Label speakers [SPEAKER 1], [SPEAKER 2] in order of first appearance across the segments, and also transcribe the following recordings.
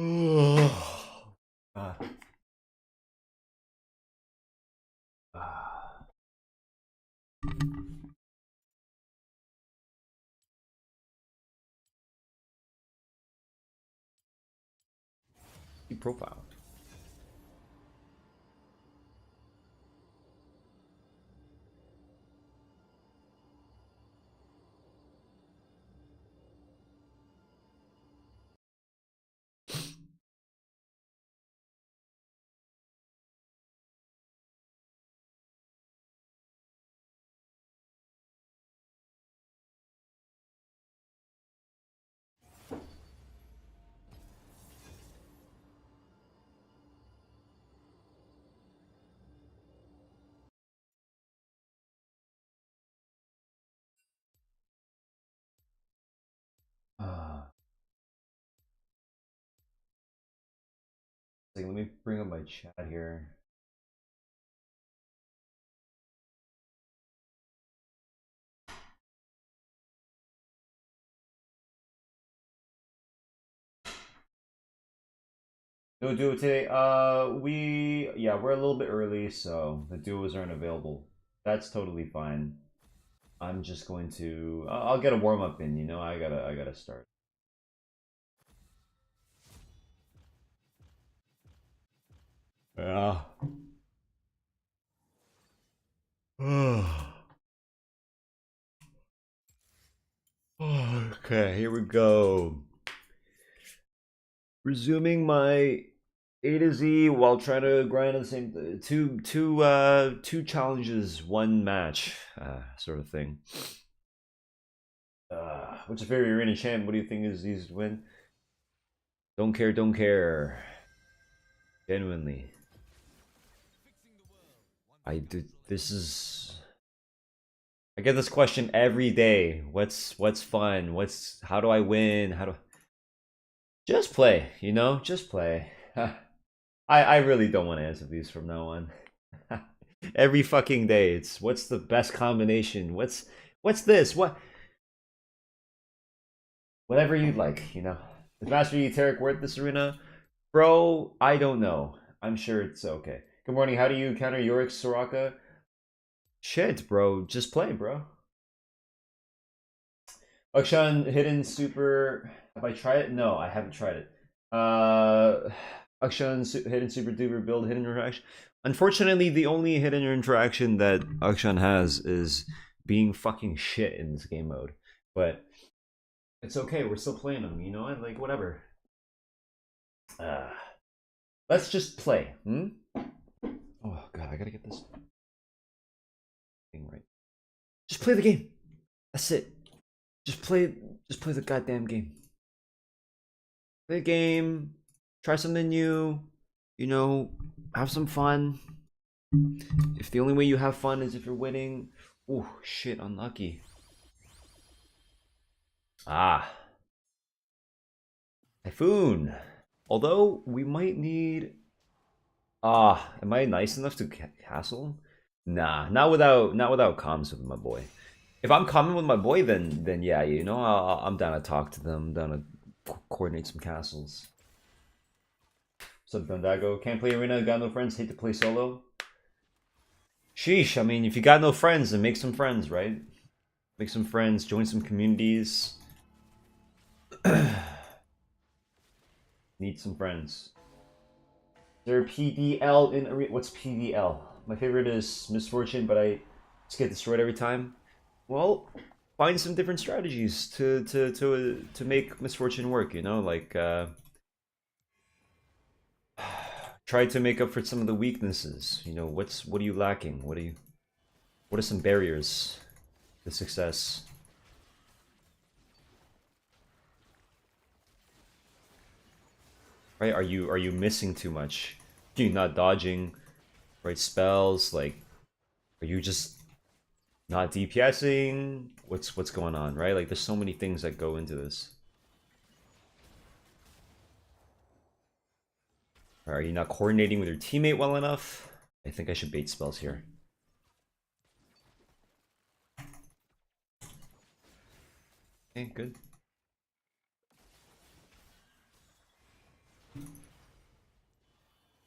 [SPEAKER 1] Ah. Ah. Profile. Like, let me bring up my chat here. No duo today. We're a little bit early, so the duos aren't available. That's totally fine. I'm just going to. I'll get a warm up in. You know, I gotta start. Yeah. Okay, here we go. Resuming my A to Z while trying to grind at the same two challenges, one match, sort of thing. What's your favorite arena champ? What do you think is easy to win? Don't care, don't care. Genuinely, I did. This is. I get this question every day. What's fun? How do I win? How do just play? You know, just play. I really don't want to answer these from now on. Every fucking day, it's what's the best combination? What's this? Whatever you'd like, you know. Is Master Eteric worth this arena? Bro, I don't know. I'm sure it's okay. Good morning. How do you counter Yorick's Soraka? Shit, bro. Just play, bro. Akshan hidden super. Have I tried it? No, I haven't tried it. Akshan hidden super duper build hidden interaction. Unfortunately, the only hidden interaction that Akshan has is being fucking shit in this game mode. But it's okay. We're still playing them. You know, like whatever. Uh, let's just play. Hmm. Oh god, I gotta get this thing right. Just play the game. That's it. Just play. Just play the goddamn game. Play the game. Try something new. You know, have some fun. If the only way you have fun is if you're winning, oh shit, unlucky. Ah, typhoon. Although we might need. Am I nice enough to castle? Nah, not without comms with my boy. If I'm coming with my boy, then yeah, you know, I'm down to talk to them, down to coordinate some castles. What's up, Dondago? Can't play arena, got no friends, hate to play solo. Sheesh, I mean, if you got no friends, then make some friends, right? Make some friends, join some communities. Need some friends. Is there PDL in arena? What's PDL? My favorite is Misfortune, but I just get destroyed every time. Well, find some different strategies to make Misfortune work. You know, like try to make up for some of the weaknesses. You know, what are you lacking? What are some barriers to success? Right? Are you missing too much? Are you not dodging right spells? Like, are you just not DPSing? What's going on, right? Like, there's so many things that go into this. Are you not coordinating with your teammate well enough? I think I should bait spells here. Okay, good.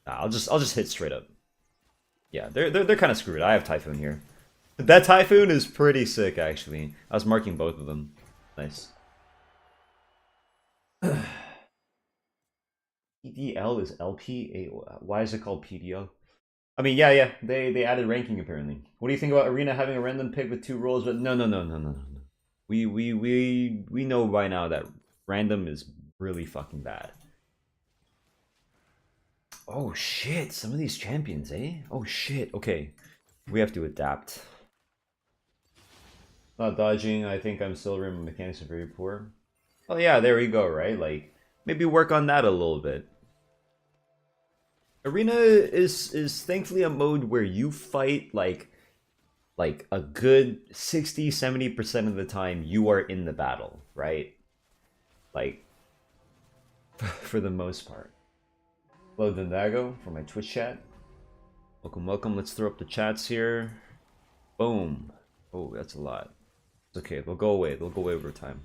[SPEAKER 1] Nah, I'll just hit straight up. Yeah, they're kind of screwed. I have Typhoon here. That Typhoon is pretty sick, actually. I was marking both of them. Nice. PDL is LP? Why is it called PDL? I mean, yeah. They added ranking apparently. What do you think about Arena having a random pick with 2 rolls? But no. We know by now that random is really fucking bad. Oh shit! Some of these champions, eh? Oh shit! Okay, we have to adapt. Not dodging. I think I'm silver and my mechanics are very poor. Oh yeah, there we go. Right, like maybe work on that a little bit. Arena is thankfully a mode where you fight like a good 60-70% of the time you are in the battle, right? Like for the most part. Hello Dendago for my Twitch chat. Welcome. Let's throw up the chats here. Boom. Oh, that's a lot. It's okay. They'll go away. They'll go away over time.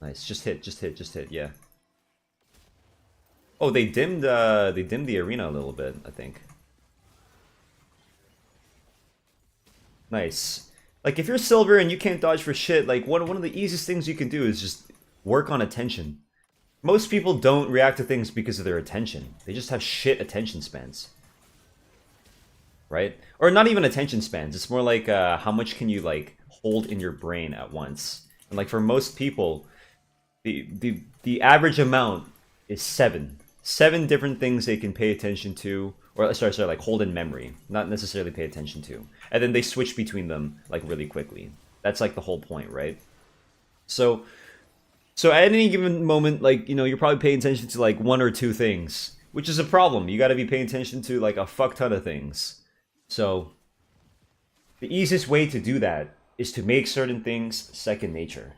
[SPEAKER 1] Nice. Just hit. Yeah. Oh, they dimmed the arena a little bit, I think. Nice. Like if you're silver and you can't dodge for shit, like one of the easiest things you can do is just work on attention. Most people don't react to things because of their attention. They just have shit attention spans. Right? Or not even attention spans. It's more like how much can you like hold in your brain at once. And like for most people, the average amount is 7. 7 different things they can pay attention to, or sorry, like hold in memory, not necessarily pay attention to. And then they switch between them like really quickly. That's like the whole point, right? So at any given moment, like, you know, you're probably paying attention to like 1 or 2 things, which is a problem. You got to be paying attention to like a fuck ton of things. So the easiest way to do that is to make certain things second nature.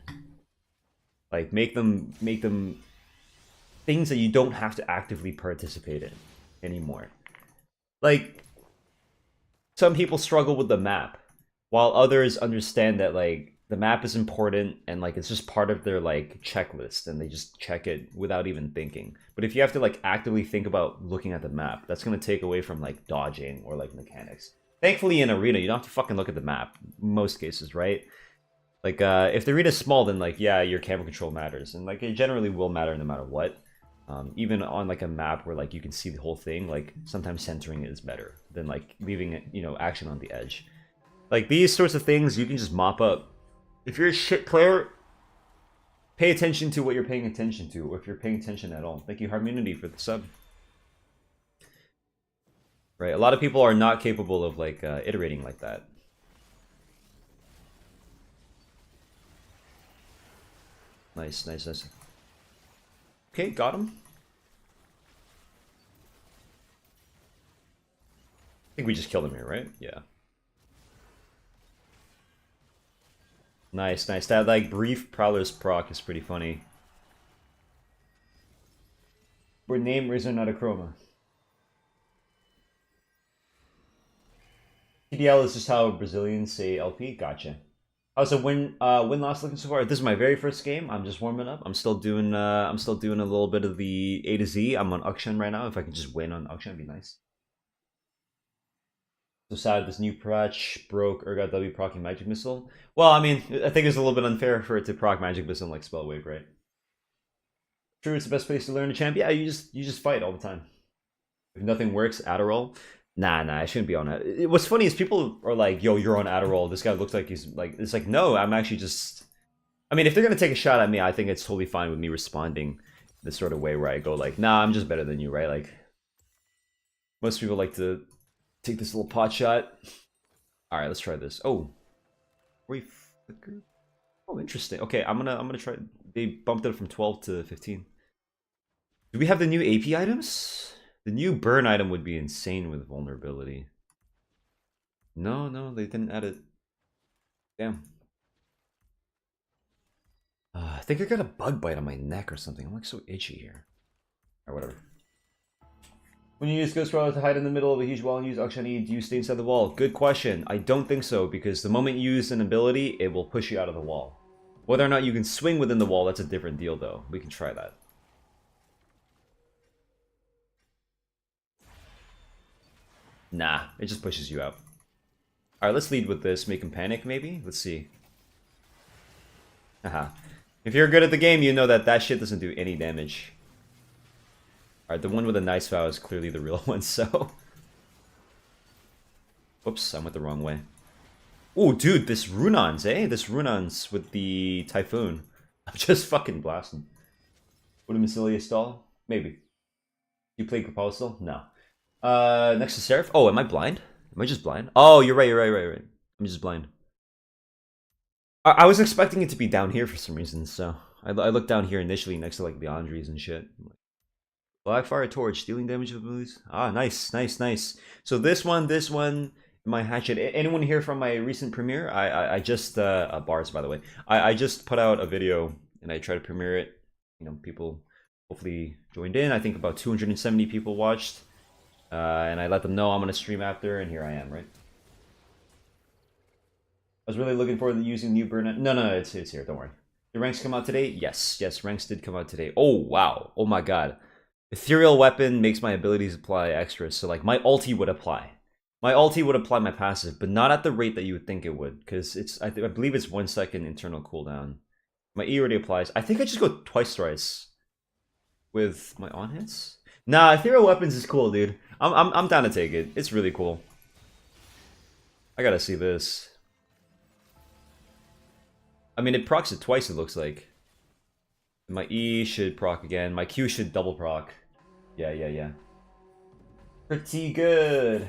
[SPEAKER 1] Like make them things that you don't have to actively participate in anymore. Like some people struggle with the map, while others understand that like the map is important and like it's just part of their like checklist and they just check it without even thinking. But if you have to like actively think about looking at the map, that's going to take away from like dodging or like mechanics. Thankfully in Arena, you don't have to fucking look at the map in most cases, right? Like if the arena is small, then like yeah, your camera control matters, and like it generally will matter no matter what. Even on like a map where like you can see the whole thing, like sometimes centering is better than like leaving it, you know, action on the edge. Like these sorts of things you can just mop up. If you're a shit player, pay attention to what you're paying attention to, or if you're paying attention at all. Thank you, Harmunity, for the sub. Right, a lot of people are not capable of like iterating like that. Nice. Okay, got him. I think we just killed him here, right? Yeah. Nice. That like brief Prowler's proc is pretty funny. We're named Razor, not a chroma. TDL is just how Brazilians say LP. Gotcha. How's the win-loss looking so far? This is my very first game. I'm just warming up. I'm still doing a little bit of the A to Z. I'm on auction right now. If I can just win on auction, it'd be nice. So sad this new patch broke Urgot W proccing Magic Missile. Well, I mean, I think it's a little bit unfair for it to proc Magic Missile like Spell Wave, right? True, it's the best place to learn a champ. Yeah, you just fight all the time. If nothing works, Adderall. Nah, I shouldn't be on it. What's funny is people are like, yo, you're on Adderall. This guy looks like he's like, it's like, no, I'm actually just, I mean, if they're going to take a shot at me, I think it's totally fine with me responding this sort of way where I go like, nah, I'm just better than you, right? Like, most people like to take this little pot shot. All right, let's try this. Oh, wait, flicker. Oh, interesting. Okay, I'm gonna try. They bumped it from 12 to 15. Do we have the new AP items? The new burn item would be insane with vulnerability. No, they didn't add it. Damn. I think I got a bug bite on my neck or something. I'm like so itchy here. Or whatever. When you use Ghost Roller to hide in the middle of a huge wall and use Auction E, do you stay inside the wall? Good question. I don't think so, because the moment you use an ability, it will push you out of the wall. Whether or not you can swing within the wall, that's a different deal, though. We can try that. Nah, it just pushes you out. Alright, let's lead with this. Make him panic, maybe? Let's see. Haha. If you're good at the game, you know that that shit doesn't do any damage. Alright, the one with a nice vow is clearly the real one, so... Whoops, I went the wrong way. Oh, dude, this Runans, eh? This Runans with the Typhoon. I'm just fucking blasting. Would a Massilia stall? Maybe. You play Proposal? No. Next to Seraph? Oh, am I blind? Am I just blind? Oh, you're right. I'm just blind. I was expecting it to be down here for some reason, so... I looked down here initially next to, like, the Andres and shit. Blackfire Torch, dealing damage with moves. Ah, nice. So this one... My hatchet. Anyone here from my recent premiere? I just bars, by the way. I just put out a video and I tried to premiere it. You know, people hopefully joined in. I think about 270 people watched, and I let them know I'm gonna stream after, and here I am, right? I was really looking forward to using new burnout. No, it's here. Don't worry. The ranks come out today. Yes, ranks did come out today. Oh wow. Oh my god. Ethereal weapon makes my abilities apply extras, so like my ulti would apply. My ulti would apply my passive, but not at the rate that you would think it would, because it's I believe it's 1 second internal cooldown. My E already applies. I think I just go twice thrice with my on hits. Nah, ethereal weapons is cool, dude. I'm down to take it. It's really cool. I gotta see this. I mean, it procs it twice. It looks like. My E should proc again. My Q should double proc. Yeah. Pretty good.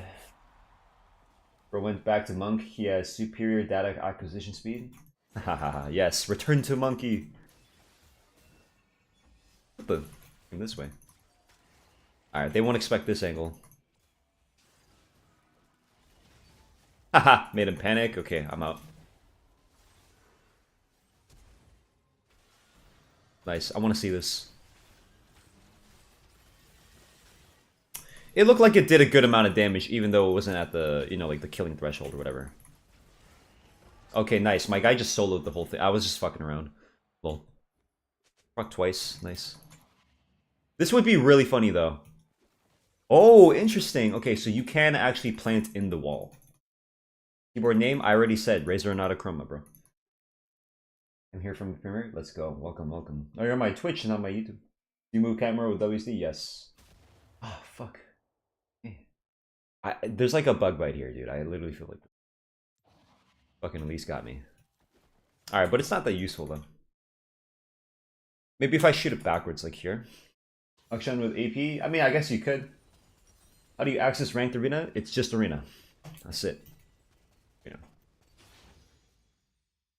[SPEAKER 1] Bro went back to Monk. He has superior data acquisition speed. Hahaha. Yes, return to Monkey. What the? Come this way. Alright, they won't expect this angle. Haha, made him panic. Okay, I'm out. Nice. I want to see this. It looked like it did a good amount of damage, even though it wasn't at the, you know, like the killing threshold or whatever. Okay, nice. My guy just soloed the whole thing. I was just fucking around. Lol. Proc twice. Nice. This would be really funny, though. Oh, interesting. Okay, so you can actually plant in the wall. Keyboard name? I already said. Razor and not a Chroma, bro. I'm here from the premiere. Let's go. Welcome. Oh, you're on my Twitch, not my YouTube. Do you move camera with WSD? Yes. Oh, fuck. There's like a bug bite here, dude. I literally feel like fucking Elise got me. Alright, but it's not that useful, though. Maybe if I shoot it backwards, like here. Akshan with AP? I mean, I guess you could. How do you access ranked arena? It's just arena. That's it. You know.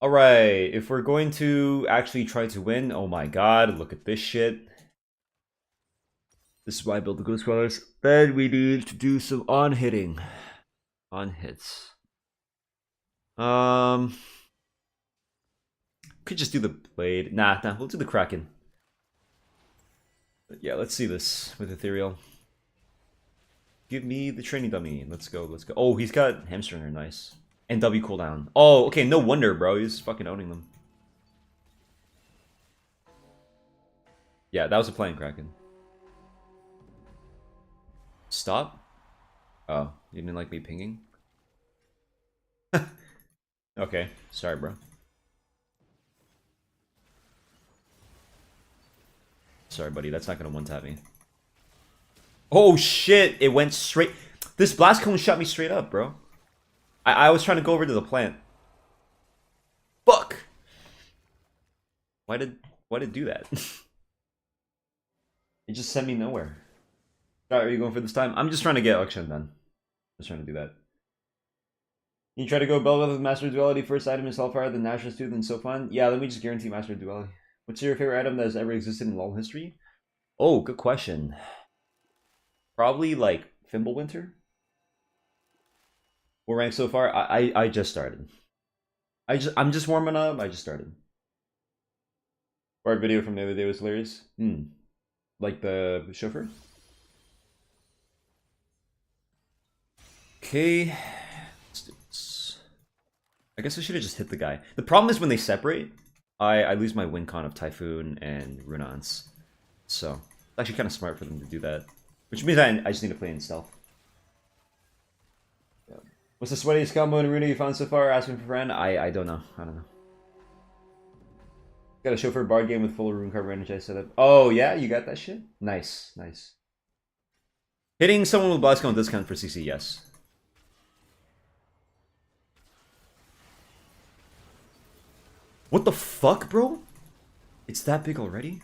[SPEAKER 1] Alright, if we're going to actually try to win, oh my god, look at this shit. This is why I built the Ghost Dwellers. Then we need to do some on-hitting. On-hits. Could just do the blade. Nah, we'll do the Kraken. But yeah, let's see this with Ethereal. Give me the training dummy. Let's go. Oh, he's got Hamstringer, nice. And W cooldown. Oh, okay, no wonder, bro. He's fucking owning them. Yeah, that was a playing Kraken. Stop? Oh, you didn't like me pinging? Okay, sorry, bro. Sorry, buddy, that's not gonna one-tap me. Oh, shit! It went straight... This blast cone shot me straight up, bro. I was trying to go over to the plant. Fuck! Why did it do that? It just sent me nowhere. Alright, are you going for this time? I'm just trying to get auction done. Just trying to do that. You try to go Belva with Master Duality. First item is Hellfire, then Nashor's Tooth, and so fun. Yeah, let me just guarantee Master Duality. What's your favorite item that has ever existed in LoL history? Oh, good question. Probably like Fimbulwinter. What rank so far? I just started. I'm just warming up. I just started. Bard video from the other day was hilarious. Like the chauffeur. Okay. Let's do this. I guess I should have just hit the guy. The problem is when they separate, I lose my win con of Typhoon and Runons. So it's actually kind of smart for them to do that. Which means I just need to play in stealth. Yeah. What's the sweatiest combo in Arena you found so far? Asking for a friend? I don't know. I don't know. Got a chauffeur bard game with full rune cover energized setup. Oh yeah, you got that shit? Nice, nice. Hitting someone with blast count discount for CC, yes. What the fuck, bro? It's that big already?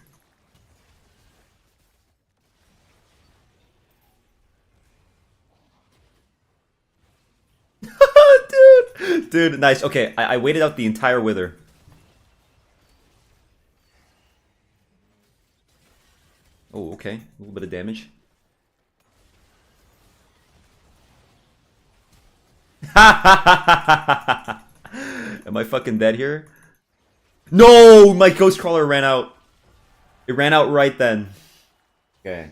[SPEAKER 1] Dude, nice. Okay, I waited out the entire wither. Oh, okay. A little bit of damage. Am I fucking dead here? No! My ghost crawler ran out. It ran out right then. Okay.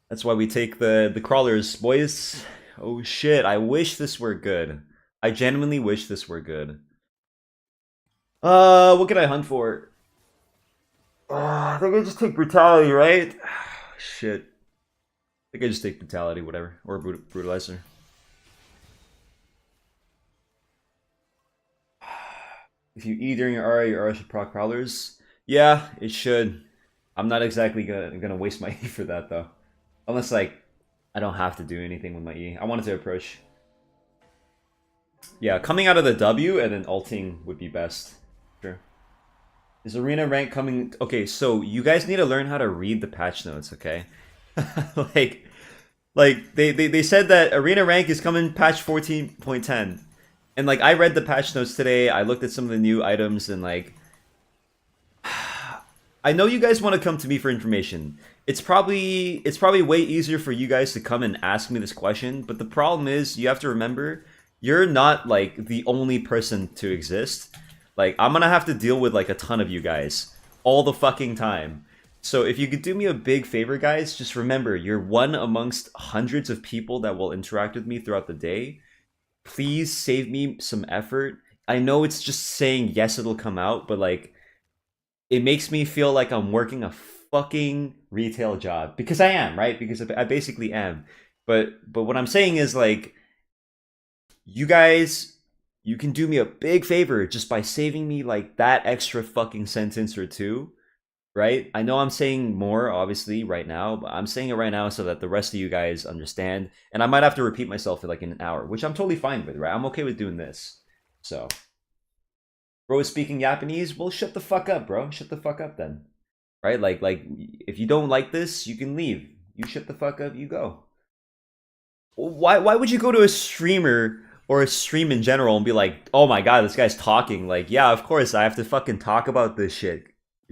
[SPEAKER 1] That's why we take the crawlers, boys. Oh shit, I wish this were good. I genuinely wish this were good. What can I hunt for? I think I just take brutality, right? Shit. I think I just take brutality, whatever. Or brutalizer. If you E during your aura should proc prowlers. Yeah, it should. I'm not exactly gonna waste my E for that though. Unless like I don't have to do anything with my E. I wanted to approach. Yeah, coming out of the W and then ulting would be best. Sure. Is arena rank coming? Okay, so you guys need to learn how to read the patch notes, okay? like they said that arena rank is coming patch 14.10. And like I read the patch notes today, I looked at some of the new items and like I know you guys want to come to me for information. It's probably way easier for you guys to come and ask me this question, but the problem is you have to remember you're not like the only person to exist. Like I'm gonna have to deal with like a ton of you guys all the fucking time. So if you could do me a big favor, guys, just remember you're one amongst hundreds of people that will interact with me throughout the day. Please save me some effort. I know it's just saying yes, it'll come out, but like it makes me feel like I'm working a fucking retail job because I am, right? Because I basically am. But what I'm saying is like you guys, you can do me a big favor just by saving me like that extra fucking sentence or two, right? I know I'm saying more obviously right now, but I'm saying it right now so that the rest of you guys understand. And I might have to repeat myself for like in an hour, which I'm totally fine with, right? I'm okay with doing this. So, bro is speaking Japanese. Well, shut the fuck up, bro. Shut the fuck up then, right? Like if you don't like this, you can leave. You shut the fuck up. You go. Why would you go to a streamer or a stream in general and be like, oh my god, this guy's talking? Like, yeah, of course I have to fucking talk about this shit.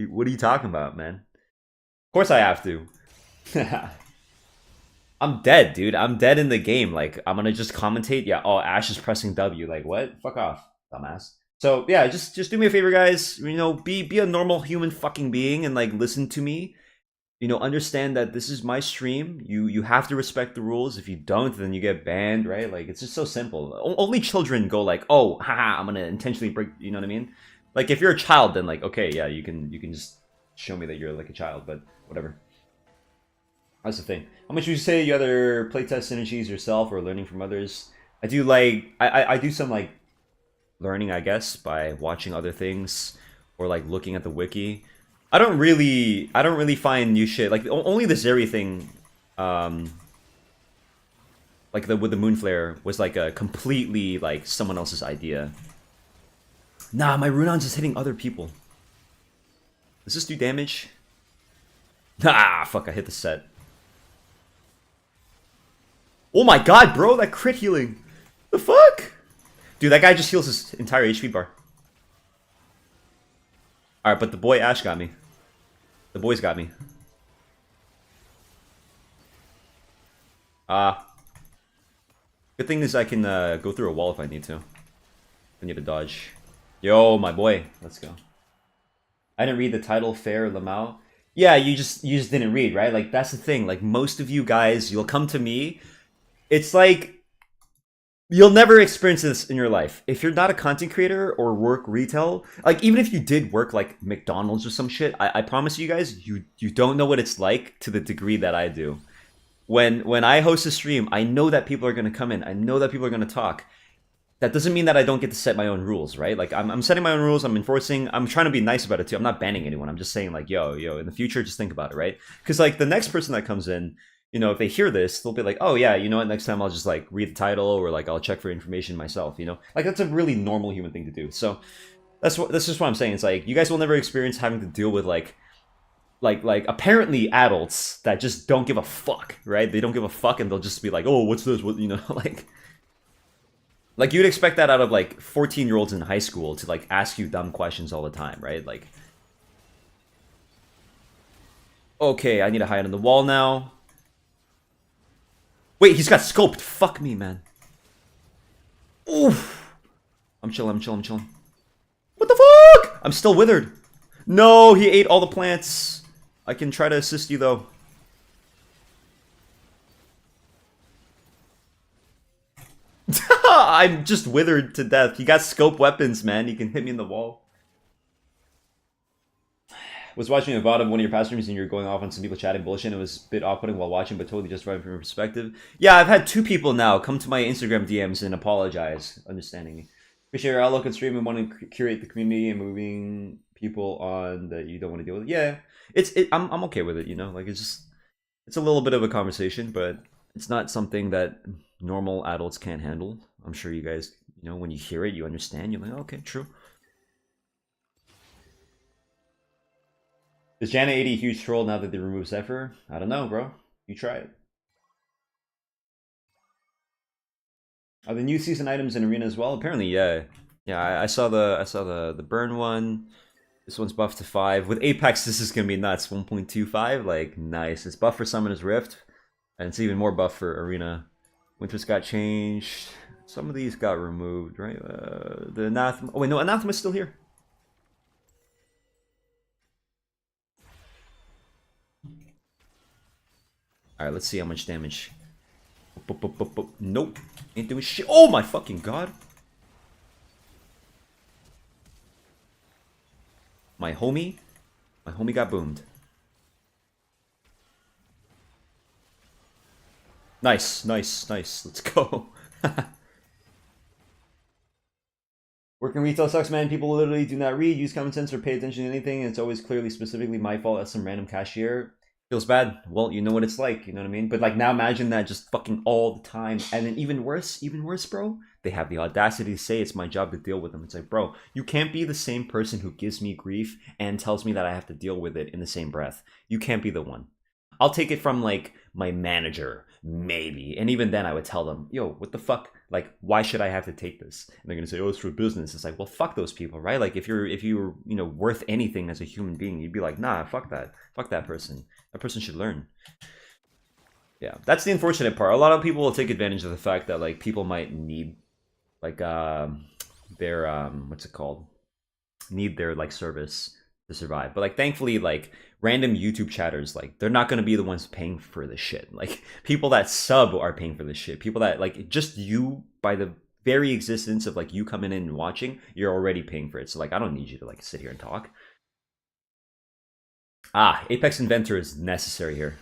[SPEAKER 1] What are you talking about, man? Of course I have to. I'm dead, dude. I'm dead in the game. Like, I'm gonna just commentate. Yeah, oh, Ash is pressing W. Like, what? Fuck off, dumbass. So, yeah, just do me a favor, guys. You know, be a normal human fucking being and, like, listen to me. You know, understand that this is my stream. You have to respect the rules. If you don't, then you get banned, right? Like, it's just so simple. Only children go like, oh, haha, I'm gonna intentionally break, you know what I mean? Like, if you're a child, then, like, okay, yeah, you can just show me that you're, like, a child, but whatever. That's the thing. How much would you say you either playtest synergies yourself or learning from others? I do, like, I do some, like, learning, I guess, by watching other things or, like, looking at the wiki. I don't really find new shit. Like, only the Zeri thing, like, with the Moonflare was, like, a completely, like, someone else's idea. Nah, my Runon's is hitting other people. Does this do damage? Ah, fuck, I hit the set. Oh my god, bro, that crit healing. The fuck? Dude, that guy just heals his entire HP bar. Alright, but the boy Ash got me. The boys got me. Good thing is I can go through a wall if I need to. I need to dodge. Yo, my boy. Let's go. I didn't read the title, Fair Lamau. Yeah, you just didn't read, right? Like, that's the thing. Like, most of you guys, you'll come to me. It's like You'll never experience this in your life. If you're not a content creator or work retail, like even if you did work like McDonald's or some shit, I promise you guys, you don't know what it's like to the degree that I do. When I host a stream, I know that people are gonna come in. I know that people are gonna talk. That doesn't mean that I don't get to set my own rules, right? Like I'm setting my own rules. I'm enforcing. I'm trying to be nice about it too. I'm not banning anyone. I'm just saying like, yo, in the future, just think about it, right? Because like the next person that comes in, you know, if they hear this, they'll be like, oh yeah, you know what? Next time I'll just like read the title or like I'll check for information myself. You know, like that's a really normal human thing to do. So that's just what I'm saying. It's like you guys will never experience having to deal with like apparently adults that just don't give a fuck, right? They don't give a fuck and they'll just be like, oh, what's this? What, you know, like you'd expect that out of like 14-year-olds in high school to like ask you dumb questions all the time, right? Like, okay, I need to hide on the wall now. Wait, he's got scoped. Fuck me, man. Oof. I'm chilling. What the fuck? I'm still withered. No, he ate all the plants. I can try to assist you though. I'm just withered to death. He got scope weapons, man. He can hit me in the wall. Was watching a VOD of one of your past streams and you're going off on some people chatting bullshit. It was a bit off-putting while watching, but totally justified from your perspective. Yeah, I've had 2 people now come to my Instagram DMs and apologize, understanding me. Appreciate your outlook on stream and wanting to curate the community and moving people on that you don't want to deal with. Yeah, I'm okay with it, you know? Like, it's a little bit of a conversation, but it's not something that normal adults can't handle. I'm sure you guys, you know, when you hear it, you understand. You're like, oh, okay, true. Is Janet 80 a huge troll now that they removed Zephyr? I don't know, bro. You try it. Are the new season items in Arena as well? Apparently, yeah. Yeah, I saw the burn one. This one's buffed to 5. With Apex, this is gonna be nuts. 1.25, like nice. It's buffed for Summoner's Rift, and it's even more buff for Arena. Winter's got changed. Some of these got removed, right? The Anathema. Oh wait, no, Anathema's still here. Alright, let's see how much damage. Nope. Ain't doing shit. Oh my fucking god. My homie got boomed. Nice. Let's go. Working retail sucks, man. People literally do not read, use common sense, or pay attention to anything. And it's always clearly, specifically my fault as some random cashier. Feels bad. Well, you know what it's like, you know what I mean? But like now imagine that just fucking all the time. And then even worse, bro, they have the audacity to say it's my job to deal with them. It's like, bro, you can't be the same person who gives me grief and tells me that I have to deal with it in the same breath. You can't be the one. I'll take it from like my manager, maybe. And even then I would tell them, yo, what the fuck? Like, why should I have to take this? And they're gonna say, oh, it's for business. It's like, well, fuck those people, right? Like if you're you know, worth anything as a human being, you'd be like, nah, fuck that. Fuck that person. That person should learn. Yeah, that's the unfortunate part. A lot of people will take advantage of the fact that like people might need like their what's it called? Need their like service to survive. But like thankfully, like random YouTube chatters, like they're not gonna be the ones paying for this shit. Like people that sub are paying for this shit. People that like just you, by the very existence of like you coming in and watching, you're already paying for it. So like I don't need you to like sit here and talk. Ah, Apex Inventor is necessary here.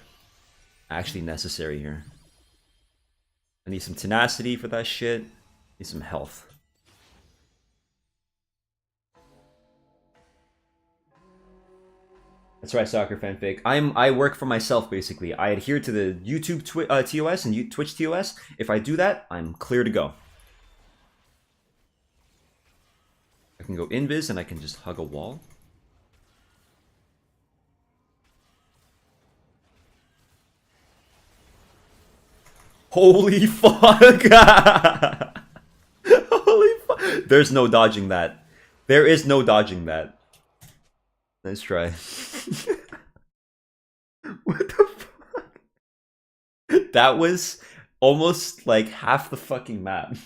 [SPEAKER 1] Actually necessary here. I need some tenacity for that shit. Need some health. That's right, soccer fanfic. I work for myself basically. I adhere to the YouTube TOS and Twitch TOS. If I do that, I'm clear to go. I can go invis and I can just hug a wall. Holy fuck! Holy fuck! There's no dodging that. There is no dodging that. Nice try. What the fuck? That was almost like half the fucking map.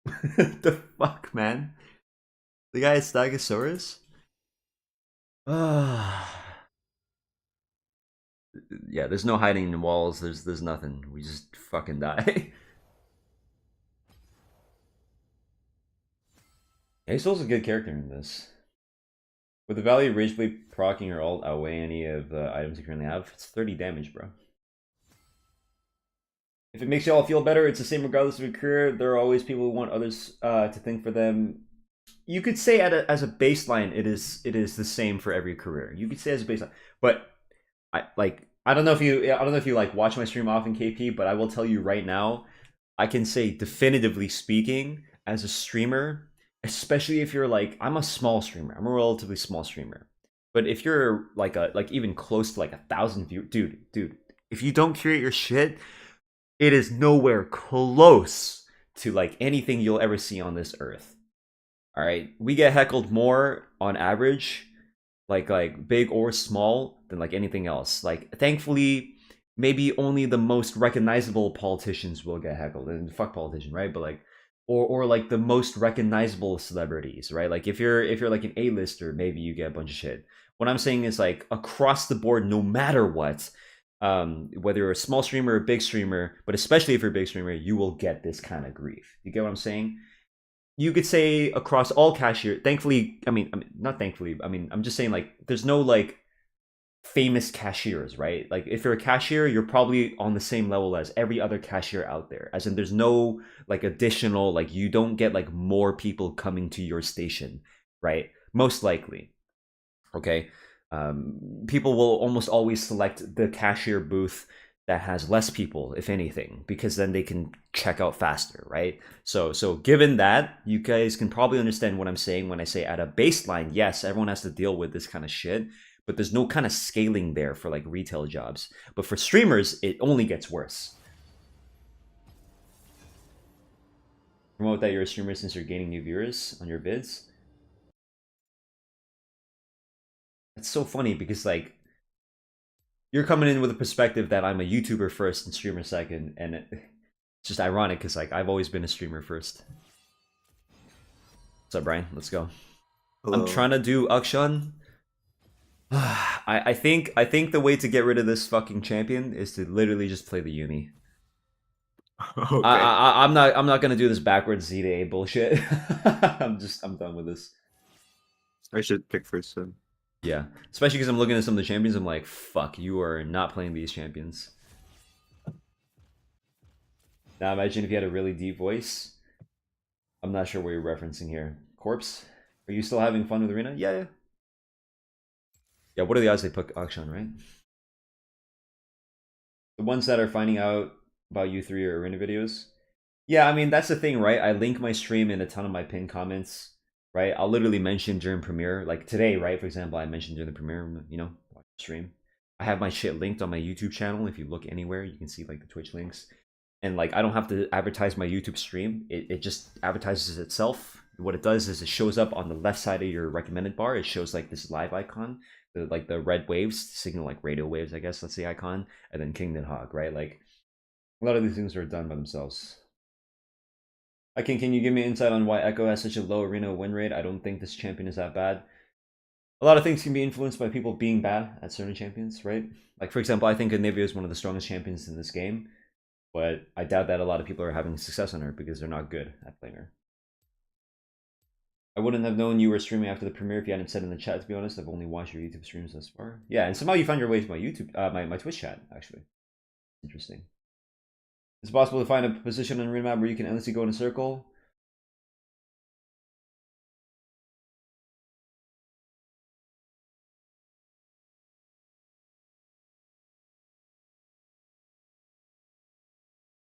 [SPEAKER 1] The fuck, man? The guy is Stegosaurus? Yeah, there's no hiding in walls. There's nothing. We just fucking die. Yeah, he's also a good character in this. With the value of Rage Blade proccing or alt outweigh any of the items you currently have, it's 30 damage, bro. If it makes y'all feel better, it's the same regardless of your career. There are always people who want others to think for them. You could say as a baseline, it is the same for every career. You could say as a baseline, but I don't know if you like watch my stream often, KP, but I will tell you right now, I can say definitively speaking, as a streamer, especially if you're like, I'm a small streamer, I'm a relatively small streamer, but if you're like even close to like 1,000 viewers, dude, if you don't curate your shit, it is nowhere close to like anything you'll ever see on this earth. All right, we get heckled more on average, like big or small, than like anything else. Like thankfully, maybe only the most recognizable politicians will get heckled, and fuck politician, right? But like, or like the most recognizable celebrities, right? Like if you're like an A-lister, maybe you get a bunch of shit. What I'm saying is like across the board, no matter what, whether you're a small streamer or a big streamer, but especially if you're a big streamer, you will get this kind of grief. You get what I'm saying? You could say across all cashier. Thankfully, I mean, not thankfully. I mean, I'm just saying like there's no like famous cashiers, right? Like if you're a cashier, you're probably on the same level as every other cashier out there. As in, there's no like additional like you don't get like more people coming to your station, right? Most likely, okay. People will almost always select the cashier booth that has less people, if anything, because then they can check out faster, right? So given that, you guys can probably understand what I'm saying when I say at a baseline, yes, everyone has to deal with this kind of shit, but there's no kind of scaling there for like retail jobs. But for streamers, it only gets worse. Promote that you're a streamer since you're gaining new viewers on your vids. It's so funny because like you're coming in with a perspective that I'm a YouTuber first and streamer second, and it's just ironic because like I've always been a streamer first. What's up, Brian? Let's go.
[SPEAKER 2] Hello.
[SPEAKER 1] I'm trying to do Akshan. I think the way to get rid of this fucking champion is to literally just play the Yumi.
[SPEAKER 2] Okay.
[SPEAKER 1] I'm not gonna do this backwards Z to A bullshit. I'm done with this.
[SPEAKER 2] I should pick first then.
[SPEAKER 1] Yeah, especially because I'm looking at some of the champions. I'm like, fuck, you are not playing these champions. Now imagine if you had a really deep voice. I'm not sure what you're referencing here. Corpse? Are you still having fun with Arena? Yeah. Yeah, what are the odds they put Akshan, right? The ones that are finding out about you through your Arena videos? Yeah, I mean, that's the thing, right? I link my stream in a ton of my pinned comments, right? I'll literally mention during premiere. Like today, right? For example, I mentioned during the premiere, you know, watch the stream. I have my shit linked on my YouTube channel. If you look anywhere, you can see like the Twitch links. And like I don't have to advertise my YouTube stream. It just advertises itself. What it does is it shows up on the left side of your recommended bar. It shows like this live icon, like the red waves, signal like radio waves, I guess that's the icon, and then Kingdom Hog, right? Like a lot of these things are done by themselves. Can you give me insight on why Echo has such a low arena win rate? I don't think this champion is that bad. A lot of things can be influenced by people being bad at certain champions, right? Like for example, I think Anivia is one of the strongest champions in this game, but I doubt that a lot of people are having success on her because they're not good at playing her. I wouldn't have known you were streaming after the premiere if you hadn't said in the chat, to be honest. I've only watched your YouTube streams thus far. Yeah, and somehow you found your way to my YouTube, my Twitch chat, actually. Interesting. It's possible to find a position on the map where you can endlessly go in a circle.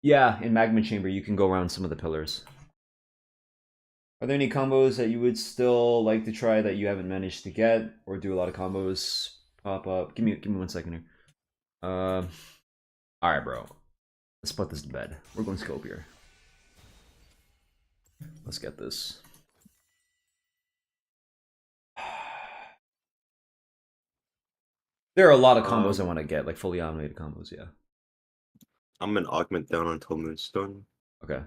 [SPEAKER 1] Yeah, in Magma Chamber, you can go around some of the pillars. Are there any combos that you would still like to try that you haven't managed to get, or do a lot of combos pop up? Give me 1 second here. All right, bro. Let's put this to bed. We're going scope here. Let's get this. There are a lot of combos I want to get, like fully automated combos. Yeah.
[SPEAKER 2] I'm an augment down until Moonstone.
[SPEAKER 1] Okay.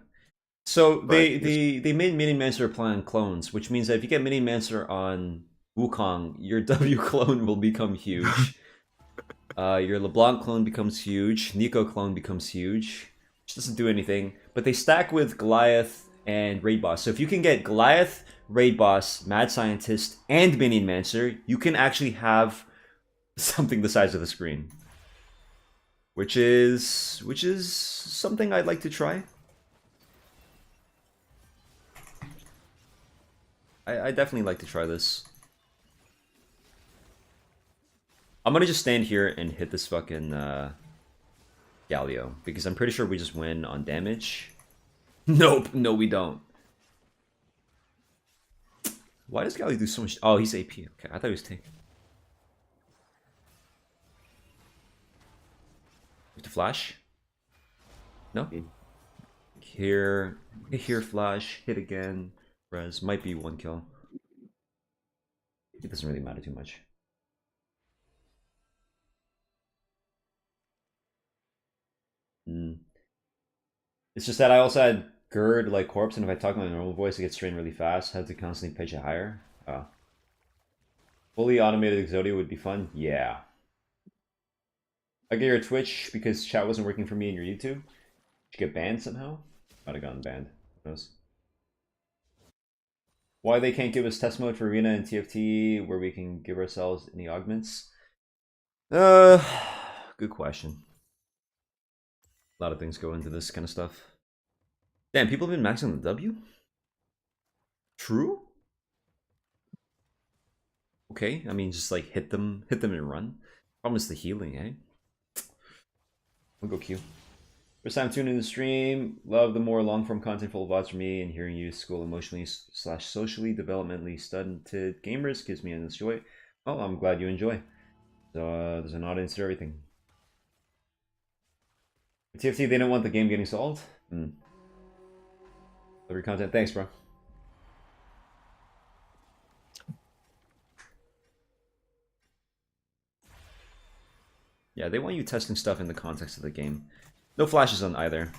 [SPEAKER 1] So they made Mini Mancer plan clones, which means that if you get Mini Mancer on Wukong, your W clone will become huge. Your LeBlanc clone becomes huge. Nico clone becomes huge. Which doesn't do anything, but they stack with Goliath and Raid Boss. So if you can get Goliath, Raid Boss, Mad Scientist, and Minion Mancer, you can actually have something the size of the screen. Which is something I'd like to try. I definitely like to try this. I'm gonna just stand here and hit this fucking Galio, because I'm pretty sure we just win on damage. Nope, no we don't. Why does Galio do so much? Oh, he's AP. Okay, I thought he was tank. To flash? No? Here, flash, hit again. Res, might be 1 kill. It doesn't really matter too much. It's just that I also had GERD like Corpse, and if I talk my normal voice, it gets strained really fast. I have to constantly pitch it higher. Oh. Fully automated Exodia would be fun? Yeah. I get your Twitch because chat wasn't working for me in your YouTube. Did you get banned somehow? Might have gotten banned. Who knows? Why they can't give us test mode for Arena and TFT where we can give ourselves any augments? Good question. A lot of things go into this kind of stuff. Damn, people have been maxing the W? True? Okay, I mean, just like hit them and run. Problem is the healing, eh? We'll go Q. First time tuning in the stream. Love the more long-form content full of VODs from me, and hearing you school emotionally / socially developmentally stunted gamers gives me endless joy. Oh, I'm glad you enjoy. So there's an audience to everything. TFT, they don't want the game getting solved. Love your content. Thanks, bro. Yeah, they want you testing stuff in the context of the game. No flashes on either.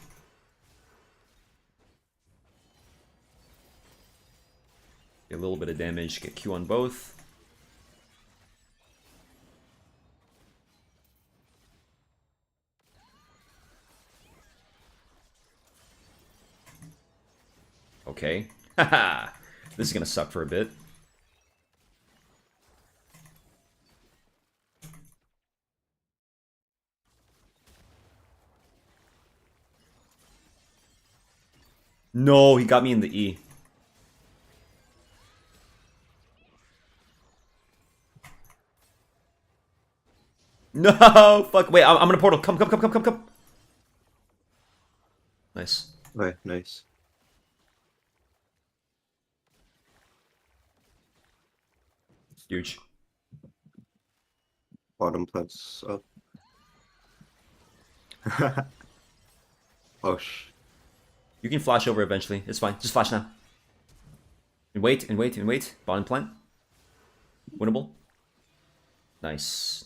[SPEAKER 1] Get a little bit of damage, get Q on both. Okay. Haha. This is gonna suck for a bit. No, he got me in the E. No, fuck. Wait, I'm gonna portal. Come. Nice.
[SPEAKER 2] Okay, nice.
[SPEAKER 1] Huge.
[SPEAKER 2] Bottom plus up. Oh sh.
[SPEAKER 1] You can flash over eventually. It's fine. Just flash now. And wait. Bottom plant. Winnable. Nice.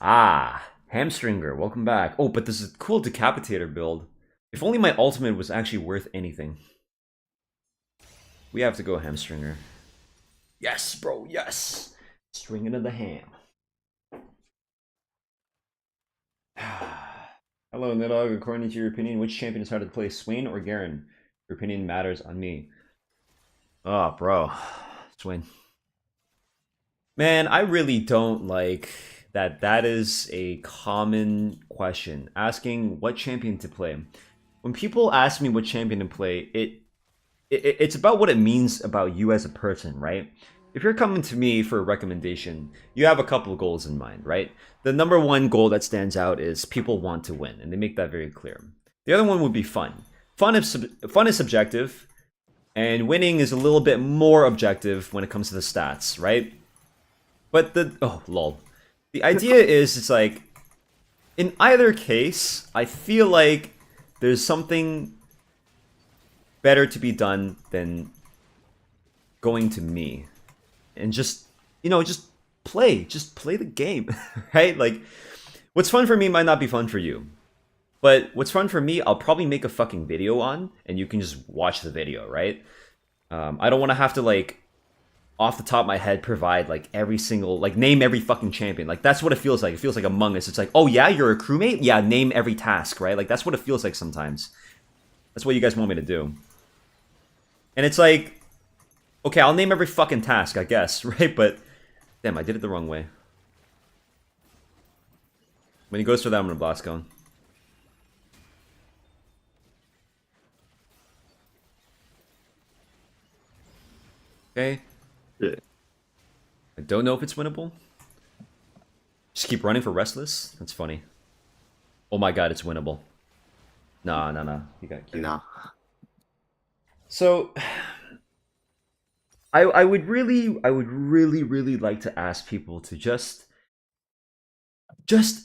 [SPEAKER 1] Ah, Hamstringer, welcome back. Oh, but this is a cool Decapitator build. If only my ultimate was actually worth anything. We have to go Hamstringer. Yes, bro, yes! String into the ham. Hello, Nidog. According to your opinion, which champion is harder to play, Swain or Garen? Your opinion matters on me. Oh, bro. Swain. Man, I really don't like that is a common question. Asking what champion to play. When people ask me what champion to play, it's about what it means about you as a person, right? If you're coming to me for a recommendation, you have a couple of goals in mind, right? The number one goal that stands out is people want to win, and they make that very clear. The other one would be fun. Fun is subjective, and winning is a little bit more objective when it comes to the stats, right? But the idea is, it's like, in either case, I feel like there's something better to be done than going to me and just play the game. Right? Like, what's fun for me might not be fun for you, but what's fun for me, I'll probably make a fucking video on, and you can just watch the video, right? I don't want to have to, like, off the top of my head provide like every single, like, name every fucking champion. Like, that's what it feels like. It feels like Among Us. It's like, oh yeah, you're a crewmate? Yeah, name every task, right? Like, that's what it feels like sometimes. That's what you guys want me to do. And it's like, okay, I'll name every fucking task, I guess, right? But, damn, I did it the wrong way. When he goes for that, I'm gonna blast cone. Okay.
[SPEAKER 2] Yeah.
[SPEAKER 1] I don't know if it's winnable. Just keep running for Restless? That's funny. Oh my god, it's winnable. Nah. You got cute.
[SPEAKER 2] Nah.
[SPEAKER 1] So, I would really like to ask people to just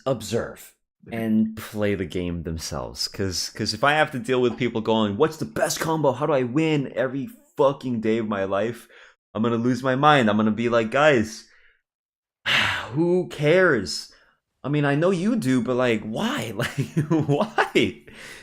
[SPEAKER 1] observe and play the game themselves. Cause if I have to deal with people going, what's the best combo? How do I win every fucking day of my life? I'm gonna lose my mind. I'm gonna be like, guys, who cares? I mean, I know you do, but like, why? Like, why?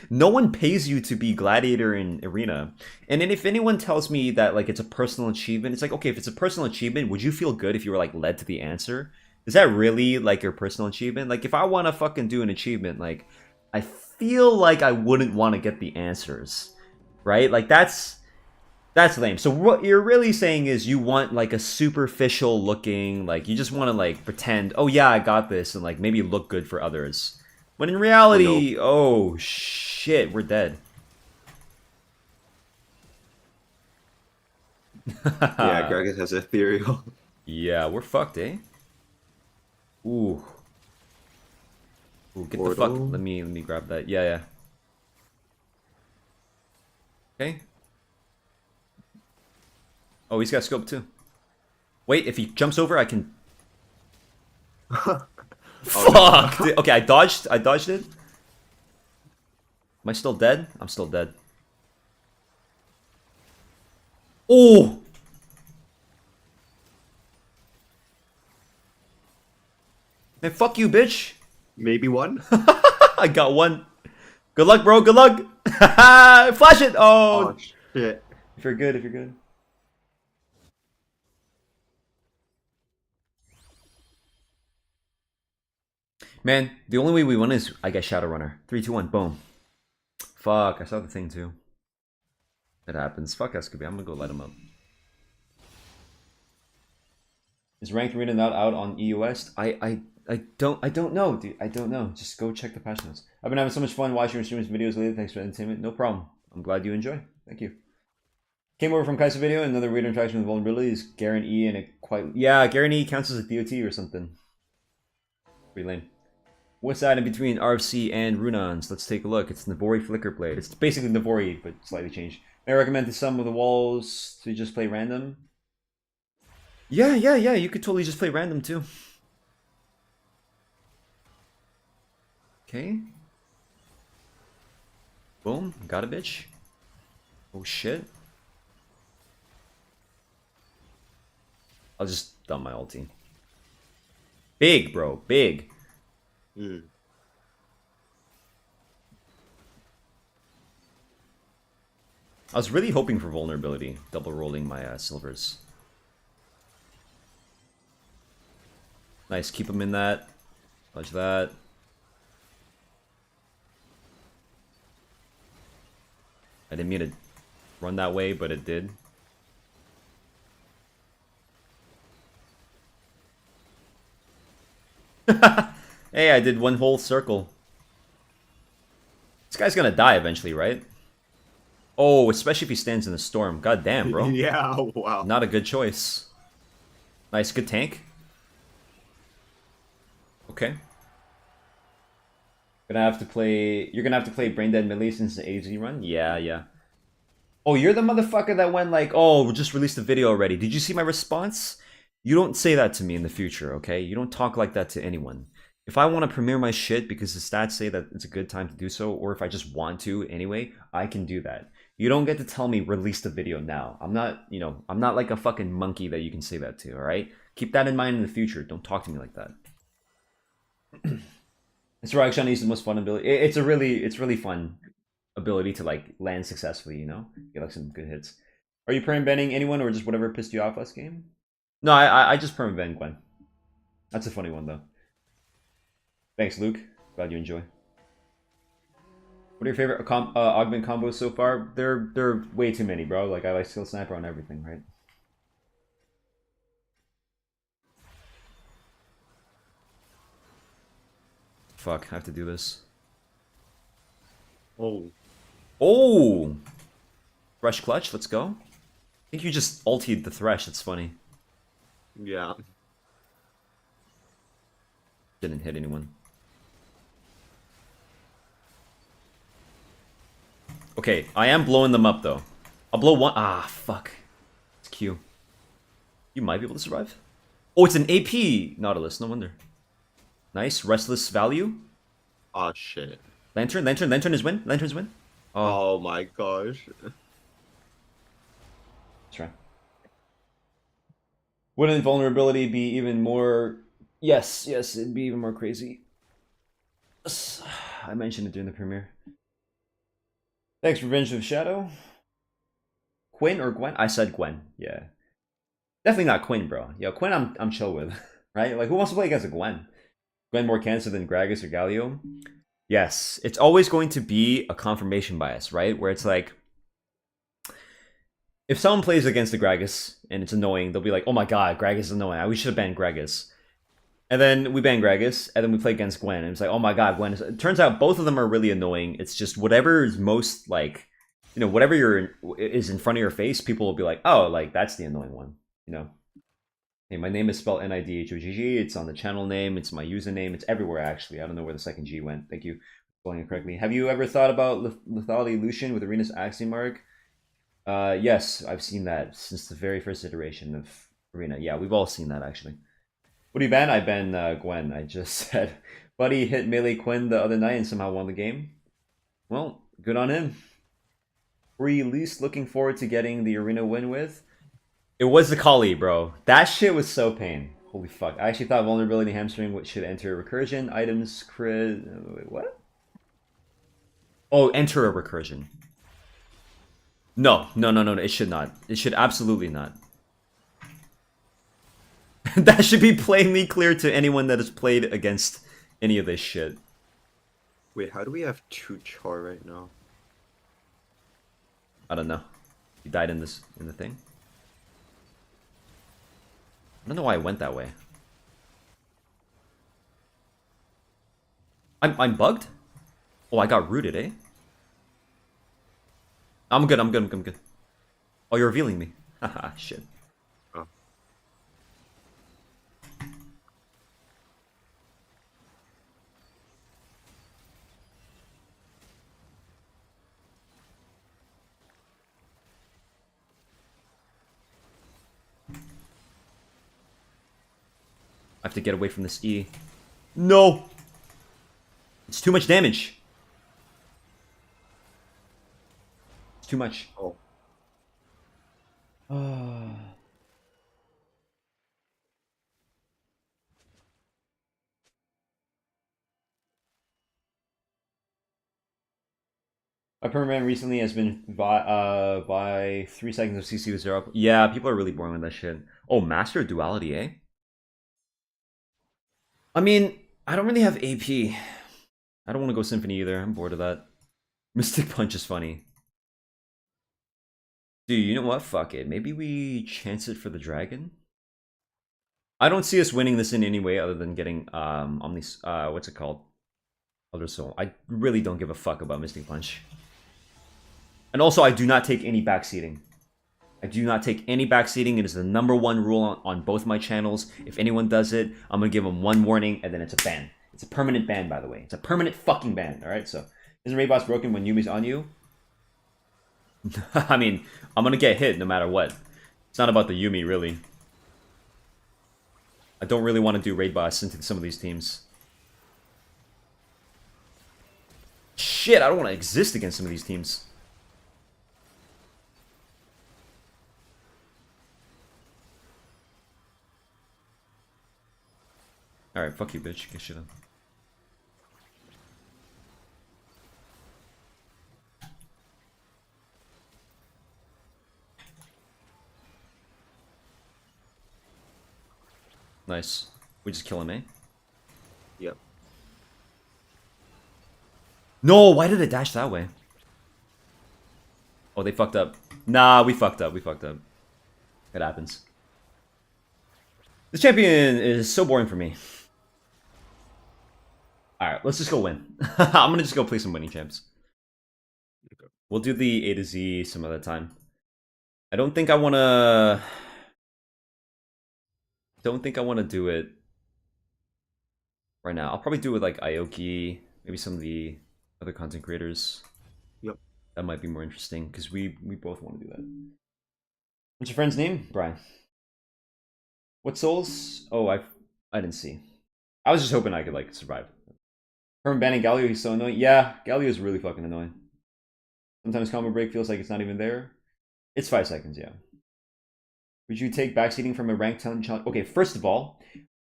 [SPEAKER 1] No one pays you to be gladiator in arena. And then if anyone tells me that like it's a personal achievement, it's like, okay, if it's a personal achievement, would you feel good if you were like led to the answer? Is that really like your personal achievement? Like, if I want to fucking do an achievement, like, I feel like I wouldn't want to get the answers, right? Like, that's lame. So what you're really saying is you want like a superficial looking, like you just want to like pretend, oh yeah, I got this, and like maybe look good for others. When in reality, oh shit, we're dead.
[SPEAKER 2] Yeah, Gragas has Ethereal.
[SPEAKER 1] Yeah, we're fucked, eh? Ooh. Ooh, get the fuck. Let me grab that. Yeah. Okay. Oh, he's got scope too. Wait, if he jumps over, I can. Fuck! No. Okay, I dodged it. Am I still dead? I'm still dead. Oh! Man, fuck you, bitch!
[SPEAKER 2] Maybe one?
[SPEAKER 1] I got one. Good luck, bro, good luck! Flash it! Oh
[SPEAKER 2] shit.
[SPEAKER 1] If you're good. Man, the only way we win is I get Shadowrunner. 3, 2, 1, boom. Fuck, I saw the thing too. It happens. Fuck Escobie, I'm gonna go light him up. Is ranked arena not out on EU West? I don't know, dude. I don't know. Just go check the patch notes. I've been having so much fun watching your streamers videos lately. Thanks for the entertainment. No problem. I'm glad you enjoy. Thank you. Came over from Kaiser video. Another weird interaction with vulnerability is Garen E and it quite Garen E counts as a DOT or something. Pretty lame. What's that in between RFC and Runons? Let's take a look. It's Navori Flicker Blade. It's basically Navori, but slightly changed. May I recommend to some of the walls to just play random? Yeah. You could totally just play random too. Okay. Boom. Got a bitch. Oh shit. I'll just dump my ulti. Big, bro. Big. I was really hoping for vulnerability. Double rolling my silvers. Nice. Keep him in that. Fudge that. I didn't mean to run that way, but it did. Hey, I did one whole circle. This guy's gonna die eventually, right? Oh, especially if he stands in the storm. God damn, bro.
[SPEAKER 2] Yeah, wow.
[SPEAKER 1] Not a good choice. Nice, good tank. Okay. You're gonna have to play Brain Dead Melee since the AZ run? Yeah. Oh, you're the motherfucker that went like, oh, we just released a video already. Did you see my response? You don't say that to me in the future, okay? You don't talk like that to anyone. If I want to premiere my shit because the stats say that it's a good time to do so, or if I just want to anyway, I can do that. You don't get to tell me release the video now. I'm not, I'm not like a fucking monkey that you can say that to, alright? Keep that in mind in the future. Don't talk to me like that. This reaction is the most fun ability. It's really fun ability to like land successfully, get like some good hits. Are you perm banning anyone or just whatever pissed you off last game? No, I just perm ban Gwen. That's a funny one though. Thanks, Luke. Glad you enjoy. What are your favorite augment combos so far? They're way too many, bro. Like I like skill sniper on everything, right? Fuck, I have to do this.
[SPEAKER 2] Oh.
[SPEAKER 1] Oh! Thresh clutch, let's go. I think you just ultied the Thresh, it's funny.
[SPEAKER 2] Yeah.
[SPEAKER 1] Didn't hit anyone. Okay, I am blowing them up though. I'll blow one. Ah, fuck. It's Q. You might be able to survive. Oh, it's an AP Nautilus, no wonder. Nice, restless value.
[SPEAKER 2] Oh shit.
[SPEAKER 1] Lantern is win. Lantern's win.
[SPEAKER 2] Oh my gosh.
[SPEAKER 1] That's right. Wouldn't vulnerability be even more... Yes, it'd be even more crazy. I mentioned it during the premiere. Thanks, Revenge of Shadow. Quinn or Gwen? I said Gwen, yeah. Definitely not Quinn, bro. Yo, Quinn I'm chill with, right? Like, who wants to play against a Gwen? Gwen more cancer than Gragas or Galio? Yes, it's always going to be a confirmation bias, right? Where it's like, if someone plays against the Gragas and it's annoying, they'll be like, oh my god, Gragas is annoying. We should have banned Gragas. And then we ban Gragas, and then we play against Gwen, and it's like, oh my god, Gwen is... It turns out both of them are really annoying. It's just whatever is most, like, you know, whatever is in front of your face, people will be like, oh, like, that's the annoying one, you know? Hey, my name is spelled Nidhogg, it's on the channel name, it's my username, it's everywhere, actually. I don't know where the second G went. Thank you for spelling it correctly. Have you ever thought about lethality Lucian with Arena's Axiom Mark? Yes, I've seen that since the very first iteration of Arena. Yeah, we've all seen that, actually. What do you ban? I ban Gwen. I just said, buddy hit melee Quinn the other night and somehow won the game. Well, good on him. Were you least looking forward to getting the arena win with? It was the Kali, bro. That shit was so pain. Holy fuck. I actually thought vulnerability hamstring should enter recursion. Items, crit... Wait, what? Oh, enter a recursion. No. It should not. It should absolutely not. That should be plainly clear to anyone that has played against any of this shit.
[SPEAKER 2] Wait, how do we have 2 char right now?
[SPEAKER 1] I don't know. He died in the thing. I don't know why I went that way. I'm bugged? Oh, I got rooted, eh? I'm good. Oh, you're revealing me. Haha, shit.
[SPEAKER 2] Oh.
[SPEAKER 1] I have to get away from this E. No! It's too much damage. It's too much.
[SPEAKER 2] Oh.
[SPEAKER 1] My permanent recently has been by 3 seconds of CC with 0. Yeah, people are really boring with that shit. Oh, Master Duality, eh? I mean, I don't really have AP. I don't want to go Symphony either. I'm bored of that. Mystic Punch is funny. Dude, you know what? Fuck it. Maybe we chance it for the dragon? I don't see us winning this in any way other than getting Omnis what's it called? Elder Soul. I really don't give a fuck about Mystic Punch. And also I do not take any backseating. I do not take any backseating. It is the #1 rule on both my channels. If anyone does it, I'm gonna give them 1 warning and then it's a ban. It's a permanent ban, by the way. It's a permanent fucking ban, alright? So, isn't Raid Boss broken when Yumi's on you? I mean, I'm gonna get hit no matter what. It's not about the Yumi, really. I don't really want to do Raid Boss into some of these teams. Shit, I don't want to exist against some of these teams. Alright, fuck you, bitch. Get shit on. Nice. We just kill him, eh?
[SPEAKER 2] Yep.
[SPEAKER 1] No, why did it dash that way? Oh, they fucked up. Nah, we fucked up. We fucked up. It happens. This champion is so boring for me. Alright, let's just go win. I'm gonna just go play some winning champs. We'll do the A to Z some other time. I don't think I wanna do it right now. I'll probably do it with like Aoki, maybe some of the other content creators.
[SPEAKER 2] Yep.
[SPEAKER 1] That might be more interesting because we both want to do that. What's your friend's name? Brian. What souls? Oh, I didn't see. I was just hoping I could like survive. Herman banning Galio, he's so annoying. Yeah, Galio is really fucking annoying. Sometimes combo break feels like it's not even there. It's 5 seconds, yeah. Would you take backseating from a ranked talent challenge? Okay, first of all,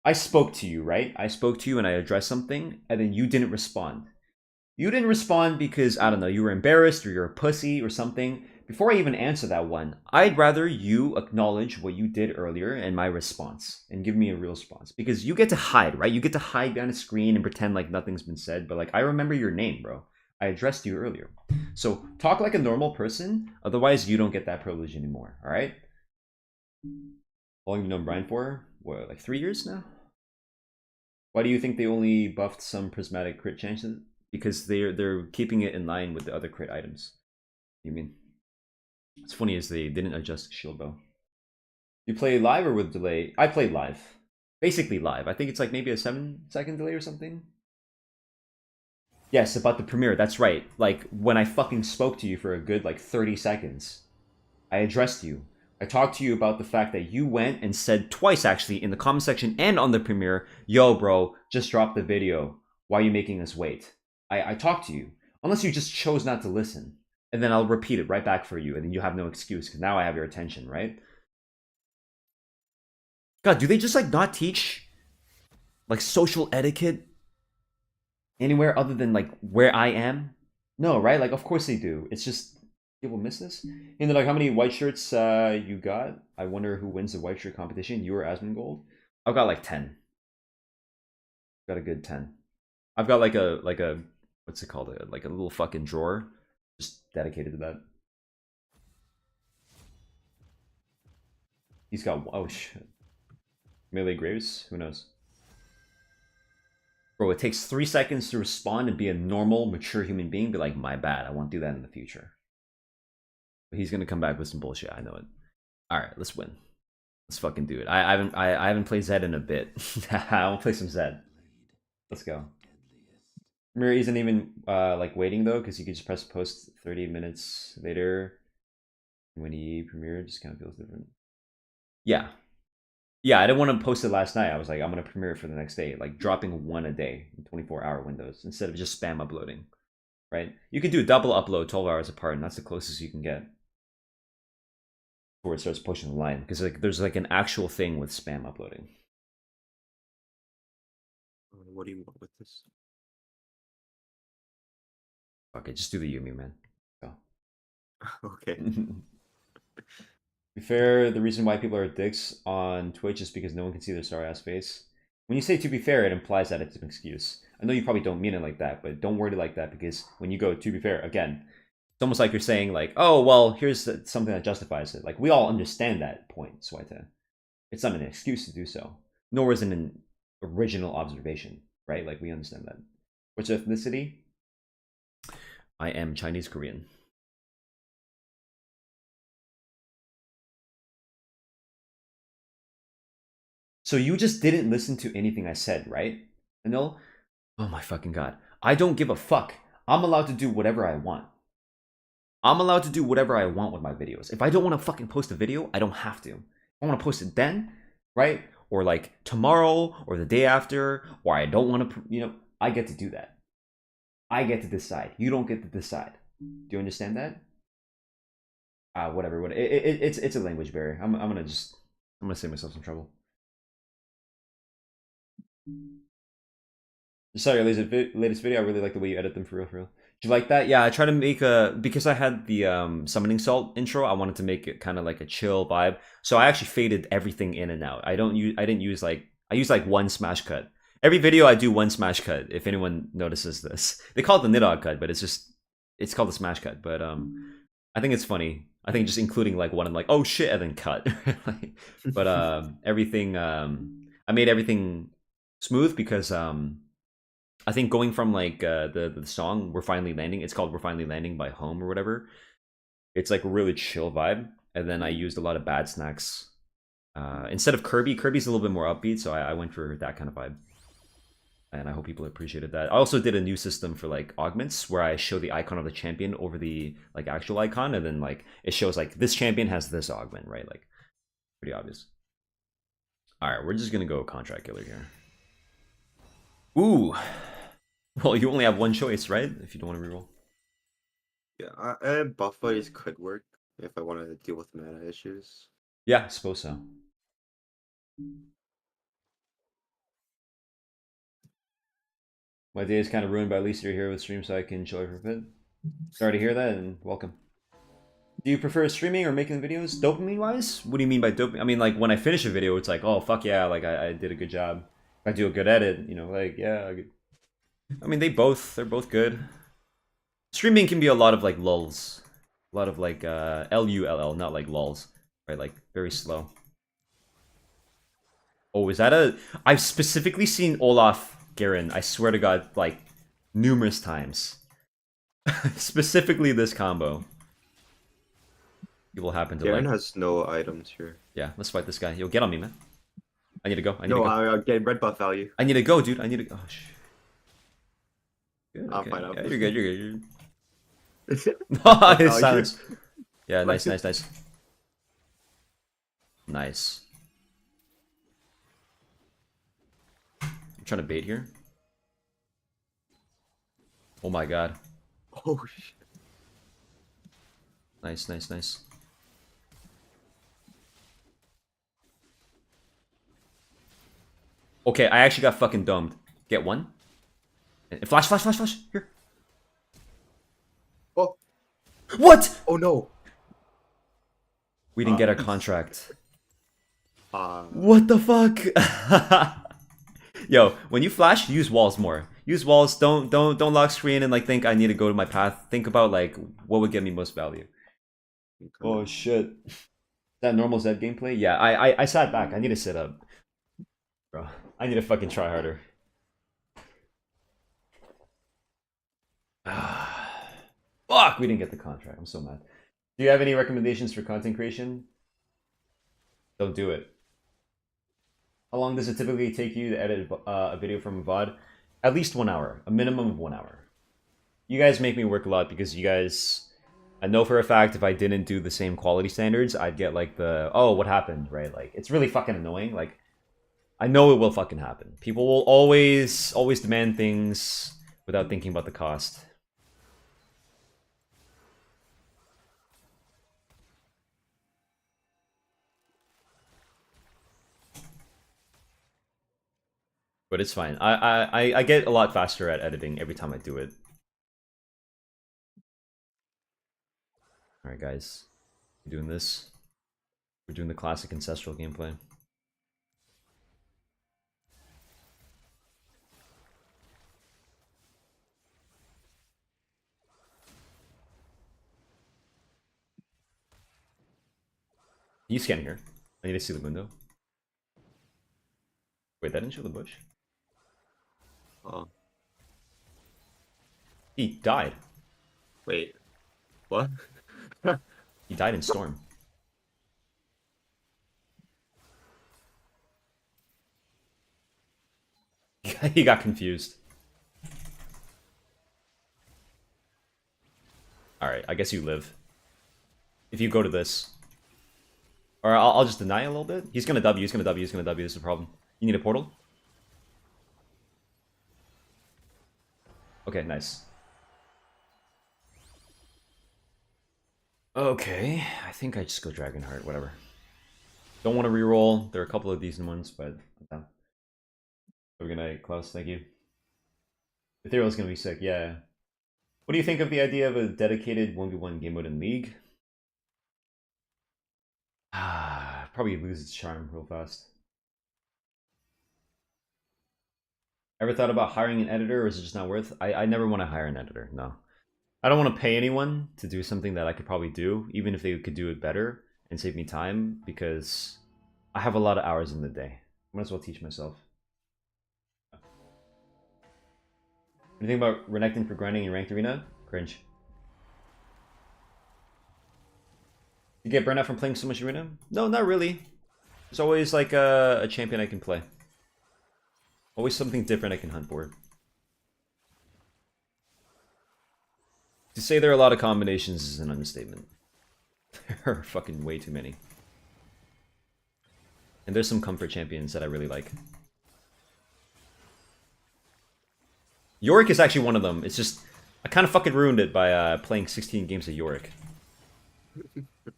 [SPEAKER 1] I spoke to you, right? I spoke to you and I addressed something, and then you didn't respond. You didn't respond because, I don't know, you were embarrassed or you're a pussy or something. Before I even answer that one, I'd rather you acknowledge what you did earlier and my response and give me a real response. Because you get to hide, right? You get to hide behind a screen and pretend like nothing's been said. But like, I remember your name, bro. I addressed you earlier. So talk like a normal person. Otherwise, you don't get that privilege anymore, all right? How long have you known Brian for? What, like 3 years now? Why do you think they only buffed some prismatic crit chances? Because they're keeping it in line with the other crit items. You mean? What's funny is they didn't adjust shield bow. You play live or with delay? I played live. Basically live. I think it's like maybe a 7-second delay or something. Yes, about the premiere. That's right. Like when I fucking spoke to you for a good like 30 seconds. I addressed you. I talked to you about the fact that you went and said twice actually in the comment section and on the premiere, yo bro, just drop the video. Why are you making us wait? I talked to you. Unless you just chose not to listen. And then I'll repeat it right back for you, and then you have no excuse, because now I have your attention, right? God, do they just like not teach like social etiquette anywhere other than like where I am? No, right? Like of course they do. It's just people miss this. And then like how many white shirts you got? I wonder who wins the white shirt competition. You or Asmongold? I've got like 10. Got a good 10. I've got like a what's it called? Like a little fucking drawer just dedicated to that. He's got, oh shit. Melee Graves? Who knows? Bro, it takes 3 seconds to respond and be a normal, mature human being. Be like, my bad, I won't do that in the future. But he's gonna come back with some bullshit, I know it. Alright, let's win. Let's fucking do it. I haven't played Zed in a bit. I want to play some Zed. Let's go. Mirror isn't even like waiting though, because you could just press post 30 minutes later when he premiered. Just kind of feels different. Yeah, I didn't want to post it last night. I was like, I'm gonna premiere it for the next day, like dropping one a day in 24-hour windows instead of just spam uploading. Right? You could do a double upload 12 hours apart, and that's the closest you can get before it starts pushing the line. Because like there's like an actual thing with spam uploading.
[SPEAKER 2] What do you want with this?
[SPEAKER 1] Okay, just do the Yumi, man. Go.
[SPEAKER 2] Okay.
[SPEAKER 1] To be fair, the reason why people are dicks on Twitch is because no one can see their sorry-ass face. When you say to be fair, it implies that it's an excuse. I know you probably don't mean it like that, but don't word it like that, because when you go to be fair, again, it's almost like you're saying like, oh, well, here's something that justifies it. Like, we all understand that point, Swaita. It's not an excuse to do so, nor is it an original observation, right? Like, we understand that. What's your ethnicity? I am Chinese Korean. So you just didn't listen to anything I said, right? Anil? Oh my fucking god. I don't give a fuck. I'm allowed to do whatever I want. I'm allowed to do whatever I want with my videos. If I don't want to fucking post a video, I don't have to. If I want to post it then, right? Or like tomorrow or the day after, or I don't want to, you know, I get to do that. I get to decide. You don't get to decide. Do you understand that? Whatever. It's a language barrier. I'm gonna save myself some trouble. Just saw your latest video. I really like the way you edit them for real. Did you like that? Yeah, I try to make because I had the summoning salt intro. I wanted to make it kind of like a chill vibe. So I actually faded everything in and out. I didn't use like I used like one smash cut. Every video I do one smash cut. If anyone notices this, they call it the Nidog cut, but it's called the smash cut. But I think it's funny. I think just including like one and like oh shit and then cut. But everything I made everything smooth because I think going from like the song "We're Finally Landing," it's called "We're Finally Landing" by Home or whatever. It's like a really chill vibe, and then I used a lot of Bad Snacks instead of Kirby. Kirby's a little bit more upbeat, so I went for that kind of vibe, and I hope people appreciated that. I also did a new system for like augments where I show the icon of the champion over the like actual icon, and then like it shows like this champion has this augment, right? Like pretty obvious. All right, we're just gonna go contract killer here. Ooh. Well, you only have one choice, right? If you don't want to reroll.
[SPEAKER 2] Yeah, buff buddies could work if I want to deal with mana issues.
[SPEAKER 1] Yeah, I suppose so. My day is kind of ruined, but at least you're here with stream so I can chill for a bit. Sorry to hear that, and welcome. Do you prefer streaming or making videos? Dopamine-wise? What do you mean by dopamine? I mean, like, when I finish a video, it's like, oh, fuck yeah, like, I did a good job. If I do a good edit, you know, like, yeah. I mean, they're both good. Streaming can be a lot of, like, lulls. A lot of, like, L-U-L-L, not like lulls. Right, like, very slow. Oh, is that a... I've specifically seen Olaf Garen, I swear to God, like, numerous times. Specifically this combo. People happen to
[SPEAKER 2] Garen
[SPEAKER 1] like...
[SPEAKER 2] has no items here.
[SPEAKER 1] Yeah, let's fight this guy. Yo, get on me, man. I need to go.
[SPEAKER 2] I'll get red buff value.
[SPEAKER 1] I need to go, dude. I need to go. Oh, shit. Good,
[SPEAKER 2] I'm
[SPEAKER 1] okay.
[SPEAKER 2] fine.
[SPEAKER 1] Yeah, you're good. You're good.
[SPEAKER 2] Buff
[SPEAKER 1] His
[SPEAKER 2] value.
[SPEAKER 1] silence. Yeah, nice. Nice. I'm trying to bait here. Oh my god.
[SPEAKER 2] Oh shit.
[SPEAKER 1] Nice. Okay, I actually got fucking domed. Get one. And flash. Here.
[SPEAKER 2] Oh.
[SPEAKER 1] What?
[SPEAKER 2] Oh no.
[SPEAKER 1] We didn't get our contract.
[SPEAKER 2] What
[SPEAKER 1] the fuck? Yo, when you flash, use walls more. Use walls. Don't lock screen and like think I need to go to my path. Think about like what would get me most value. Oh shit. That normal Zed gameplay? Yeah, I sat back. I need to sit up. Bro, I need to fucking try harder. Fuck, we didn't get the contract. I'm so mad. Do you have any recommendations for content creation? Don't do it. How long does it typically take you to edit a video from a VOD? At least 1 hour. A minimum of 1 hour. You guys make me work a lot because you guys... I know for a fact if I didn't do the same quality standards, I'd get like the, oh, what happened, right? Like, it's really fucking annoying. Like, I know it will fucking happen. People will always demand things without thinking about the cost. But it's fine. I get a lot faster at editing every time I do it. Alright guys, we're doing this. We're doing the classic ancestral gameplay. You scan here. I need to see the window. Wait, that didn't show the bush?
[SPEAKER 2] Oh.
[SPEAKER 1] He died.
[SPEAKER 2] Wait. What?
[SPEAKER 1] He died in storm. He got confused. Alright, I guess you live. If you go to this. Or I'll just deny a little bit. He's gonna W, This is a problem. You need a portal? Okay, nice. Okay, I think I just go Dragonheart, whatever. Don't want to reroll. There are a couple of decent ones, but I'm done. Have a good night, Klaus. Thank you. Ethereal's gonna be sick, yeah. What do you think of the idea of a dedicated 1v1 game mode in League? Probably lose its charm real fast. Ever thought about hiring an editor, or is it just not worth? I never want to hire an editor. No, I don't want to pay anyone to do something that I could probably do, even if they could do it better and save me time, because I have a lot of hours in the day. Might as well teach myself. Anything about renekton for grinding in ranked arena? Cringe. You get burnt out from playing so much arena? No, not really. There's always like a champion I can play. Always something different I can hunt for. To say there are a lot of combinations is an understatement. There are fucking way too many. And there's some comfort champions that I really like. Yorick is actually one of them. It's just, I kind of fucking ruined it by playing 16 games of Yorick.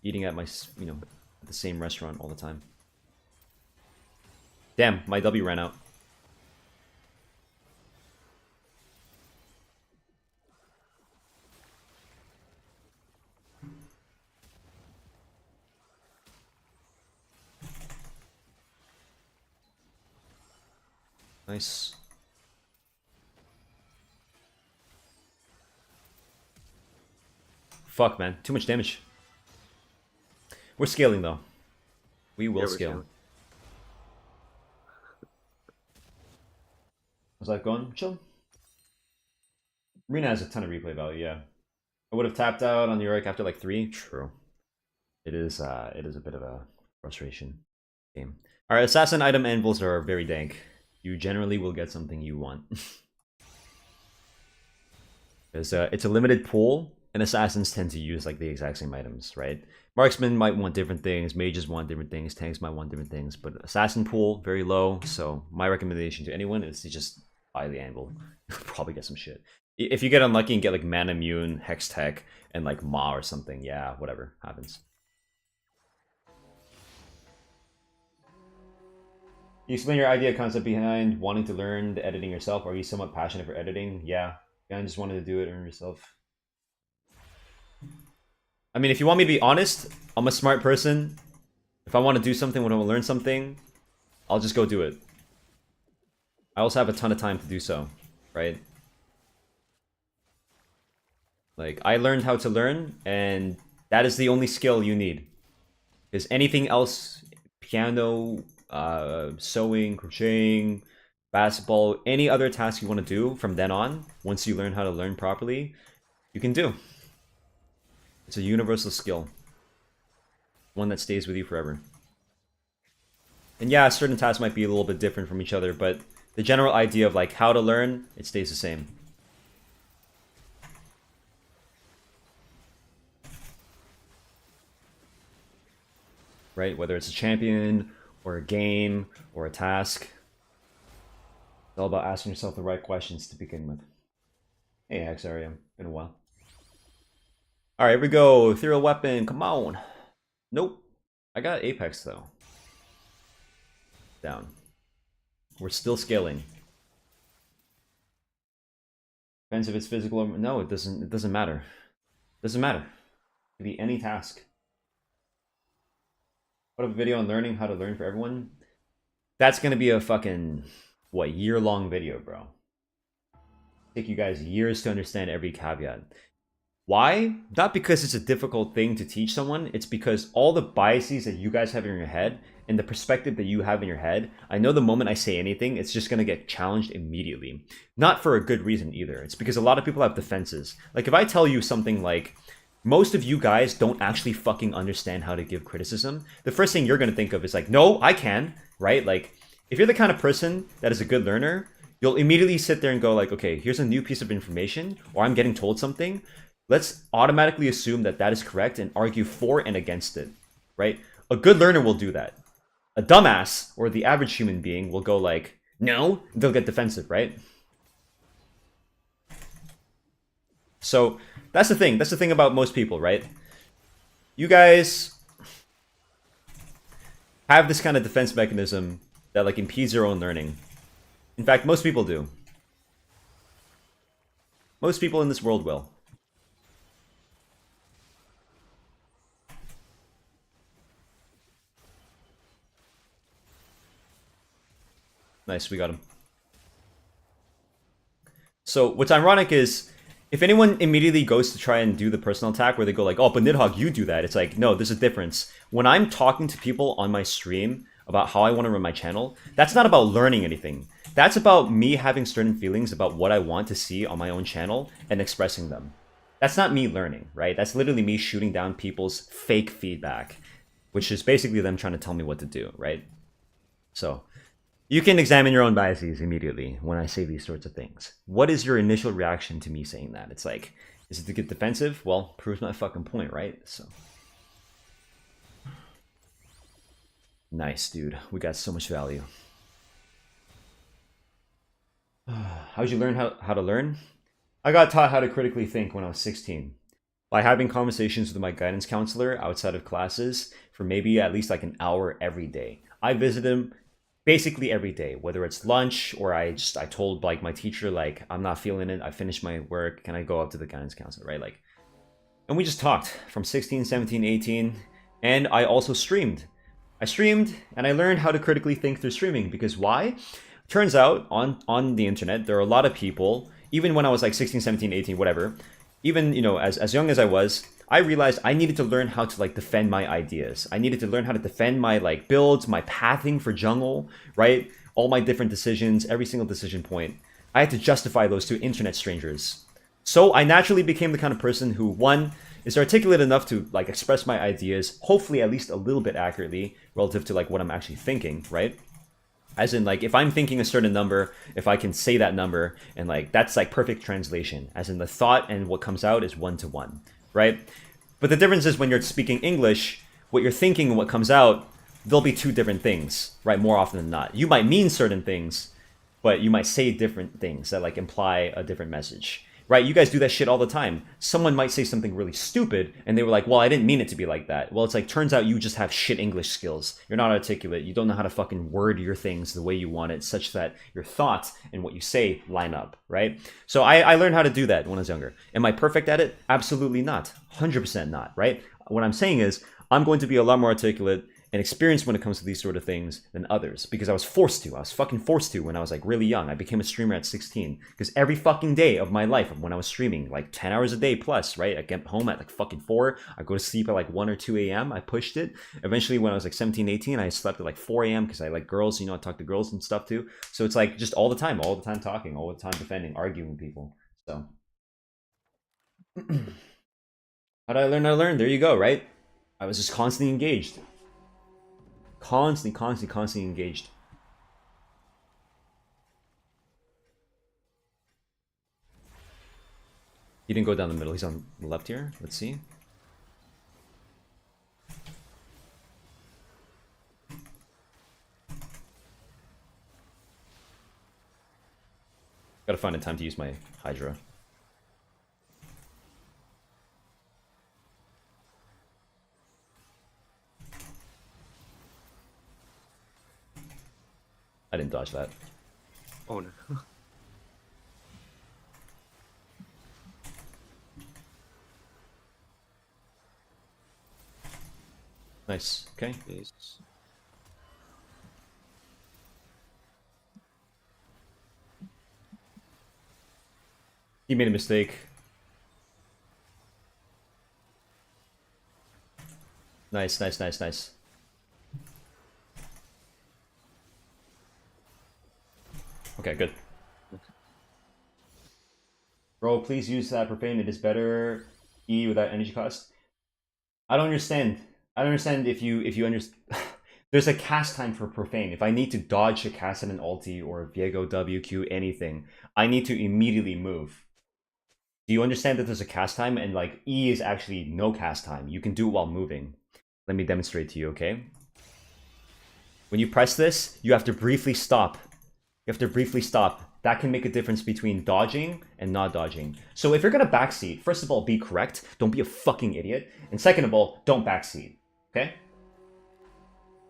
[SPEAKER 1] Eating at my, you know, at the same restaurant all the time. Damn, my W ran out. Nice. Fuck, man. Too much damage. We're scaling, though. We will scale. How's that going? Chill. Arena has a ton of replay value, yeah. I would have tapped out on the Yorick after like 3. True. It is a bit of a frustration game. Alright, assassin item anvils are very dank. You generally will get something you want. Because it's a limited pool, and assassins tend to use like the exact same items, right? Marksmen might want different things, mages want different things, tanks might want different things, but assassin pool, very low, so my recommendation to anyone is to just buy the anvil. You'll probably get some shit. If you get unlucky and get like mana immune, hex tech, and like Ma or something, yeah, whatever, happens. You explain your idea concept behind wanting to learn the editing yourself. Are you somewhat passionate for editing? Yeah. I just wanted to do it yourself. I mean, if you want me to be honest, I'm a smart person. If I want to do something, when I want to learn something, I'll just go do it. I also have a ton of time to do so, right? Like, I learned how to learn, and that is the only skill you need. Because anything else, piano, sewing, crocheting, basketball, any other task you want to do from then on, once you learn how to learn properly, you can do. It's a universal skill. One that stays with you forever. And yeah, certain tasks might be a little bit different from each other, but the general idea of like how to learn, it stays the same. Right? Whether it's a champion, or a game, or a task. It's all about asking yourself the right questions to begin with. Hey, Axaria. Been a while. Alright, here we go. Ethereal weapon, come on. Nope. I got Apex, though. Down. We're still scaling. Depends if it's physical or... No, it doesn't matter. It doesn't matter. It could be any task. What a video on learning how to learn for everyone. That's gonna be a fucking, what, year-long video, bro. Take you guys years to understand every caveat. Why? Not because it's a difficult thing to teach someone, it's because all the biases that you guys have in your head and the perspective that you have in your head, I know the moment I say anything, it's just gonna get challenged immediately. Not for a good reason either. It's because a lot of people have defenses. Like if I tell you something like, most of you guys don't actually fucking understand how to give criticism, the first thing you're gonna think of is like, no, I can, right? Like, if you're the kind of person that is a good learner, you'll immediately sit there and go like, okay, here's a new piece of information, or I'm getting told something. Let's automatically assume that that is correct and argue for and against it, right? A good learner will do that. A dumbass, or the average human being, will go like, no, they'll get defensive, right? So that's the thing. That's the thing about most people, right? You guys have this kind of defense mechanism that like impedes your own learning. In fact, most people do. Most people in this world will. Nice, we got him. So what's ironic is, if anyone immediately goes to try and do the personal attack where they go like, oh, but Nidhogg, you do that. It's like, no, there's a difference. When I'm talking to people on my stream about how I want to run my channel, that's not about learning anything. That's about me having certain feelings about what I want to see on my own channel and expressing them. That's not me learning, right? That's literally me shooting down people's fake feedback, which is basically them trying to tell me what to do, right? So you can examine your own biases immediately when I say these sorts of things. What is your initial reaction to me saying that? It's like, is it to get defensive? Well, proves my fucking point, right? So nice, dude. We got so much value. How'd you learn how to learn? I got taught how to critically think when I was 16 by having conversations with my guidance counselor outside of classes for maybe at least like an hour every day. I visited him basically every day, whether it's lunch or I told like my teacher, like, I'm not feeling it, I finished my work, can I go up to the guidance counselor, right? Like, and we just talked from 16, 17, 18, and I also streamed. I streamed and I learned how to critically think through streaming, because why? Turns out on the internet, there are a lot of people, even when I was like 16, 17, 18, whatever, even, you know, as young as I was, I realized I needed to learn how to like defend my ideas. I needed to learn how to defend my like builds, my pathing for jungle, right? All my different decisions, every single decision point. I had to justify those to internet strangers. So I naturally became the kind of person who, one, is articulate enough to like express my ideas, hopefully at least a little bit accurately relative to like what I'm actually thinking, right? As in, like, if I'm thinking a certain number, if I can say that number, and like that's like perfect translation. As in, the thought and what comes out is 1-to-1, right? But the difference is when you're speaking English, what you're thinking and what comes out, they'll be two different things, right? More often than not. You might mean certain things, but you might say different things that like imply a different message, right? You guys do that shit all the time. Someone might say something really stupid and they were like, well, I didn't mean it to be like that. Well, it's like, turns out you just have shit English skills. You're not articulate. You don't know how to fucking word your things the way you want it, such that your thoughts and what you say line up, right? So I learned how to do that when I was younger. Am I perfect at it? Absolutely not. 100% not, right? What I'm saying is, I'm going to be a lot more articulate and experienced when it comes to these sort of things than others, because I was forced to. I was fucking forced to when I was like really young. I became a streamer at 16 because every fucking day of my life when I was streaming, like 10 hours a day plus, right? I get home at like fucking 4. I go to sleep at like 1 or 2 a.m. I pushed it. Eventually when I was like 17, 18, I slept at like 4 a.m. because I like girls, you know, I talk to girls and stuff too. So it's like just all the time talking, all the time defending, arguing with people. So how did I learn? I learned. There you go, right? I was just constantly engaged. Constantly engaged. He didn't go down the middle. He's on the left here. Let's see. Gotta find a time to use my Hydra. I didn't dodge that.
[SPEAKER 2] Oh no.
[SPEAKER 1] Nice. Okay.
[SPEAKER 2] Yes.
[SPEAKER 1] He made a mistake. Nice. Okay, good. Bro, please use that profane. It is better E without energy cost. I don't understand. I don't understand if you understand. There's a cast time for profane. If I need to dodge a cast at an ulti or a Viego WQ anything, I need to immediately move. Do you understand that there's a cast time? And like E is actually no cast time. You can do it while moving. Let me demonstrate to you, okay? When you press this, you have to briefly stop. You have to briefly stop. That can make a difference between dodging and not dodging. So if you're gonna backseat, first of all, be correct. Don't be a fucking idiot. And second of all, don't backseat. Okay?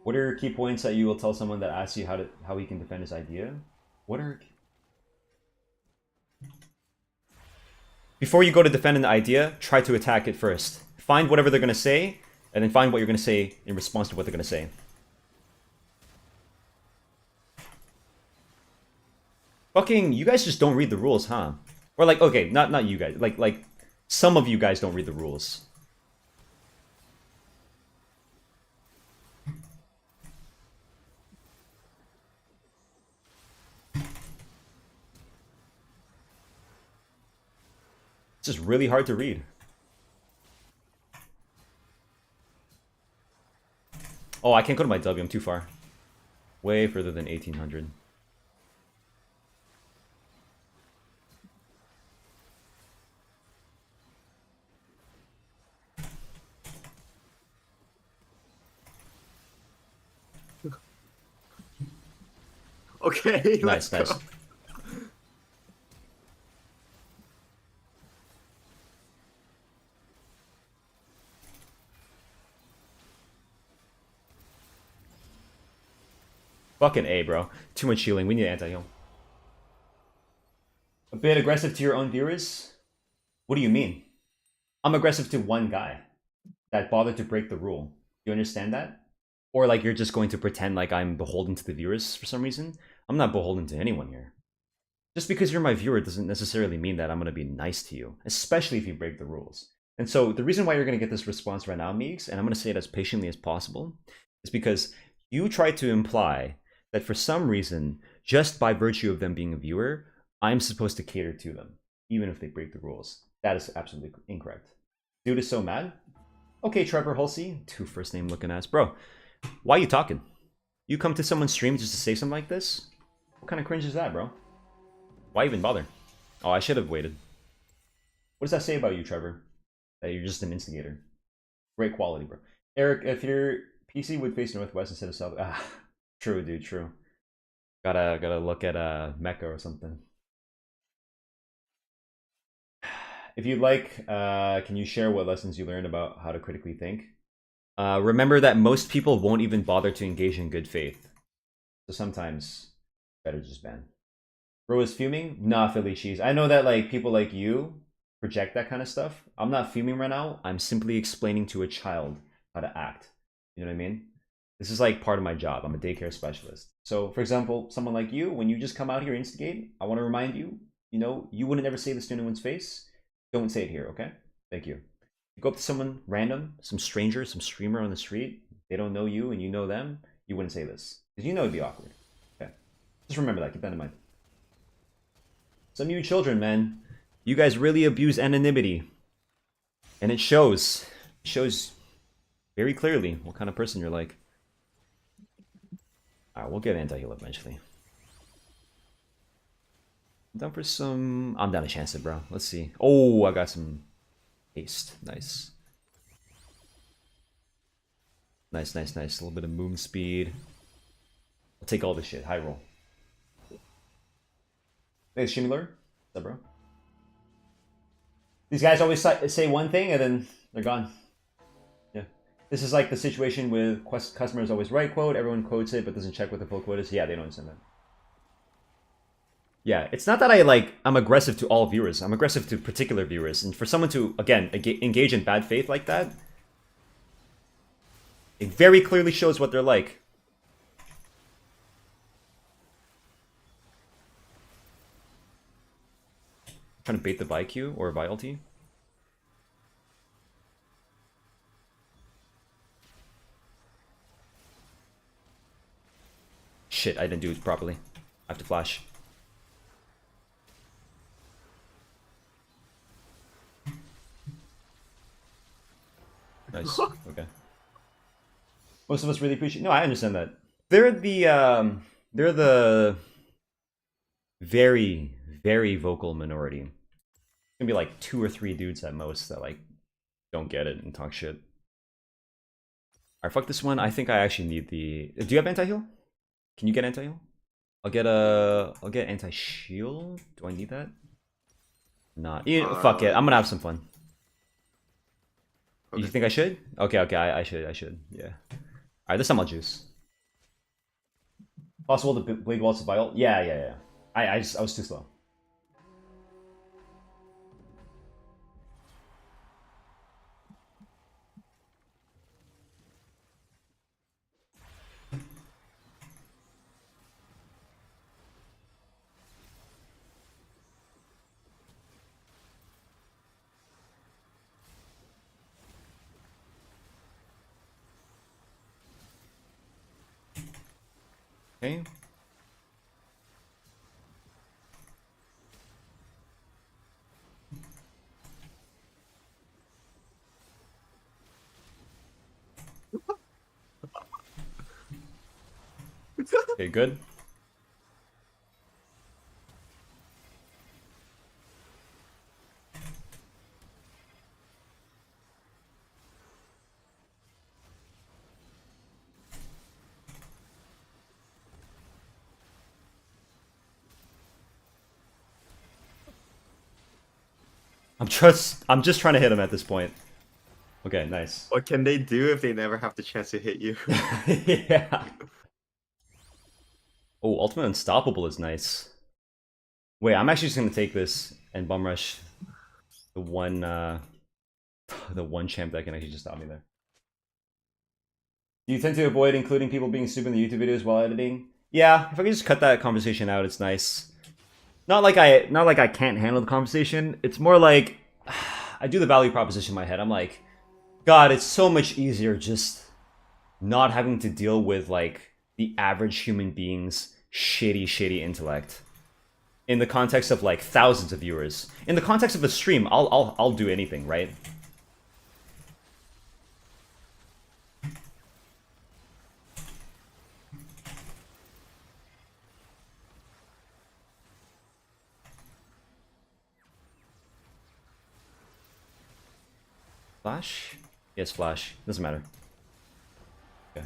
[SPEAKER 1] What are key points that you will tell someone that asks you how he can defend his idea? What are... Before you go to defend an idea, try to attack it first. Find whatever they're gonna say, and then find what you're gonna say in response to what they're gonna say. Fucking, you guys just don't read the rules, huh? Or like, okay, not you guys. Like some of you guys don't read the rules. It's just really hard to read. Oh, I can't go to my W. I'm too far. Way further than 1800.
[SPEAKER 2] Okay,
[SPEAKER 1] Nice,
[SPEAKER 2] let's
[SPEAKER 1] nice.
[SPEAKER 2] go.
[SPEAKER 1] Fucking A, bro. Too much healing. We need anti-heal. A bit aggressive to your own viewers? What do you mean? I'm aggressive to one guy that bothered to break the rule. You understand that? Or like you're just going to pretend like I'm beholden to the viewers for some reason? I'm not beholden to anyone here. Just because you're my viewer doesn't necessarily mean that I'm going to be nice to you, especially if you break the rules. And so the reason why you're going to get this response right now, Meeks, and I'm going to say it as patiently as possible, is because you tried to imply that for some reason, just by virtue of them being a viewer, I'm supposed to cater to them, even if they break the rules. That is absolutely incorrect. Dude is so mad. Okay, Trevor Hulsey, two first name looking ass. Bro, why are you talking? You come to someone's stream just to say something like this? What kind of cringe is that, bro? Why even bother? Oh, I should have waited. What does that say about you, Trevor? That you're just an instigator. Great quality, bro. Eric, if your PC would face northwest instead of south... Ah, true, dude, true. Gotta look at Mecca or something. If you'd like, can you share what lessons you learned about how to critically think? Remember that most people won't even bother to engage in good faith. So sometimes, better just ban. Bro is fuming? Nah, Philly cheese. I know that like people like you project that kind of stuff. I'm not fuming right now. I'm simply explaining to a child how to act. You know what I mean? This is like part of my job. I'm a daycare specialist. So, for example, someone like you, when you just come out here and instigate, I want to remind you, you know, you wouldn't ever say this to anyone's face. Don't say it here, okay? Thank you. You go up to someone random, some stranger, some streamer on the street, they don't know you and you know them, you wouldn't say this. Because you know it'd be awkward. Okay? Just remember that. Keep that in mind. Some of you children, man, you guys really abuse anonymity. And it shows. It shows very clearly what kind of person you're like. Alright, we'll get anti-heal eventually. I'm down for some... I'm down to chance it, bro. Let's see. Oh, I got some haste. Nice. Nice, nice, nice. A little bit of moon speed. I'll take all this shit. High roll. Hey, Shimilur. What's up, bro? These guys always say one thing and then they're gone. Yeah. This is like the situation with customers always write quote, everyone quotes it but doesn't check what the full quote is. Yeah, they don't understand that. Yeah, it's not that I'm aggressive to all viewers. I'm aggressive to particular viewers. And for someone to, again, engage in bad faith like that, it very clearly shows what they're like. Trying to bait the buy queue or buy ulti. Shit, I didn't do it properly. I have to flash. Nice. Okay. Most of us really appreciate. No, I understand that. They're the very, very vocal minority. It's gonna be like 2 or 3 dudes at most that like don't get it and talk shit. Alright, fuck this one. I think I actually need the... Do you have anti-heal? Can you get anti-heal? I'll get anti-shield. Do I need that? Not. Fuck it. I'm gonna have some fun. Okay. You think I should? Okay, okay, I should. Yeah. Alright, this time I'll juice. Possible to blade waltz of vial? Yeah. I was too slow. Okay. Okay, good. I'm just trying to hit him at this point. Okay, nice.
[SPEAKER 2] What can they do if they never have the chance to hit you?
[SPEAKER 1] Yeah. Oh, Ultimate Unstoppable is nice. Wait, I'm actually just gonna take this and bum rush the one the one champ that can actually just stop me there. Do you tend to avoid including people being stupid in the YouTube videos while editing? Yeah, if I can just cut that conversation out, it's nice. Not like I can't handle the conversation. It's more like I do the value proposition in my head. I'm like, God, it's so much easier just not having to deal with like the average human being's shitty intellect. In the context of like thousands of viewers. In the context of a stream, I'll do anything, right? Flash? Yes, flash. Doesn't matter. Okay.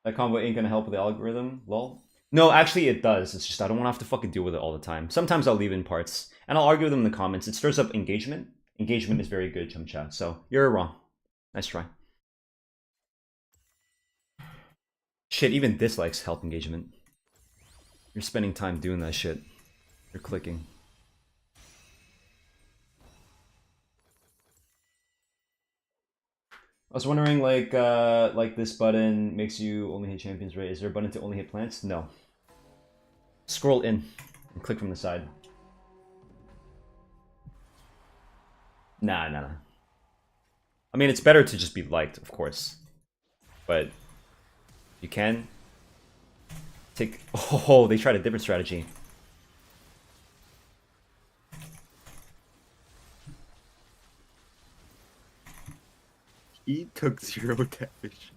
[SPEAKER 1] That combo ain't gonna help with the algorithm, lol. No, actually it does. It's just I don't want to have to fucking deal with it all the time. Sometimes I'll leave in parts, and I'll argue with them in the comments. It stirs up engagement. Engagement is very good, Chum Chat. So you're wrong. Nice try. Shit, even dislikes help engagement. You're spending time doing that shit. You're clicking. I was wondering, like this button makes you only hit champions, right? Is there a button to only hit plants? No. Scroll in and click from the side. Nah. I mean, it's better to just be liked, of course. But you can take... Oh, they tried a different strategy.
[SPEAKER 2] He took 0 damage.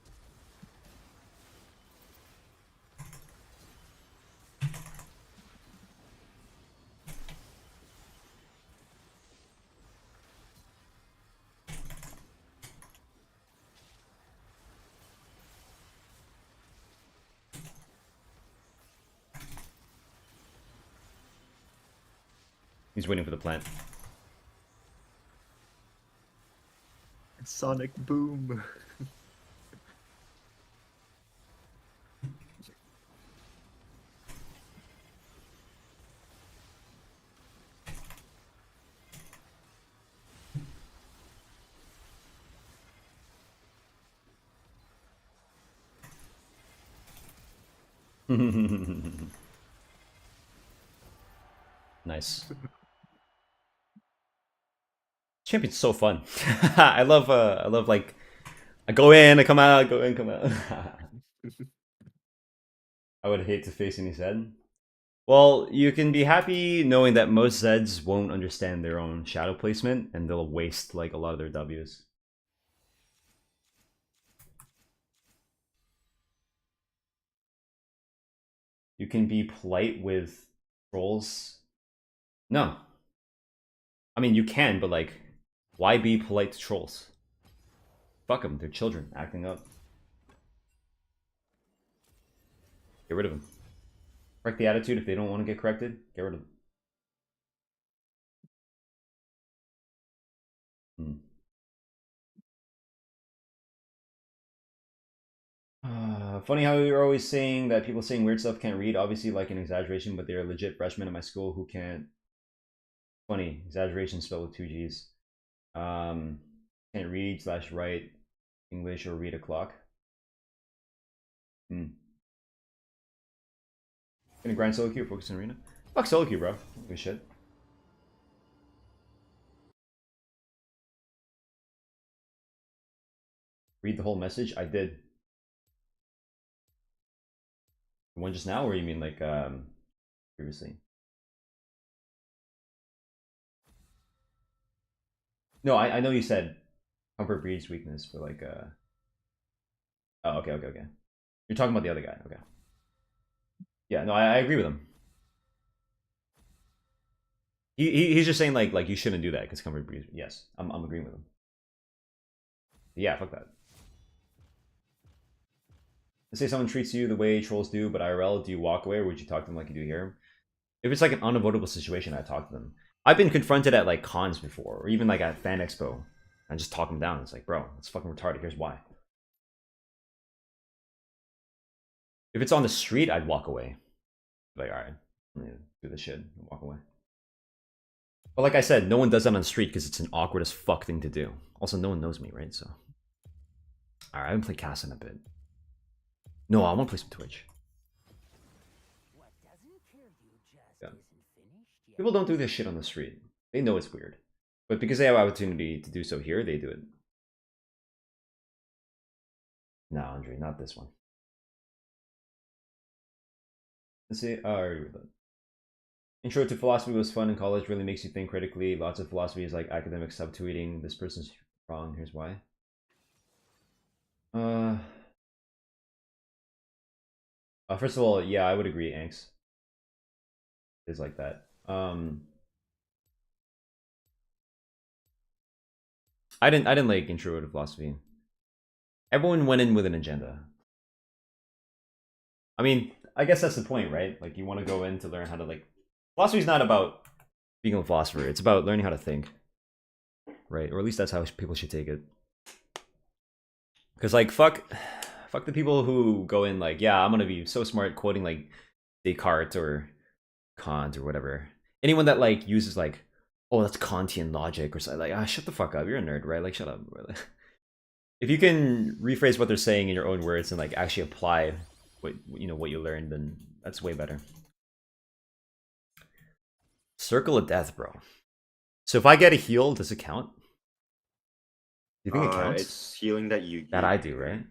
[SPEAKER 1] He's waiting for the plant.
[SPEAKER 2] Sonic boom.
[SPEAKER 1] Nice. Champion's so fun. I love like I go in, I come out, go in, come out. I would hate to face any Zed. Well, you can be happy knowing that most Zeds won't understand their own shadow placement and they'll waste like a lot of their Ws. You can be polite with trolls. No. I mean, you can, but like, why be polite to trolls? Fuck them, they're children acting up. Get rid of them. Correct the attitude if they don't want to get corrected. Get rid of them. Funny how you're always saying that people saying weird stuff can't read. Obviously, like an exaggeration, but they're legit freshmen at my school who can't. Funny exaggeration spelled with two G's. Can't read slash write English or read a clock. Gonna grind solo queue or focus on arena? Fuck solo queue, bro. Good shit. Read the whole message? I did. The one just now, or you mean like previously? No, I know you said comfort breeds weakness, but like oh, okay. You're talking about the other guy. Okay. Yeah, no, I agree with him. He's just saying like you shouldn't do that because comfort breeds. Yes, I'm agreeing with him. Yeah, fuck that. Let's say someone treats you the way trolls do, but IRL, do you walk away or would you talk to them like you do here? If it's like an unavoidable situation, I talk to them. I've been confronted at like cons before, or even like at Fan Expo. I just talk them down. It's like, bro, it's fucking retarded. Here's why. If it's on the street, I'd walk away. Like, all right, do this shit and walk away. But like I said, no one does that on the street because it's an awkward as fuck thing to do. Also, no one knows me, right? So, all right, I haven't played Cast in a bit. No, I want to play some Twitch. Yeah. People don't do this shit on the street. They know it's weird. But because they have opportunity to do so here, they do it. No, Andre, not this one. Let's see. Oh, I already read that. Intro to philosophy was fun in college. Really makes you think critically. Lots of philosophy is like academic subtweeting. This person's wrong. Here's why. First of all, yeah, I would agree. Angst is like that. I didn't like intro to philosophy. Everyone went in with an agenda. I mean, I guess that's the point, right? Like you want to go in to learn how to like. Philosophy is not about being a philosopher. It's about learning how to think, right? Or at least that's how people should take it. Because like fuck the people who go in like, yeah, I'm gonna be so smart quoting like Descartes or Kant or whatever. Anyone that like uses like, oh, that's Kantian logic or something, like, shut the fuck up. You're a nerd, right? Like, shut up. If you can rephrase what they're saying in your own words and like actually apply what you learned, then that's way better. Circle of Death, bro. So if I get a heal, does it count? Do you think it counts?
[SPEAKER 2] It's healing that you
[SPEAKER 1] that I do, right?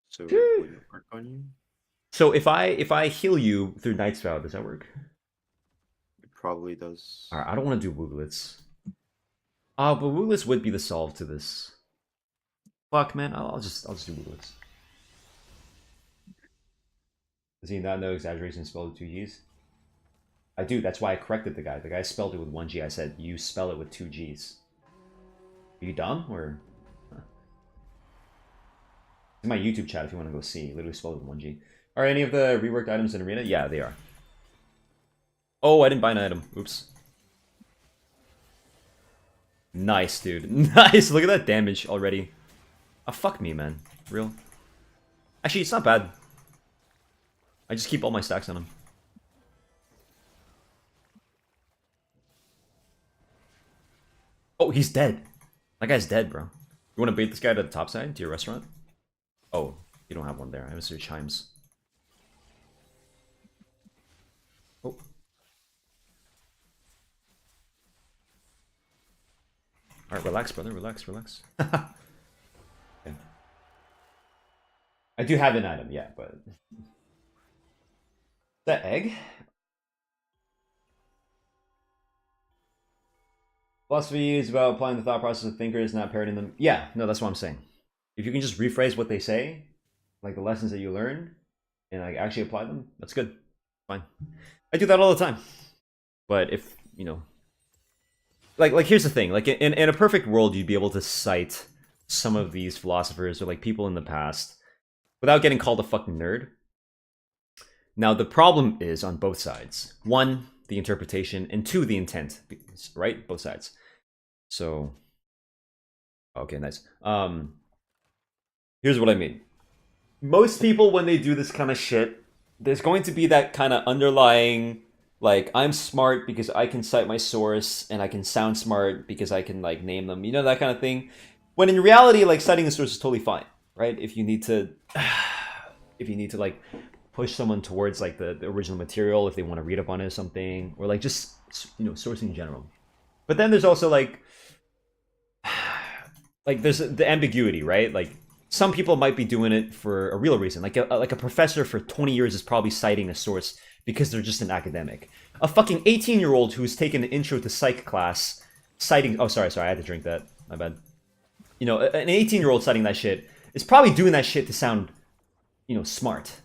[SPEAKER 2] So would it work on you?
[SPEAKER 1] So if I heal you through Night's Vow, does that work?
[SPEAKER 2] It probably does.
[SPEAKER 1] Alright, I don't want to do Wooglets. But Wooglets would be the solve to this. Fuck, man, I'll just do Wooglets. Does he not know exaggeration spelled with 2 G's? I do, that's why I corrected the guy. The guy spelled it with 1 G. I said, you spell it with 2 G's. Are you dumb, or? Huh. It's in my YouTube chat if you want to go see. Literally spelled it with 1 G. Are any of the reworked items in Arena? Yeah, they are. Oh, I didn't buy an item. Oops. Nice, dude. Nice. Look at that damage already. Oh, fuck me, man. Real. Actually, it's not bad. I just keep all my stacks on him. Oh, he's dead. That guy's dead, bro. You want to bait this guy to the top side, to your restaurant? Oh, you don't have one there. I have Sir Chimes. Oh. Alright, relax, brother. Relax, relax. Okay. I do have an item, yeah, but... That egg? Philosophy is about applying the thought process of thinkers, not parroting them. Yeah, no, that's what I'm saying. If you can just rephrase what they say, like the lessons that you learned, and like actually apply them, that's good. Fine. I do that all the time. But if, like here's the thing. Like in a perfect world, you'd be able to cite some of these philosophers or like people in the past without getting called a fucking nerd. Now, the problem is on both sides. One, the interpretation, and two, the intent, right? Both sides. So, okay, nice. Here's what I mean. Most people, when they do this kind of shit, there's going to be that kind of underlying, like, I'm smart because I can cite my source, and I can sound smart because I can, like, name them. You know, that kind of thing. When in reality, like, citing the source is totally fine, right? If you need to, like, push someone towards like the original material if they want to read up on it or something, or like just sourcing in general. But then there's also like there's the ambiguity, right? Like some people might be doing it for a real reason. Like a professor for 20 years is probably citing a source because they're just an academic. A fucking 18-year-old who's taken an intro to psych class citing... Oh, sorry, I had to drink that. My bad. You know, an 18-year-old citing that shit is probably doing that shit to sound, you know, smart.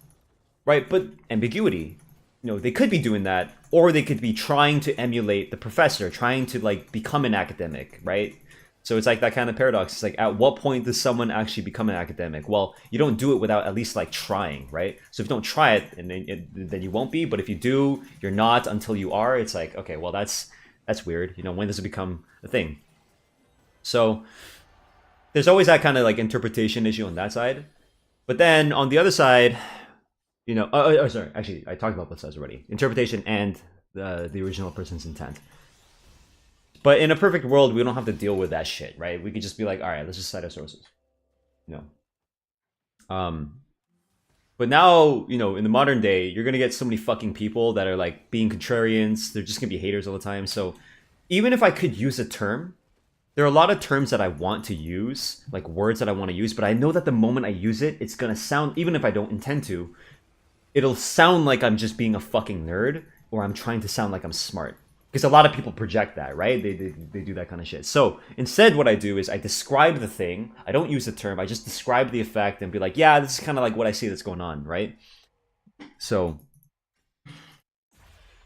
[SPEAKER 1] Right? But ambiguity. You know, they could be doing that, or they could be trying to emulate the professor, trying to, like, become an academic, right? So it's like that kind of paradox. It's like, at what point does someone actually become an academic? Well, you don't do it without at least, like, trying, right? So if you don't try it, and then you won't be. But if you do, you're not until you are. It's like, okay, well, that's weird. You know, when does it become a thing? So there's always that kind of, like, interpretation issue on that side. But then on the other side, you know, sorry, actually, I talked about both sides already. Interpretation and the original person's intent. But in a perfect world, we don't have to deal with that shit, right? We could just be like, all right, let's just cite our sources. You know. But now, you know, in the modern day, you're gonna get so many fucking people that are like being contrarians. They're just gonna be haters all the time. So even if I could use a term, there are a lot of terms that I want to use, like words that I want to use, but I know that the moment I use it, it's gonna sound, even if I don't intend to, it'll sound like I'm just being a fucking nerd, or I'm trying to sound like I'm smart. Because a lot of people project that, right? They do that kind of shit. So instead what I do is I describe the thing. I don't use the term. I just describe the effect and be like, yeah, this is kind of like what I see that's going on, right? So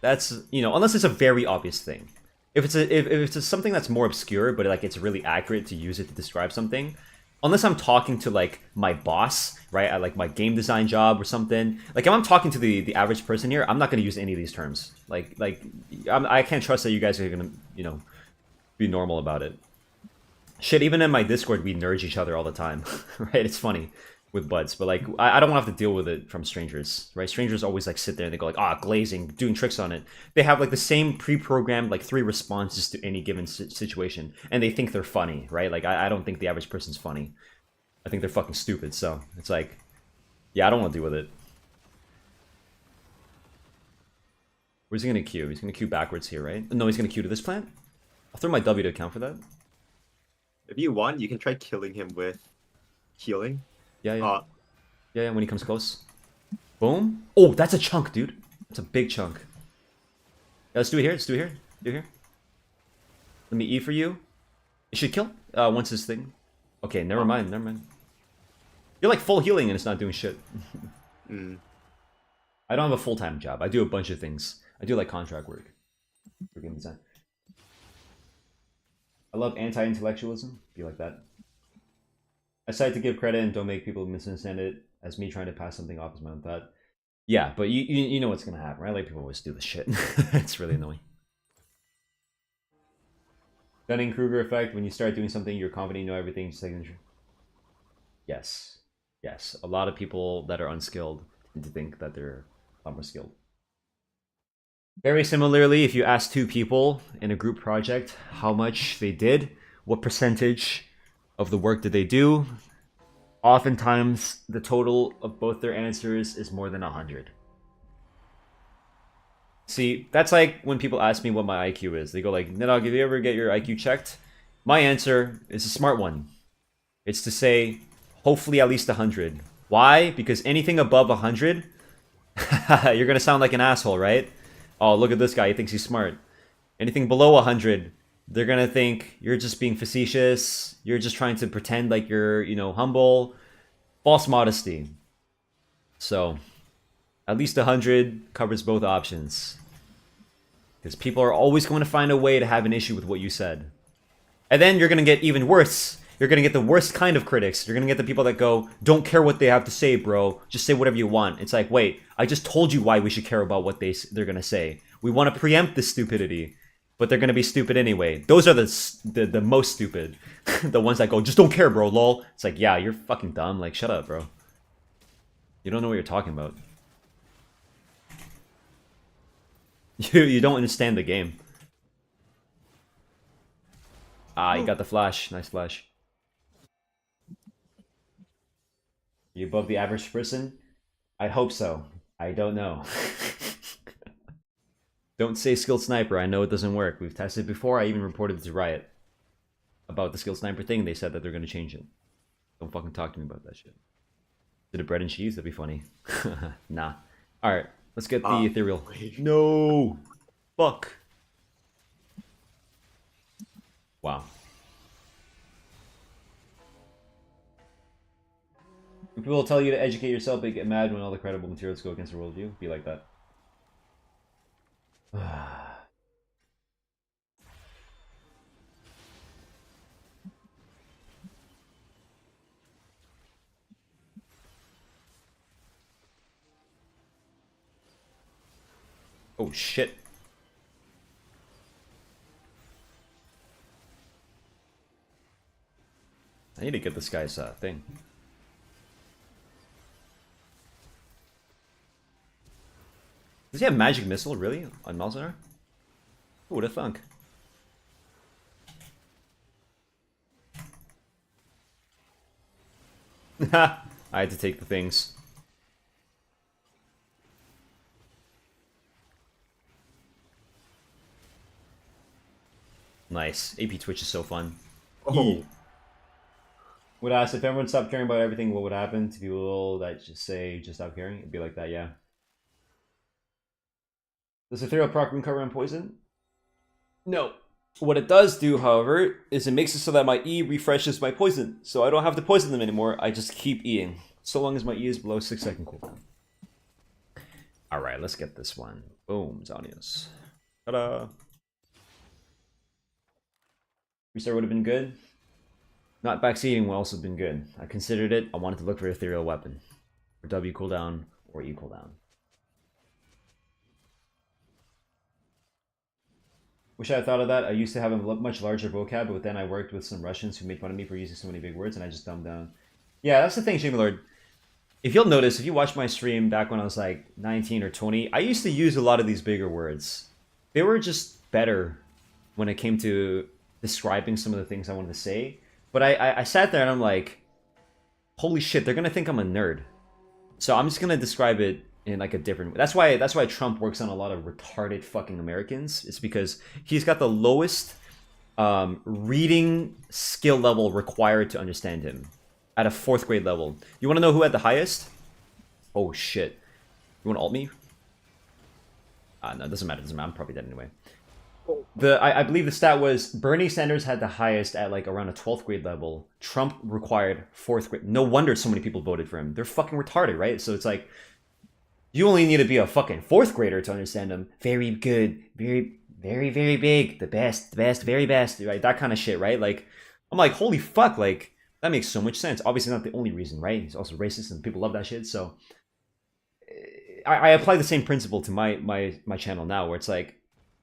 [SPEAKER 1] that's, you know, unless it's a very obvious thing. If it's something that's more obscure, but like it's really accurate to use it to describe something, unless I'm talking to like my boss, right, at like my game design job or something, like if I'm talking to the average person here, I'm not going to use any of these terms. I can't trust that you guys are going to, you know, be normal about it. Shit, even in my Discord, we nerd each other all the time, right? It's funny with buds, but like I don't want to have to deal with it from strangers, right? Strangers always like sit there and they go like, glazing, doing tricks on it. They have like the same pre-programmed like 3 responses to any given situation, and they think they're funny, right? Like I don't think the average person's funny. I think they're fucking stupid. So it's like, yeah, I don't want to deal with it. Where's he gonna queue? He's gonna queue backwards here, right? No, he's gonna queue to this plant. I'll throw my W to account for that.
[SPEAKER 2] If you want, you can try killing him with healing.
[SPEAKER 1] Yeah. Yeah, when he comes close. Boom. Oh, that's a chunk, dude. That's a big chunk. Yeah, let's do it here. Do it here. Let me E for you. It should kill once this thing. Okay, never mind. You're like full healing and it's not doing shit. I don't have a full-time job. I do a bunch of things. I do like contract work for game design. I love anti-intellectualism. Be like that. I decide to give credit and don't make people misunderstand it as me trying to pass something off as my own thought. Yeah, but you know what's gonna happen, right? Like people always do this shit. It's really annoying. Dunning-Kruger effect. When you start doing something, you're confident you know everything. Just like yes. A lot of people that are unskilled tend to think that they're a lot more skilled. Very similarly, if you ask 2 people in a group project how much they did, what percentage of the work did they do, oftentimes the total of both their answers is more than 100. See, that's like when people ask me what my IQ is. They go like, Nidog, if you ever get your IQ checked, my answer is a smart one. It's to say, hopefully at least 100. Why? Because anything above 100, you're gonna sound like an asshole, right? Oh, look at this guy, he thinks he's smart. Anything below 100, they're gonna think you're just being facetious, you're just trying to pretend like you're, you know, humble. False modesty. So, at least 100 covers both options. Because people are always going to find a way to have an issue with what you said. And then you're gonna get even worse. You're gonna get the worst kind of critics. You're gonna get the people that go, don't care what they have to say, bro. Just say whatever you want. It's like, wait, I just told you why we should care about what they're gonna say. We want to preempt this stupidity, but they're gonna be stupid anyway. Those are the most stupid. The ones that go, just don't care, bro, lol. It's like, yeah, you're fucking dumb. Like, shut up, bro. You don't know what you're talking about. You don't understand the game. You got the flash. Nice flash. You above the average person? I'd hope so. I don't know. Don't say skilled sniper. I know it doesn't work. We've tested it before. I even reported it to Riot about the skilled sniper thing. They said that they're going to change it. Don't fucking talk to me about that shit. Did it bread and cheese? That'd be funny. Nah. Alright, let's get the ethereal.
[SPEAKER 2] Wait.
[SPEAKER 1] No! Fuck. Wow. People will tell you to educate yourself, but get mad when all the credible materials go against the worldview. Be like that. Oh shit. I need to get this guy's thing. Does he have magic missile, really? On Malzahar? Who would have thunk? I had to take the things. Nice. AP Twitch is so fun.
[SPEAKER 2] Oh.
[SPEAKER 1] Would ask if everyone stopped caring about everything, what would happen to people that just say just stop caring? It'd be like that, yeah. Does Ethereal proc recover on poison? No. What it does do, however, is it makes it so that my E refreshes my poison. So I don't have to poison them anymore, I just keep Eing. So long as my E is below 6-second cooldown. Alright, let's get this one. Boom, Zanios. Ta-da! Restart would have been good. Not backseating would also have been good. I considered it. I wanted to look for Ethereal weapon. For W cooldown or E cooldown. Wish I had thought of that. I used to have a much larger vocab, but then I worked with some Russians who made fun of me for using so many big words, and I just dumbed down. Yeah, that's the thing, Jamie Lord. If you'll notice, if you watch my stream back when I was like 19 or 20, I used to use a lot of these bigger words. They were just better when it came to describing some of the things I wanted to say. But I sat there and I'm like, holy shit, they're gonna think I'm a nerd. So I'm just gonna describe it in like a different way. That's why Trump works on a lot of retarded fucking Americans. It's because he's got the lowest reading skill level required to understand him. At a 4th grade level. You wanna know who had the highest? Oh shit. You wanna alt me? No, it doesn't matter, I'm probably dead anyway. I believe the stat was Bernie Sanders had the highest at like around a 12th grade level. Trump required 4th grade. No wonder so many people voted for him. They're fucking retarded, right? So it's like, you only need to be a fucking 4th grader to understand him. Very good, very, very, very big, the best, very best, right? That kind of shit, right? Like, I'm like, holy fuck, like, that makes so much sense. Obviously not the only reason, right? He's also racist and people love that shit, so I apply the same principle to my channel now, where it's like,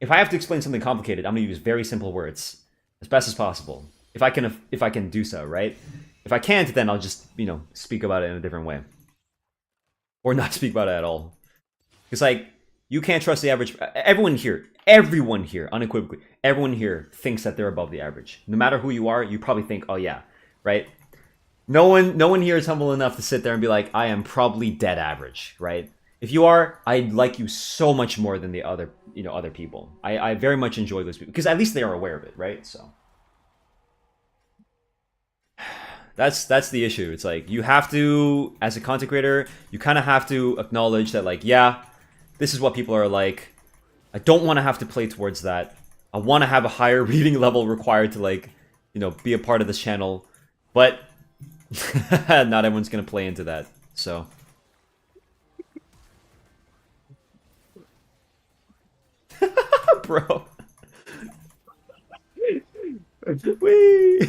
[SPEAKER 1] if I have to explain something complicated, I'm gonna use very simple words as best as possible. If I can do so, right? If I can't, then I'll just, you know, speak about it in a different way. Or not speak about it at all. Because like, you can't trust the average. Everyone here, unequivocally, everyone here thinks that they're above the average. No matter who you are, you probably think, oh yeah, right? No one here is humble enough to sit there and be like, I am probably dead average, right? If you are, I like you so much more than the other, you know, other people. I very much enjoy those people because at least they are aware of it, right? So that's the issue. It's like you have to, as a content creator, you kind of have to acknowledge that, like, yeah, this is what people are like. I don't want to have to play towards that. I want to have a higher reading level required to, like, you know, be a part of this channel, but not everyone's gonna play into that. So. Bro. Wee.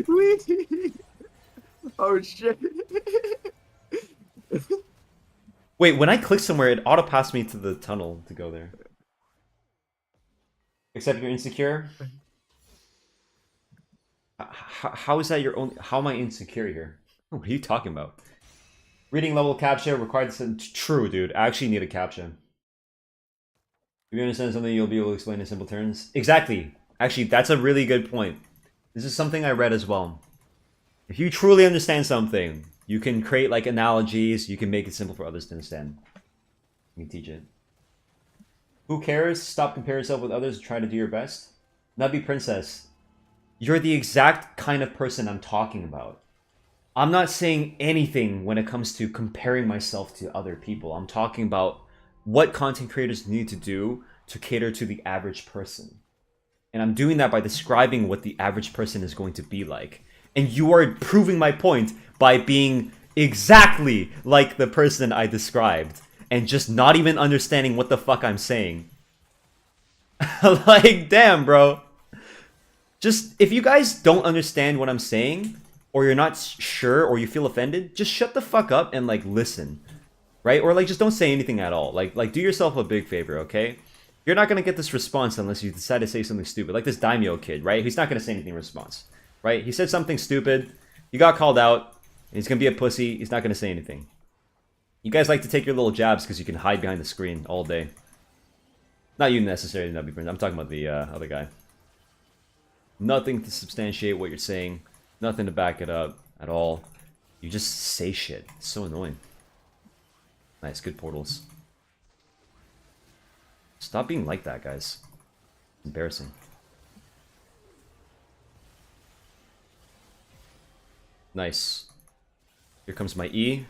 [SPEAKER 2] Wee. Oh shit.
[SPEAKER 1] Wait, when I click somewhere, it auto-passed me to the tunnel to go there. Except you're insecure? How is that your own... How am I insecure here? What are you talking about? Reading level captcha required to... True, dude. I actually need a captcha. If you understand something, you'll be able to explain in simple terms. Exactly. Actually, that's a really good point. This is something I read as well. If you truly understand something, you can create like analogies. You can make it simple for others to understand. You can teach it. Who cares? Stop comparing yourself with others. Try to do your best. Nubby Princess, you're the exact kind of person I'm talking about. I'm not saying anything when it comes to comparing myself to other people. I'm talking about what content creators need to do to cater to the average person. And I'm doing that by describing what the average person is going to be like. And you are proving my point by being exactly like the person I described and just not even understanding what the fuck I'm saying. Like, damn, bro. Just, if you guys don't understand what I'm saying, or you're not sure, or you feel offended, just shut the fuck up and, like, listen. Right? Or, like, just don't say anything at all. Like do yourself a big favor, okay? You're not gonna get this response unless you decide to say something stupid. Like this Daimyo kid, right? He's not gonna say anything in response. Right? He said something stupid. You got called out. He's gonna be a pussy. He's not gonna say anything. You guys like to take your little jabs because you can hide behind the screen all day. Not you necessarily, Nubby Prince. I'm talking about the other guy. Nothing to substantiate what you're saying. Nothing to back it up at all. You just say shit. It's so annoying. Nice, good portals. Stop being like that, guys. It's embarrassing. Nice. Here comes my E.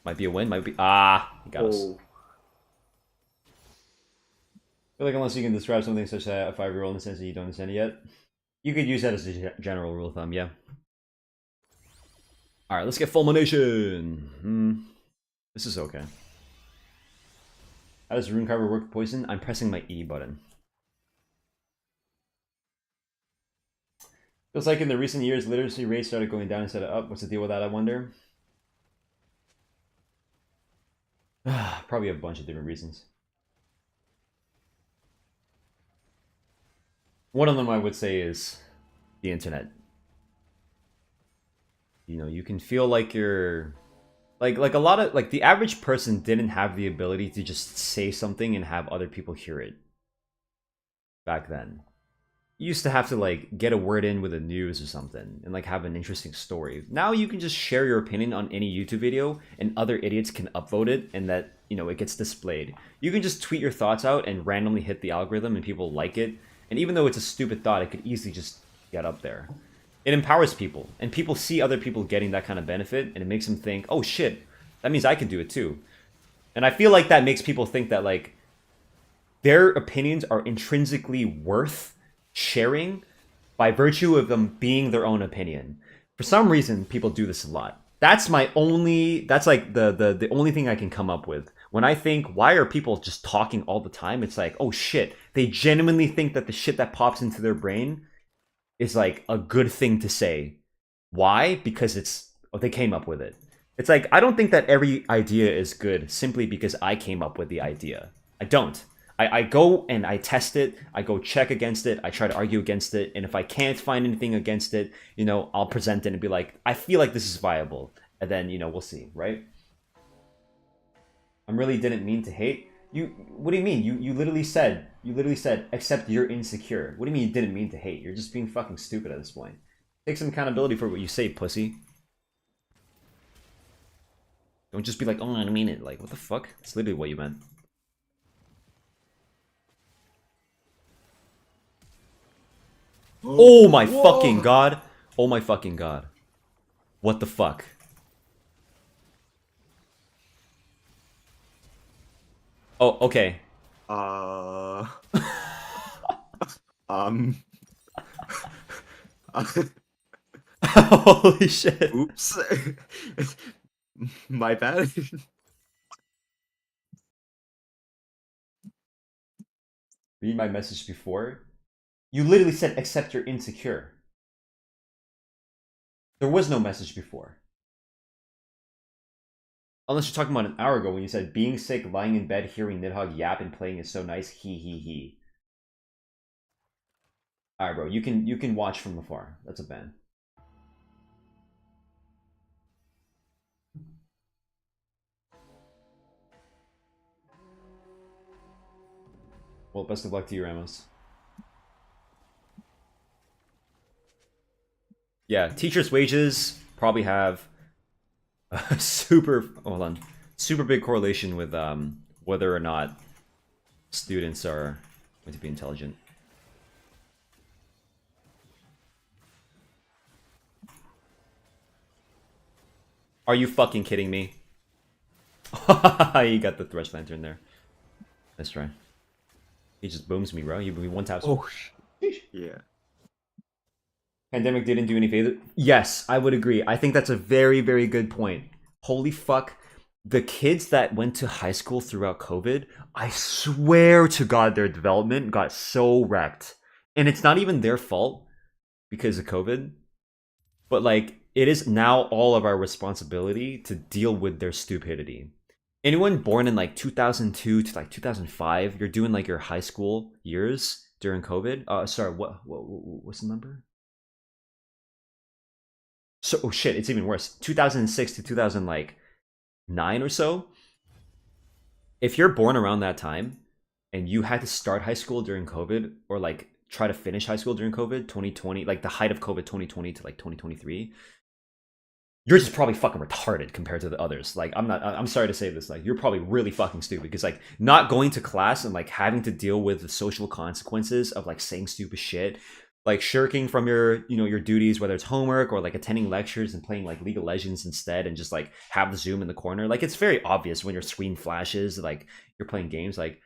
[SPEAKER 1] Might be a win, might be... Ah! He got us. I feel like unless you can describe something such that a 5-year-old in the sense that you don't understand it yet, you could use that as a general rule of thumb, yeah. Alright, let's get fulmination. This is okay. How does rune cover work with poison? I'm pressing my E button. Feels like in the recent years, literacy rates started going down instead of up. What's the deal with that, I wonder? Probably a bunch of different reasons. One of them I would say is the internet. You know, you can feel like you're... Like a lot of... Like, the average person didn't have the ability to just say something and have other people hear it. Back then. You used to have to, like, get a word in with the news or something and, like, have an interesting story. Now you can just share your opinion on any YouTube video and other idiots can upvote it and that, you know, it gets displayed. You can just tweet your thoughts out and randomly hit the algorithm and people like it. And even though it's a stupid thought, it could easily just get up there. It empowers people, and people see other people getting that kind of benefit, and it makes them think, oh shit, that means I can do it too. And I feel like that makes people think that, like, their opinions are intrinsically worth sharing by virtue of them being their own opinion. For some reason, people do this a lot. That's my only... That's, like, the only thing I can come up with. When I think, why are people just talking all the time? It's like, oh shit, they genuinely think that the shit that pops into their brain is like a good thing to say. Why? Because it's... Oh, they came up with it. It's like, I don't think that every idea is good simply because I came up with the idea. I don't. I go and I test it, I go check against it, I try to argue against it, and if I can't find anything against it, you know, I'll present it and be like, I feel like this is viable. And then, you know, we'll see, right? I really didn't mean to hate. You, what do you mean? You literally said, except you're insecure. What do you mean you didn't mean to hate? You're just being fucking stupid at this point. Take some accountability for what you say, pussy. Don't just be like, oh, I didn't mean it. Like, what the fuck? That's literally what you meant. Oh my fucking god. Oh my fucking god. What the fuck? Oh, okay. Holy shit.
[SPEAKER 2] Oops. My bad.
[SPEAKER 1] Read my message before. You literally said, except you're insecure. There was no message before. Unless you're talking about an hour ago when you said, being sick, lying in bed, hearing Nidhogg yap and playing is so nice, he. Alright, bro, you can watch from afar. That's a ban. Well, best of luck to you, Ramos. Yeah, teachers' wages probably have a super big correlation with whether or not students are going to be intelligent. Are you fucking kidding me? You got the Thresh Lantern there. Let's try. He just booms me, bro. He one taps.
[SPEAKER 2] Oh, yeah.
[SPEAKER 1] Pandemic didn't do any favor. Yes, I would agree. I think that's a very, very good point. Holy fuck. The kids that went to high school throughout COVID, I swear to God, their development got so wrecked. And it's not even their fault because of COVID. But like, it is now all of our responsibility to deal with their stupidity. Anyone born in like 2002 to like 2005, you're doing like your high school years during COVID. Sorry, what's the number? So, oh shit, it's even worse. 2006 to 2009 or so. If you're born around that time and you had to start high school during COVID or like try to finish high school during COVID, 2020, like the height of COVID 2020 to like 2023, you're just probably fucking retarded compared to the others. Like, I'm sorry to say this, like, you're probably really fucking stupid because like not going to class and like having to deal with the social consequences of like saying stupid shit, like shirking from your, you know, your duties, whether it's homework or like attending lectures and playing like League of Legends instead and just like have the Zoom in the corner. Like, it's very obvious when your screen flashes, like you're playing games, like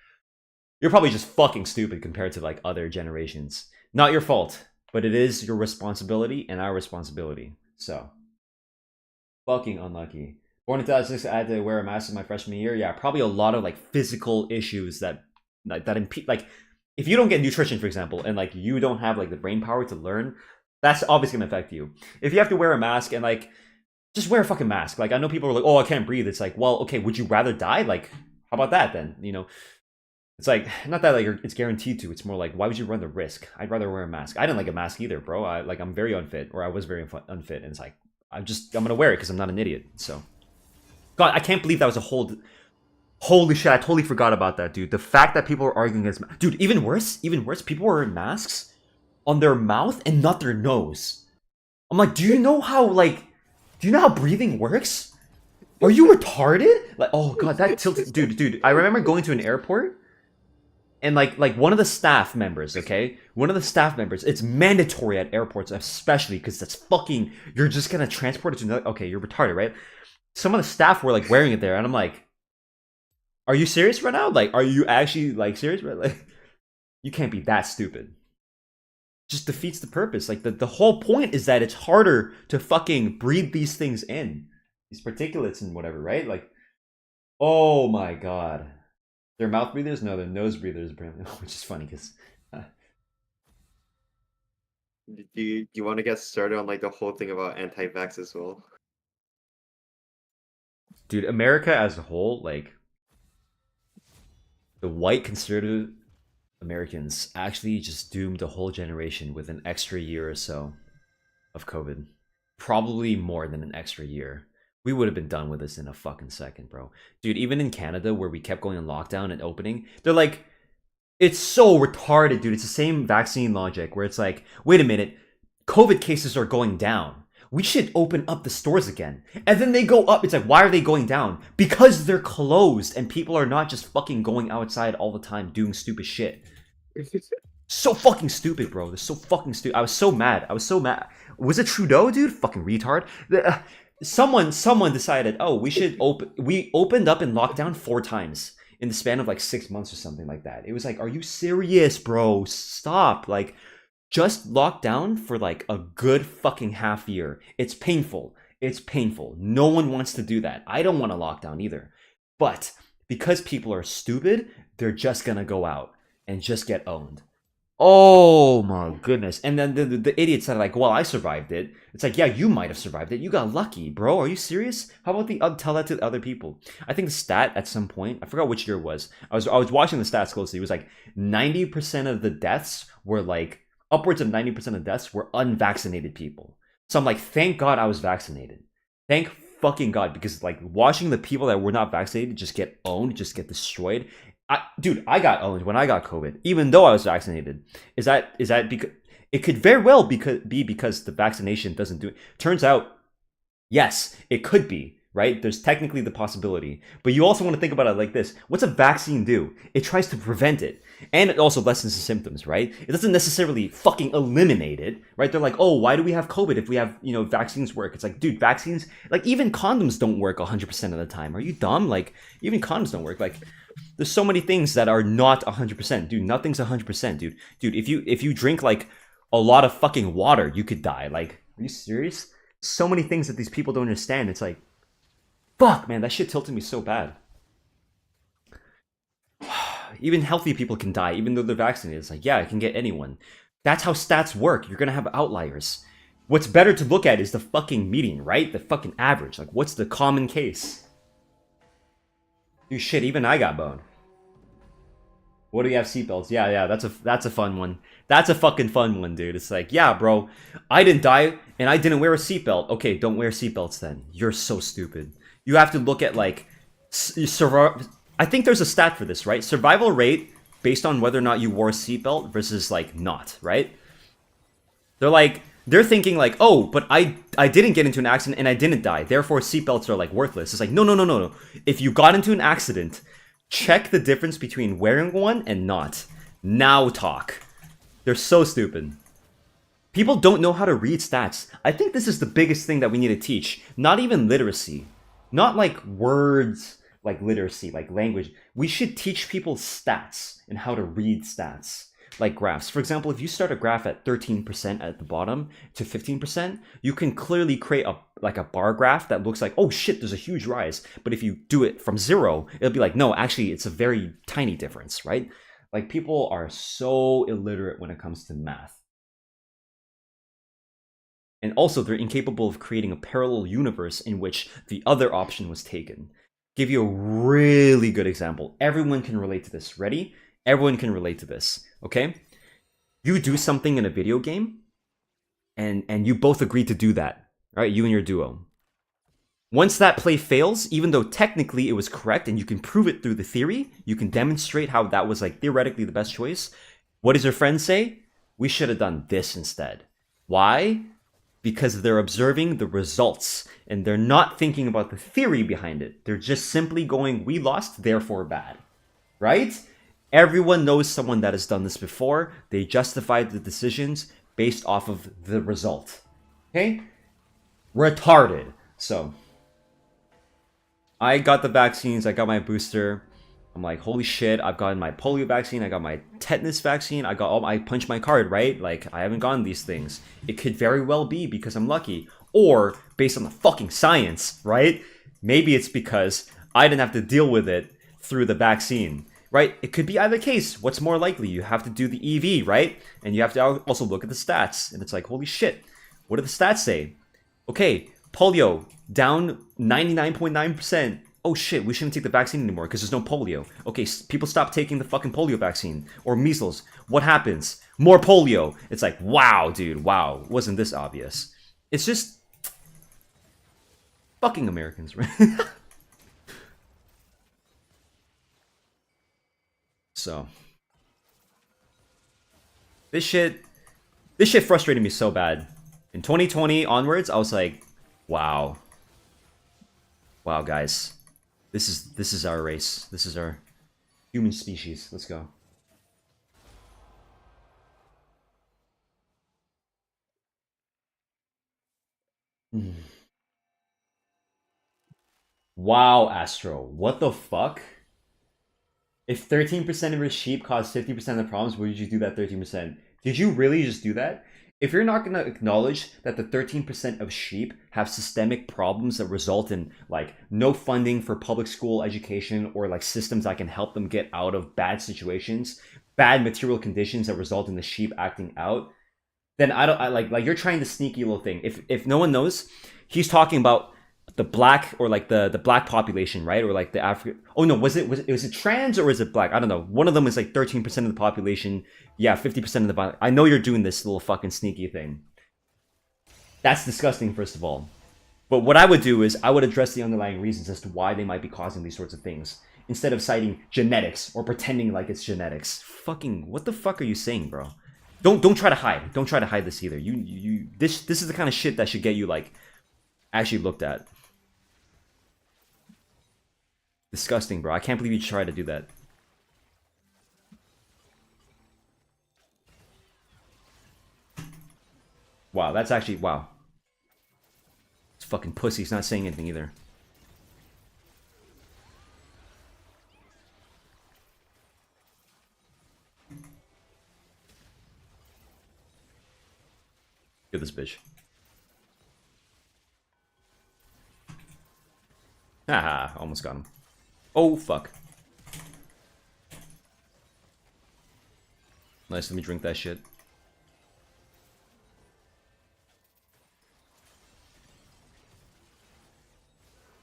[SPEAKER 1] you're probably just fucking stupid compared to like other generations. Not your fault, but it is your responsibility and our responsibility. So fucking unlucky. Born in 2006, I had to wear a mask in my freshman year. Yeah, probably a lot of like physical issues that impede. Like, if you don't get nutrition, for example, and like you don't have like the brain power to learn, that's obviously gonna affect you. If you have to wear a mask and like just wear a fucking mask. Like, I know people are like, oh, I can't breathe. It's like, well, okay, would you rather die? Like, how about that then? You know, it's like not that like it's guaranteed to. It's more like, why would you run the risk? I'd rather wear a mask. I didn't like a mask either, bro. I'm very unfit, or I was very unfit, and it's like I'm gonna wear it because I'm not an idiot. So, God, I can't believe that was a whole. Holy shit! I totally forgot about that, dude. The fact that people were arguing against, dude, even worse. People were wearing masks on their mouth and not their nose. I'm like, do you know how breathing works? Are you retarded? Like, oh god, that tilted, dude. I remember going to an airport. And like one of the staff members, okay? One of the staff members, it's mandatory at airports, especially because that's fucking, you're just gonna transport it to another, okay, you're retarded, right? Some of the staff were like wearing it there, and I'm like, are you serious right now? Like, are you actually like serious, right? Like, you can't be that stupid. Just defeats the purpose. Like, the whole point is that it's harder to fucking breathe these things in. These particulates and whatever, right? Like, oh my god. They're mouth breathers? No, they're nose breathers, apparently. Which is funny because.
[SPEAKER 2] Do you want to get started on like the whole thing about anti-vax as well?
[SPEAKER 1] Dude, America as a whole, like the white conservative Americans actually just doomed a whole generation with an extra year or so of COVID. Probably more than an extra year. We would have been done with this in a fucking second, bro. Dude, even in Canada, where we kept going on lockdown and opening, they're like, it's so retarded, dude. It's the same vaccine logic where it's like, wait a minute, COVID cases are going down. We should open up the stores again. And then they go up. It's like, why are they going down? Because they're closed and people are not just fucking going outside all the time doing stupid shit. So fucking stupid, bro. They're so fucking stupid. I was so mad. Was it Trudeau, dude? Fucking retard. Someone decided, oh, we opened up and locked down 4 times in the span of like 6 months or something like that. It was like, are you serious, bro? Stop. Like, just lock down for like a good fucking half year. It's painful. No one wants to do that. I don't want to lock down either. But because people are stupid, they're just gonna go out and just get owned. Oh my goodness. And then the idiots that are like, well, I survived it. It's like, yeah, you might have survived it. You got lucky, bro. Are you serious? How about tell that to other people? I think the stat at some point, I forgot which year it was. I was watching the stats closely. It was like 90% of the deaths were like, upwards of 90% of deaths were unvaccinated people. So I'm like, thank God I was vaccinated. Thank fucking God, because like watching the people that were not vaccinated just get owned, just get destroyed. I got owned when I got COVID, even though I was vaccinated. Is that because it could very well be because the vaccination doesn't do it? Turns out, yes, it could be, right? There's technically the possibility. But you also want to think about it like this. What's a vaccine do? It tries to prevent it. And it also lessens the symptoms, right? It doesn't necessarily fucking eliminate it, right? They're like, oh, why do we have COVID if we have, vaccines work? It's like, dude, vaccines, like even condoms don't work 100% of the time. Are you dumb? Like, even condoms don't work. Like, there's so many things that are not 100%. Dude, nothing's 100%, dude. Dude, if you drink like a lot of fucking water, you could die. Like, are you serious? So many things that these people don't understand. It's like, fuck, man, that shit tilted me so bad. Even healthy people can die, even though they're vaccinated. It's like, yeah, it can get anyone. That's how stats work. You're gonna have outliers. What's better to look at is the fucking median, right? The fucking average. Like, what's the common case? Dude, shit, even I got boned. What do you have seatbelts? Yeah, that's a fun one. That's a fucking fun one, dude. It's like, yeah, bro, I didn't die and I didn't wear a seatbelt. Okay, don't wear seatbelts then. You're so stupid. You have to look at like, I think there's a stat for this, right? Survival rate based on whether or not you wore a seatbelt versus like not, right? They're thinking like, oh, but I didn't get into an accident and I didn't die. Therefore, seatbelts are like worthless. It's like, no. If you got into an accident, check the difference between wearing one and not. Now talk. They're so stupid. People don't know how to read stats. I think this is the biggest thing that we need to teach. Not even literacy. Not like words, like literacy, like language. We should teach people stats and how to read stats. Like graphs. For example, if you start a graph at 13% at the bottom to 15%, you can clearly create a bar graph that looks like, oh shit, there's a huge rise. But if you do it from 0, it'll be like, no, actually, it's a very tiny difference, right? Like, people are so illiterate when it comes to math. And also, they're incapable of creating a parallel universe in which the other option was taken. Give you a really good example. Everyone can relate to this. Ready? Everyone can relate to this, okay? You do something in a video game, and you both agree to do that, right? You and your duo. Once that play fails, even though technically it was correct and you can prove it through the theory, you can demonstrate how that was like theoretically the best choice, what does your friend say? We should have done this instead. Why? Because they're observing the results and they're not thinking about the theory behind it. They're just simply going, we lost, therefore bad, right? Everyone knows someone that has done this before. They justified the decisions based off of the result. Okay? Retarded. So, I got the vaccines. I got my booster. I'm like, holy shit, I've gotten my polio vaccine. I got my tetanus vaccine. I punched my card, right? Like, I haven't gotten these things. It could very well be because I'm lucky. Or, based on the fucking science, right? Maybe it's because I didn't have to deal with it through the vaccine. Right? It could be either case. What's more likely? You have to do the EV, right? And you have to also look at the stats. And it's like, holy shit. What do the stats say? Okay, polio, down 99.9%. Oh shit, we shouldn't take the vaccine anymore because there's no polio. Okay, people stop taking the fucking polio vaccine. Or measles. What happens? More polio. It's like, wow, dude, wow. Wasn't this obvious? It's just fucking Americans, right? So, this shit frustrated me so bad. In 2020 onwards, I was like, wow, guys, this is our race. This is our human species. Let's go. Wow, Astro, what the fuck? If 13% of your sheep cause 50% of the problems, would you do that 13%? Did you really just do that? If you're not going to acknowledge that the 13% of sheep have systemic problems that result in like no funding for public school education or like systems that can help them get out of bad situations, bad material conditions that result in the sheep acting out, then I like you're trying the sneaky little thing. If no one knows, he's talking about the black or like the black population, right? Or like the African. Oh no, was it trans or is it black? I don't know. One of them is like 13% of the population. Yeah, 50% of the. I know you're doing this little fucking sneaky thing. That's disgusting, first of all. But what I would do is I would address the underlying reasons as to why they might be causing these sorts of things instead of citing genetics or pretending like it's genetics. Fucking what the fuck are you saying, bro? Don't try to hide. Don't try to hide this either. This is the kind of shit that should get you like actually looked at. Disgusting, bro. I can't believe you tried to do that. Wow, that's actually... Wow. It's fucking pussy. He's not saying anything either. Get this bitch. Haha, almost got him. Oh, fuck. Nice, let me drink that shit.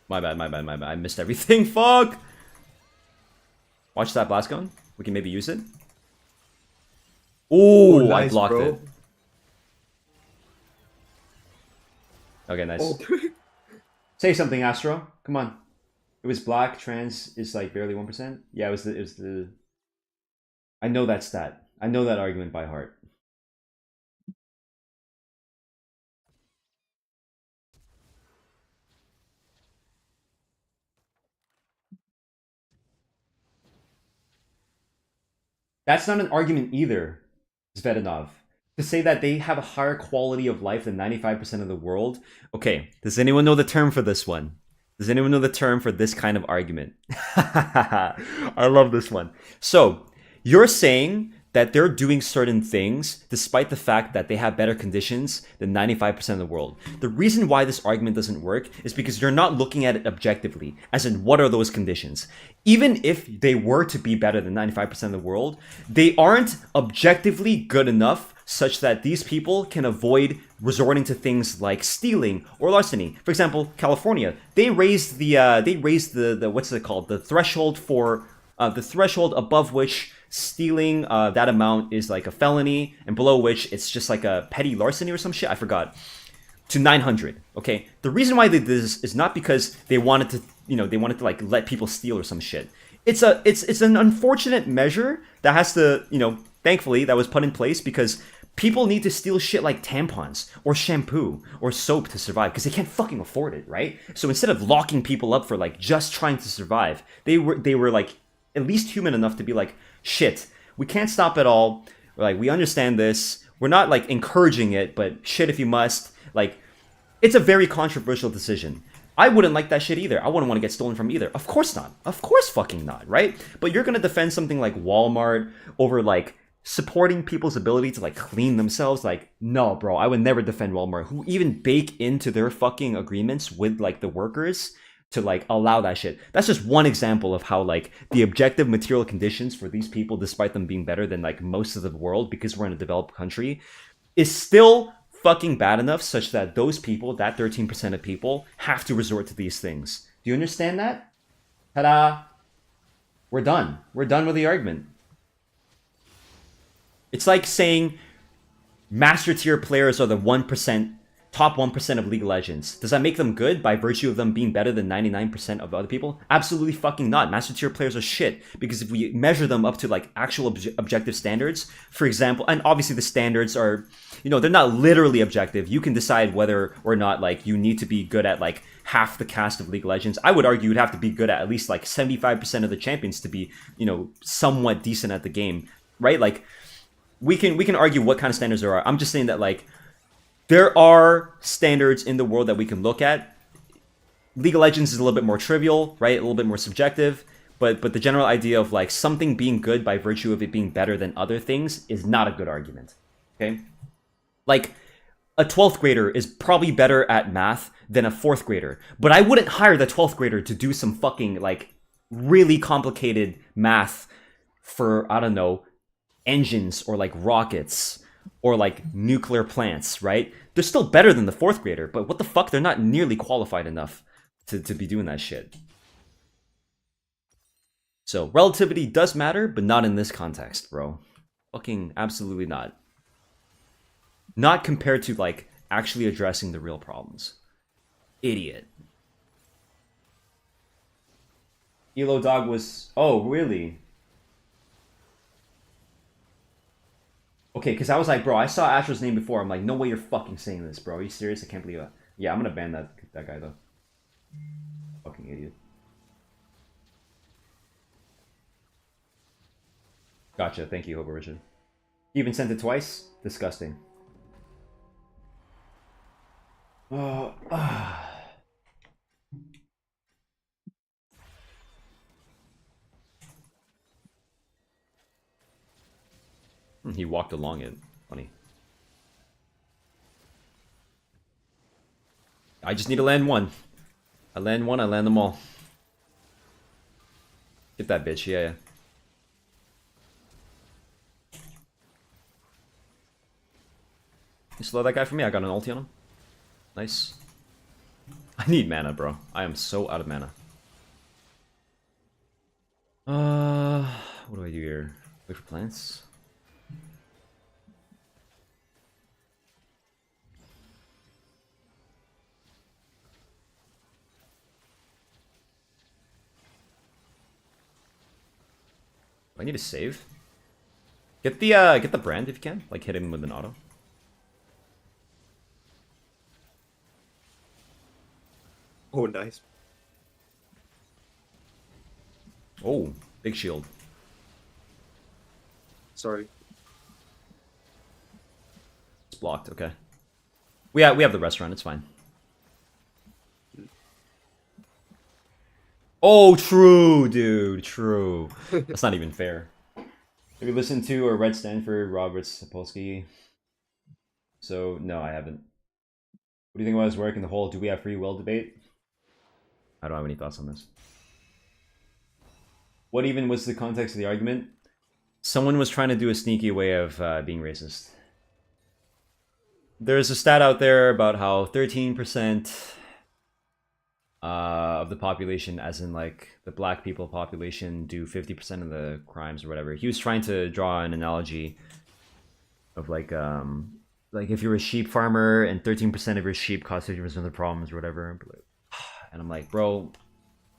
[SPEAKER 1] My bad, my bad, my bad. I missed everything. Fuck! Watch that blast gun. We can maybe use it. Ooh,
[SPEAKER 2] nice,
[SPEAKER 1] I blocked
[SPEAKER 2] bro.
[SPEAKER 1] it. Okay, nice.
[SPEAKER 2] Oh.
[SPEAKER 1] Say something, Astro. Come on. It was black. Trans is like barely 1%. Yeah, it was the. I know that stat. I know that argument by heart. That's not an argument either, Zvedanov. To say that they have a higher quality of life than 95% of the world. Okay, does anyone know the term for this one? Does anyone know the term for this kind of argument? I love this one. So, you're saying that they're doing certain things despite the fact that they have better conditions than 95% of the world. The reason why this argument doesn't work is because you're not looking at it objectively, as in what are those conditions. Even if they were to be better than 95% of the world, they aren't objectively good enough such that these people can avoid resorting to things like stealing or larceny. For example, California, they raised the what's it called, the threshold for the threshold above which stealing that amount is like a felony, and below which it's just like a petty larceny or some shit. I forgot. To 900. Okay, the reason why they did this is not because they wanted to, they wanted to like let people steal or some shit. It's an unfortunate measure that has to, thankfully that was put in place because people need to steal shit like tampons or shampoo or soap to survive because they can't fucking afford it, right? So instead of locking people up for like just trying to survive, they were like at least human enough to be like, shit, we can't stop it all. Like, we understand this. We're not like encouraging it, but shit if you must. Like, it's a very controversial decision. I wouldn't like that shit either. I wouldn't want to get stolen from either. Of course not. Of course fucking not, right? But you're gonna defend something like Walmart over like supporting people's ability to like clean themselves. Like, no, bro, I would never defend Walmart, who even bake into their fucking agreements with like the workers to like allow that shit. That's just one example of how like the objective material conditions for these people, despite them being better than like most of the world because we're in a developed country, is still fucking bad enough such that those people, that 13% of people, have to resort to these things. Do you understand that? Ta-da! We're done. We're done with the argument. It's like saying master tier players are the 1%, top 1% of League of Legends. Does that make them good by virtue of them being better than 99% of other people? Absolutely fucking not. Master tier players are shit because if we measure them up to like actual objective standards, for example, and obviously the standards are, they're not literally objective. You can decide whether or not like you need to be good at like half the cast of League of Legends. I would argue you'd have to be good at least like 75% of the champions to be, somewhat decent at the game, right? Like we can argue what kind of standards there are. I'm just saying that like there are standards in the world that we can look at. League of Legends is a little bit more trivial, right? A little bit more subjective. But the general idea of like something being good by virtue of it being better than other things is not a good argument. Okay? Like a 12th grader is probably better at math than a 4th grader. But I wouldn't hire the 12th grader to do some fucking like really complicated math for, I don't know, engines or like rockets or like nuclear plants, right? They're still better than the 4th grader, but what the fuck? They're not nearly qualified enough to be doing that shit. So relativity does matter, but not in this context, bro. Fucking absolutely not. Not compared to like actually addressing the real problems. Idiot. Elo Dog was... Oh, really? Okay, because I was like, bro, I saw Astro's name before. I'm like, no way you're fucking saying this, bro. Are you serious? I can't believe it. Yeah, I'm gonna ban that guy, though. Fucking idiot. Gotcha. Thank you, Hobo Richard. You even sent it twice? Disgusting. He walked along it. Funny. I just need to land one. I land one, I land them all. Get that bitch, yeah. You slow that guy for me? I got an ulti on him. Nice. I need mana, bro. I am so out of mana. What do I do here? Wait for plants? I need to save. Get the brand if you can. Like hit him with an auto.
[SPEAKER 2] Oh, nice.
[SPEAKER 1] Oh, big shield.
[SPEAKER 2] Sorry.
[SPEAKER 1] It's blocked, okay. We have the restaurant, it's fine. Oh, true, dude, true. That's not even fair. Have you listened to or read Stanford Robert Sapolsky? So, no, I haven't. What do you think about his work in the whole do we have free will debate? I don't have any thoughts on this. What even was the context of the argument? Someone was trying to do a sneaky way of being racist. There's a stat out there about how 13% of the population, as in like the black people population, do 50% of the crimes or whatever. He was trying to draw an analogy of like if you're a sheep farmer and 13% of your sheep cause 50% of the problems or whatever. And I'm like, bro,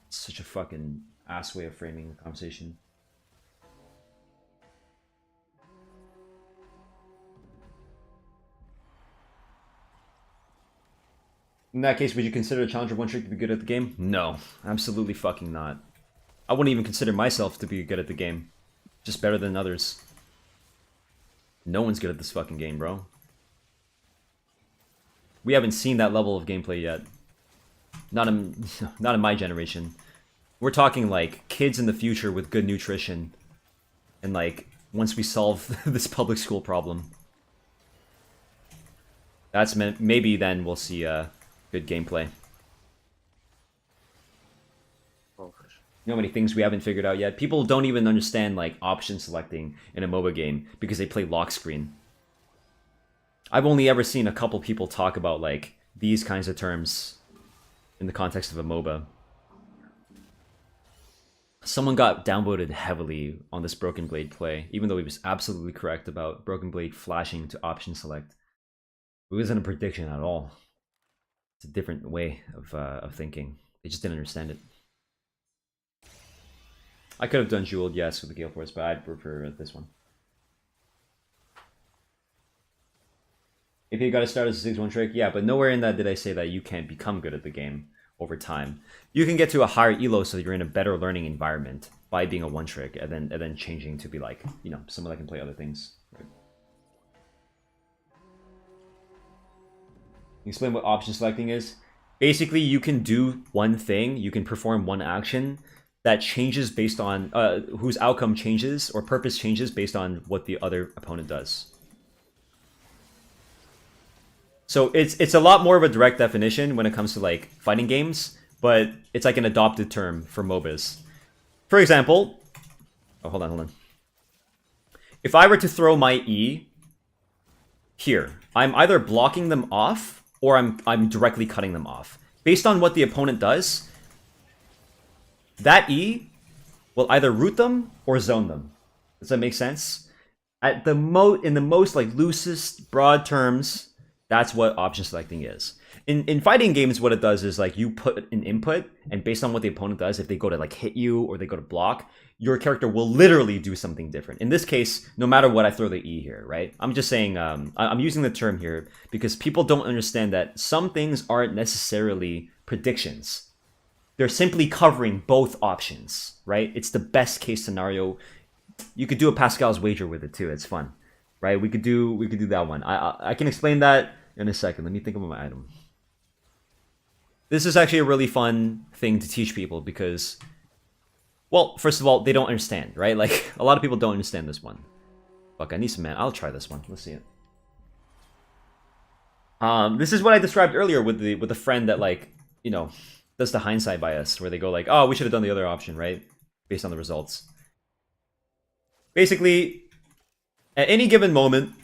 [SPEAKER 1] it's such a fucking ass way of framing the conversation. In that case, would you consider a challenger one trick to be good at the game? No, absolutely fucking not. I wouldn't even consider myself to be good at the game. Just better than others. No one's good at this fucking game, bro. We haven't seen that level of gameplay yet. Not in my generation. We're talking like kids in the future with good nutrition. And like, once we solve this public school problem. That's maybe then we'll see good gameplay.
[SPEAKER 2] Oh,
[SPEAKER 1] You know how many things we haven't figured out yet? People don't even understand like option selecting in a MOBA game because they play lock screen. I've only ever seen a couple people talk about like these kinds of terms in the context of a MOBA. Someone got downvoted heavily on this Broken Blade play, even though he was absolutely correct about Broken Blade flashing to option select. It wasn't a prediction at all. It's a different way of thinking. They just didn't understand it. I could have done Jeweled, yes, with the Gale Force, but I'd prefer this one. If you got to start as a 6-1 trick, yeah, but nowhere in that did I say that you can't become good at the game over time. You can get to a higher elo so you're in a better learning environment by being a one trick and then changing to be like, you know, someone that can play other things. Right? Explain what option selecting is. Basically, you can do one thing, you can perform one action that changes based on whose outcome changes or purpose changes based on what the other opponent does. So it's a lot more of a direct definition when it comes to like fighting games, but it's like an adopted term for MOBAs. For example, oh hold on. If I were to throw my E here, I'm either blocking them off or I'm directly cutting them off. Based on what the opponent does, that E will either root them or zone them. Does that make sense? At the in the most like loosest broad terms, that's what option selecting is. In fighting games, what it does is like you put an input, and based on what the opponent does, if they go to like hit you or they go to block, your character will literally do something different. In this case, no matter what, I throw the E here, right? I'm just saying, I'm using the term here because people don't understand that some things aren't necessarily predictions. They're simply covering both options, right? It's the best case scenario You could do a Pascal's wager with it too. It's fun, right? We could do that one. I can explain that in a second. Let me think about my item. This is actually a really fun thing to teach people because, well, first of all, they don't understand, right? Like, a lot of people don't understand this one. Fuck, I need some mana. I'll try this one. Let's see it. This is what I described earlier with the friend that, like, you know, does the hindsight bias, where they go like, oh, we should have done the other option, right? Based on the results. Basically, at any given moment,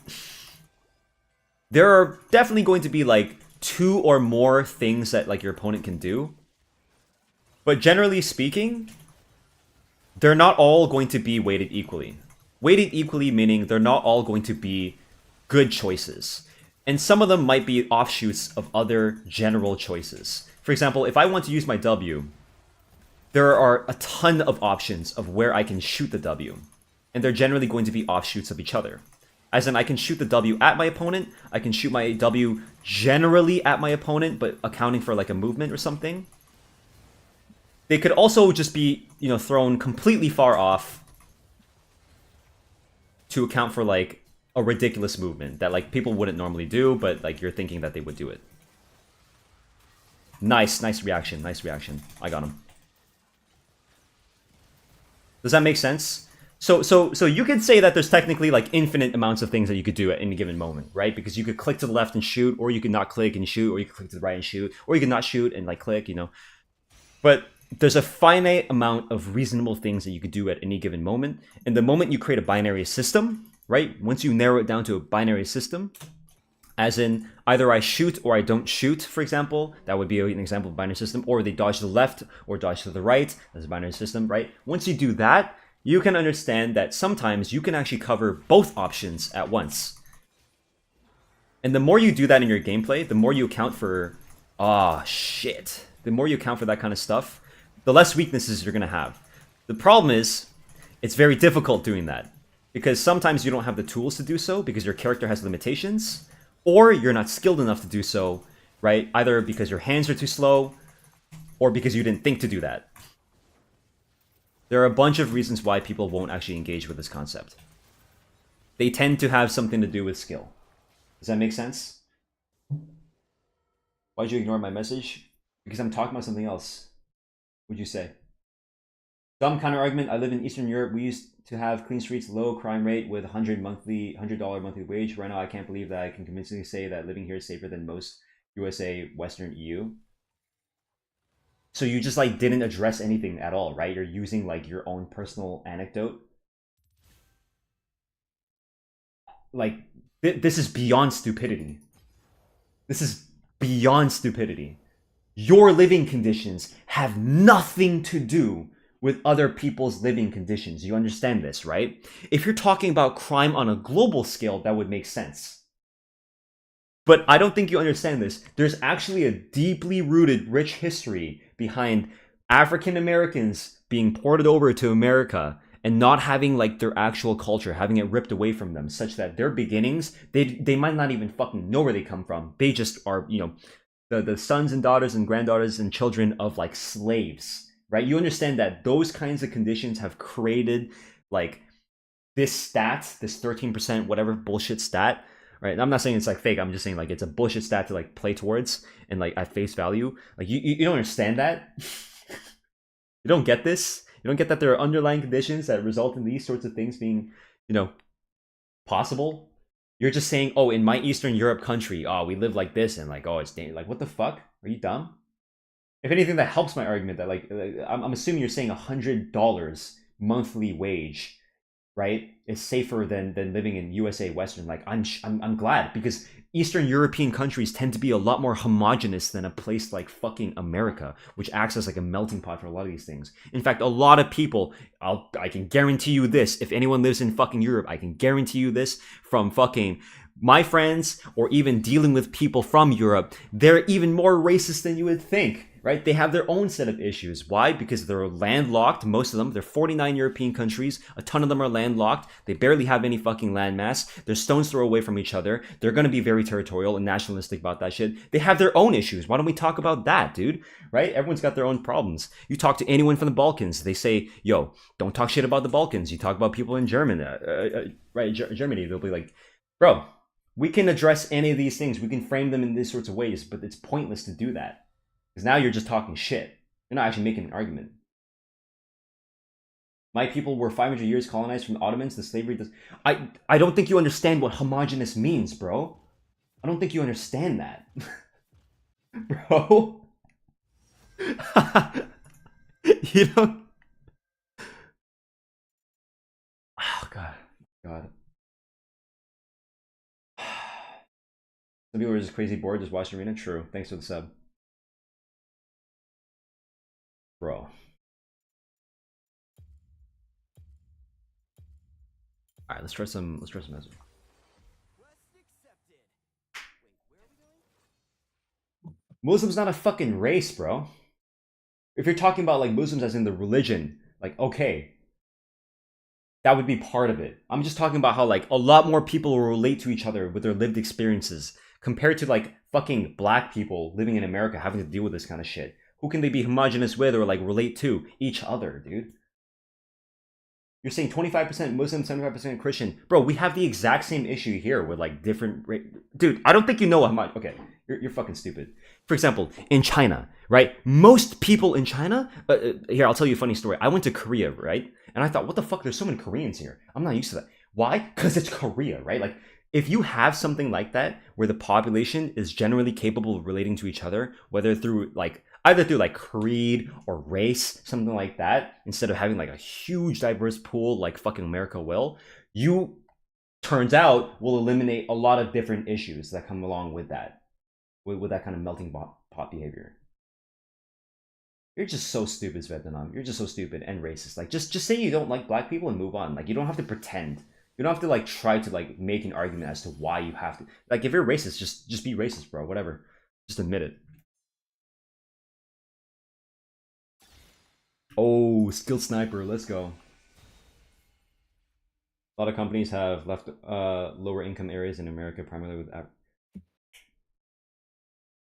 [SPEAKER 1] there are definitely going to be, like, 2 or more things that, like, your opponent can do. But generally speaking, they're not all going to be weighted equally. Weighted equally meaning they're not all going to be good choices. And some of them might be offshoots of other general choices. For example, if I want to use my W, there are a ton of options of where I can shoot the W. And they're generally going to be offshoots of each other. As in, I can shoot the W at my opponent, I can shoot my W generally at my opponent, but accounting for like a movement or something. They could also just be, you know, thrown completely far off to account for like a ridiculous movement that like people wouldn't normally do, but like you're thinking that they would do it. Nice reaction, nice reaction. I got him. Does that make sense? So you could say that there's technically like infinite amounts of things that you could do at any given moment, right? Because you could click to the left and shoot, or you could not click and shoot, or you could click to the right and shoot, or you could not shoot and like click, you know. But there's a finite amount of reasonable things that you could do at any given moment. And the moment you create a binary system, right? Once you narrow it down to a binary system, as in either I shoot or I don't shoot, for example, that would be an example of a binary system, or they dodge to the left or dodge to the right, that's a binary system, right? Once you do that, you can understand that sometimes you can actually cover both options at once. And the more you do that in your gameplay, the more you account for, the more you account for that kind of stuff, the less weaknesses you're going to have. The problem is, it's very difficult doing that. Because sometimes you don't have the tools to do so because your character has limitations, or you're not skilled enough to do so, right? Either because your hands are too slow, or because you didn't think to do that. There are a bunch of reasons why people won't actually engage with this concept. They tend to have something to do with skill. Does that make sense? Why'd you ignore my message? Because I'm talking about something else. What'd you say? Dumb counter argument. I live in Eastern Europe. We used to have clean streets, low crime rate with $100 monthly wage. Right now, I can't believe that I can convincingly say that living here is safer than most USA, Western EU. So you just like didn't address anything at all, right? You're using like your own personal anecdote. Like this is beyond stupidity. This is beyond stupidity. Your living conditions have nothing to do with other people's living conditions. You understand this, right? If you're talking about crime on a global scale, that would make sense. But I don't think you understand this. There's actually a deeply rooted, rich history behind African Americans being ported over to America and not having like their actual culture, having it ripped away from them, such that their beginnings, they might not even fucking know where they come from. They just are, you know, the sons and daughters and granddaughters and children of like slaves, right? You understand that those kinds of conditions have created like this stat, this 13% whatever bullshit stat, right? I'm not saying it's like fake. I'm just saying like it's a bullshit stat to like play towards and like at face value. Like you don't understand that. You don't get this. You don't get that there are underlying conditions that result in these sorts of things being, you know, possible. You're just saying, oh, in my Eastern Europe country, oh, we live like this, and like, oh, it's dangerous. Like, what the fuck? Are you dumb? If anything, that helps my argument that like I'm assuming you're saying $100 monthly wage, right, is safer than living in USA Western. Like I'm glad, because Eastern European countries tend to be a lot more homogenous than a place like fucking America, which acts as like a melting pot for a lot of these things. In fact, a lot of people, I can guarantee you this, if anyone lives in fucking Europe, I can guarantee you this from fucking my friends or even dealing with people from Europe, they're even more racist than you would think, right? They have their own set of issues. Why? Because they're landlocked, most of them. They're 49 European countries. A ton of them are landlocked. They barely have any fucking landmass. They're stone's throw away from each other. They're going to be very territorial and nationalistic about that shit. They have their own issues. Why don't we talk about that, dude? Right? Everyone's got their own problems. You talk to anyone from the Balkans, they say, yo, don't talk shit about the Balkans. You talk about people in Germany, Germany, they'll be like, bro, we can address any of these things. We can frame them in these sorts of ways, but it's pointless to do that. Because now you're just talking shit. You're not actually making an argument. My people were 500 years colonized from the Ottomans. The slavery does. I don't think you understand what homogenous means, bro. I don't think you understand that. Bro. You don't. Oh, God. God. Some people are just crazy bored, just watching Arena. True. Thanks for the sub. Bro. Alright, let's try some Ezra. Muslim's not a fucking race, bro. If you're talking about like Muslims as in the religion, like okay, that would be part of it. I'm just talking about how like a lot more people will relate to each other with their lived experiences compared to like fucking black people living in America having to deal with this kind of shit. Who can they be homogenous with or like relate to? Each other, dude. You're saying 25% Muslim, 75% Christian. Bro, we have the exact same issue here with like different... Dude, I don't think you know how much... Okay, you're fucking stupid. For example, in China, right? Most people in China... here, I'll tell you a funny story. I went to Korea, right? And I thought, what the fuck? There's so many Koreans here. I'm not used to that. Why? Because it's Korea, right? Like, if you have something like that, where the population is generally capable of relating to each other, whether through like... either through like creed or race, something like that, instead of having like a huge diverse pool like fucking America will, you, turns out, will eliminate a lot of different issues that come along with that, with that kind of melting pot behavior. You're just so stupid, Vietnam. You're just so stupid and racist. Like, just say you don't like black people and move on. Like, you don't have to pretend. You don't have to like try to like make an argument as to why you have to. Like, if you're racist, just be racist, bro. Whatever. Just admit it. Oh, skilled sniper, let's go. A lot of companies have left lower income areas in America, primarily with...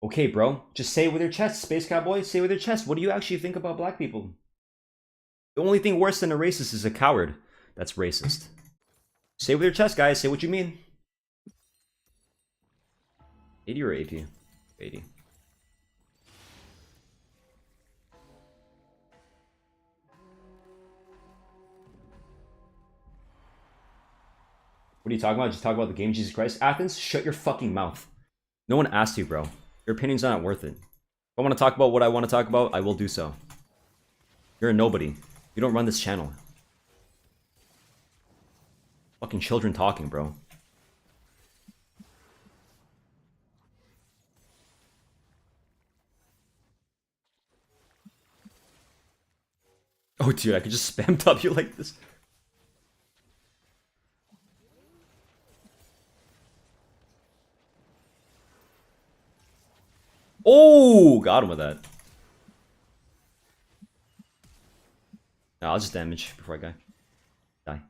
[SPEAKER 1] Okay, bro, just say it with your chest, Space Cowboy, say it with your chest. What do you actually think about black people? The only thing worse than a racist is a coward. That's racist. Say it with your chest, guys, say what you mean. 80 or AP? 80. What are you talking about? Just talk about the game, Jesus Christ. Athens, shut your fucking mouth. No one asked you, bro. Your opinion's not worth it. If I want to talk about what I want to talk about, I will do so. You're a nobody. You don't run this channel. Fucking children talking, bro. Oh, dude, I could just spam top you like this. Oh, got him with that. No, I'll just damage before I die.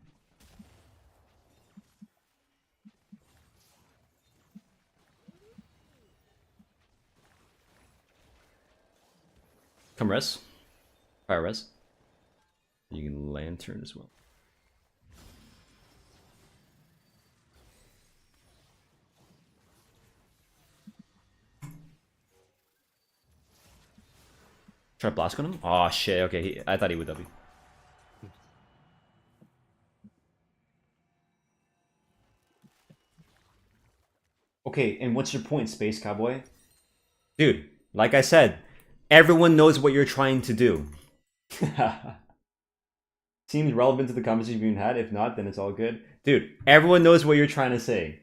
[SPEAKER 1] Come res. Fire res. You can lantern as well. Try blast on him? Oh shit, okay, I thought he would W. Okay, and what's your point, Space Cowboy? Dude, like I said, everyone knows what you're trying to do. Seems relevant to the conversation being had. If not, then it's all good. Dude, everyone knows what you're trying to say.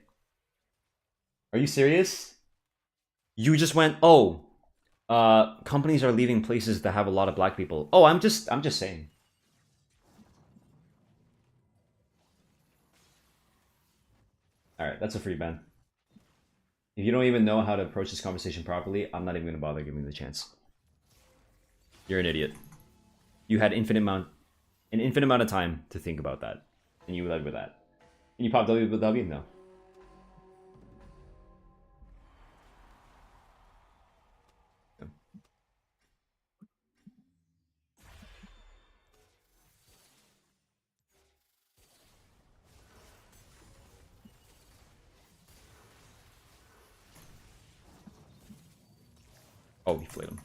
[SPEAKER 1] Are you serious? You just went, oh, companies are leaving places that have a lot of black people. Oh, I'm just saying. Alright, that's a free ban. If you don't even know how to approach this conversation properly, I'm not even gonna bother giving you the chance. You're an idiot. You had an infinite amount of time to think about that, and you led with that. And you popped W with W? No. Oh, he flayed him.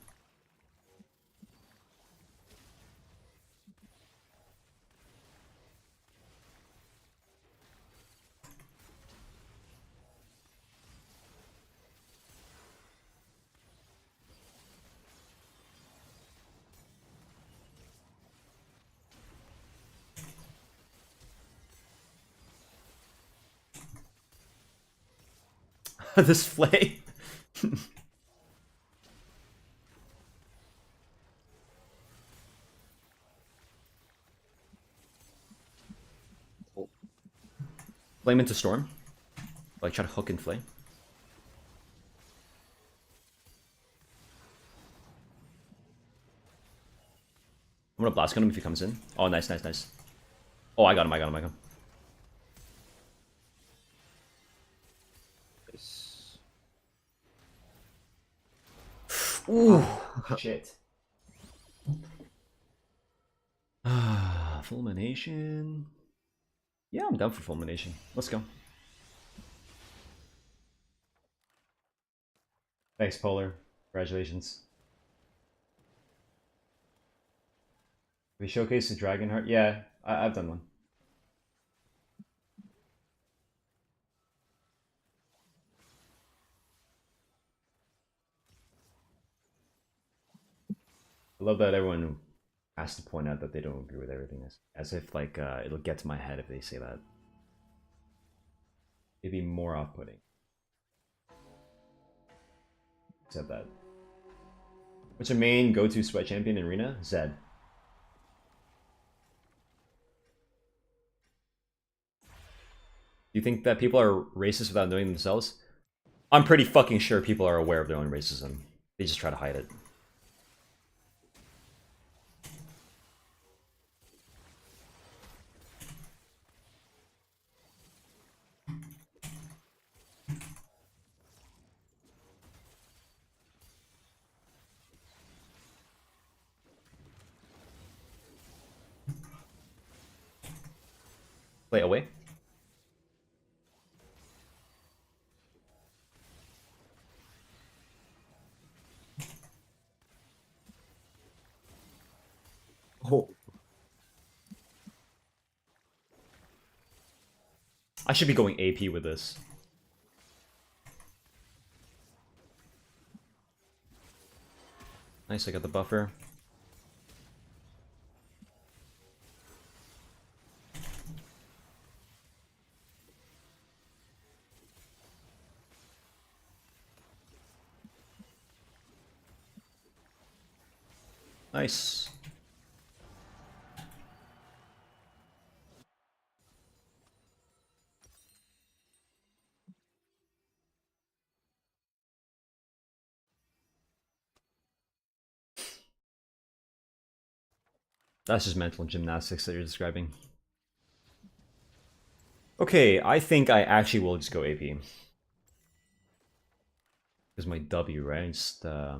[SPEAKER 1] This flay. Flame into storm. Like try to hook and flay. I'm gonna blast gun him if he comes in. Oh, nice, nice, nice. Oh, I got him, I got him, I got him.
[SPEAKER 2] Nice.
[SPEAKER 1] Ooh, shit. Fulmination. Yeah, I'm down for fulmination. Let's go. Thanks, Polar. Congratulations. We showcased the Dragonheart? Yeah, I've done one. I love that everyone has to point out that they don't agree with everything. As if, like, it'll get to my head if they say that. It'd be more off-putting. Except that. What's your main go-to sweat champion in Arena? Zed. Do you think that people are racist without knowing themselves? I'm pretty fucking sure people are aware of their own racism. They just try to hide it. Play away.
[SPEAKER 2] Oh.
[SPEAKER 1] I should be going AP with this. Nice, I got the buffer. Nice. That's just mental gymnastics that you're describing. Okay, I think I actually will just go AP. Because my W, right? Just, I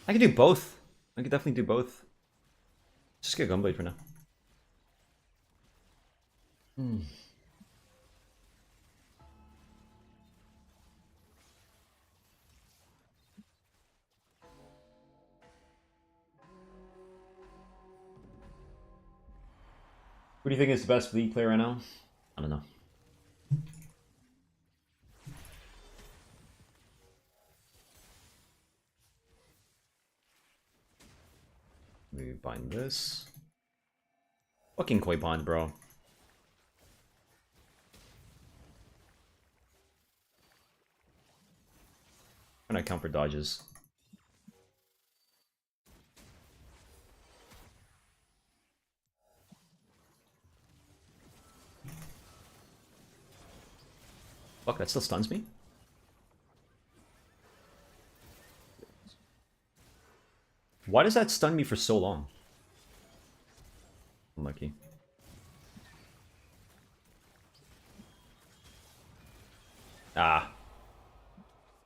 [SPEAKER 1] can do both. I could definitely do both. Just get Gunblade for now. Who do you think is the best league player right now? I don't know. Maybe bind this. Fucking Koi Bond, bro. Trying to count for dodges. Fuck, that still stuns me? Why does that stun me for so long? Unlucky. Ah.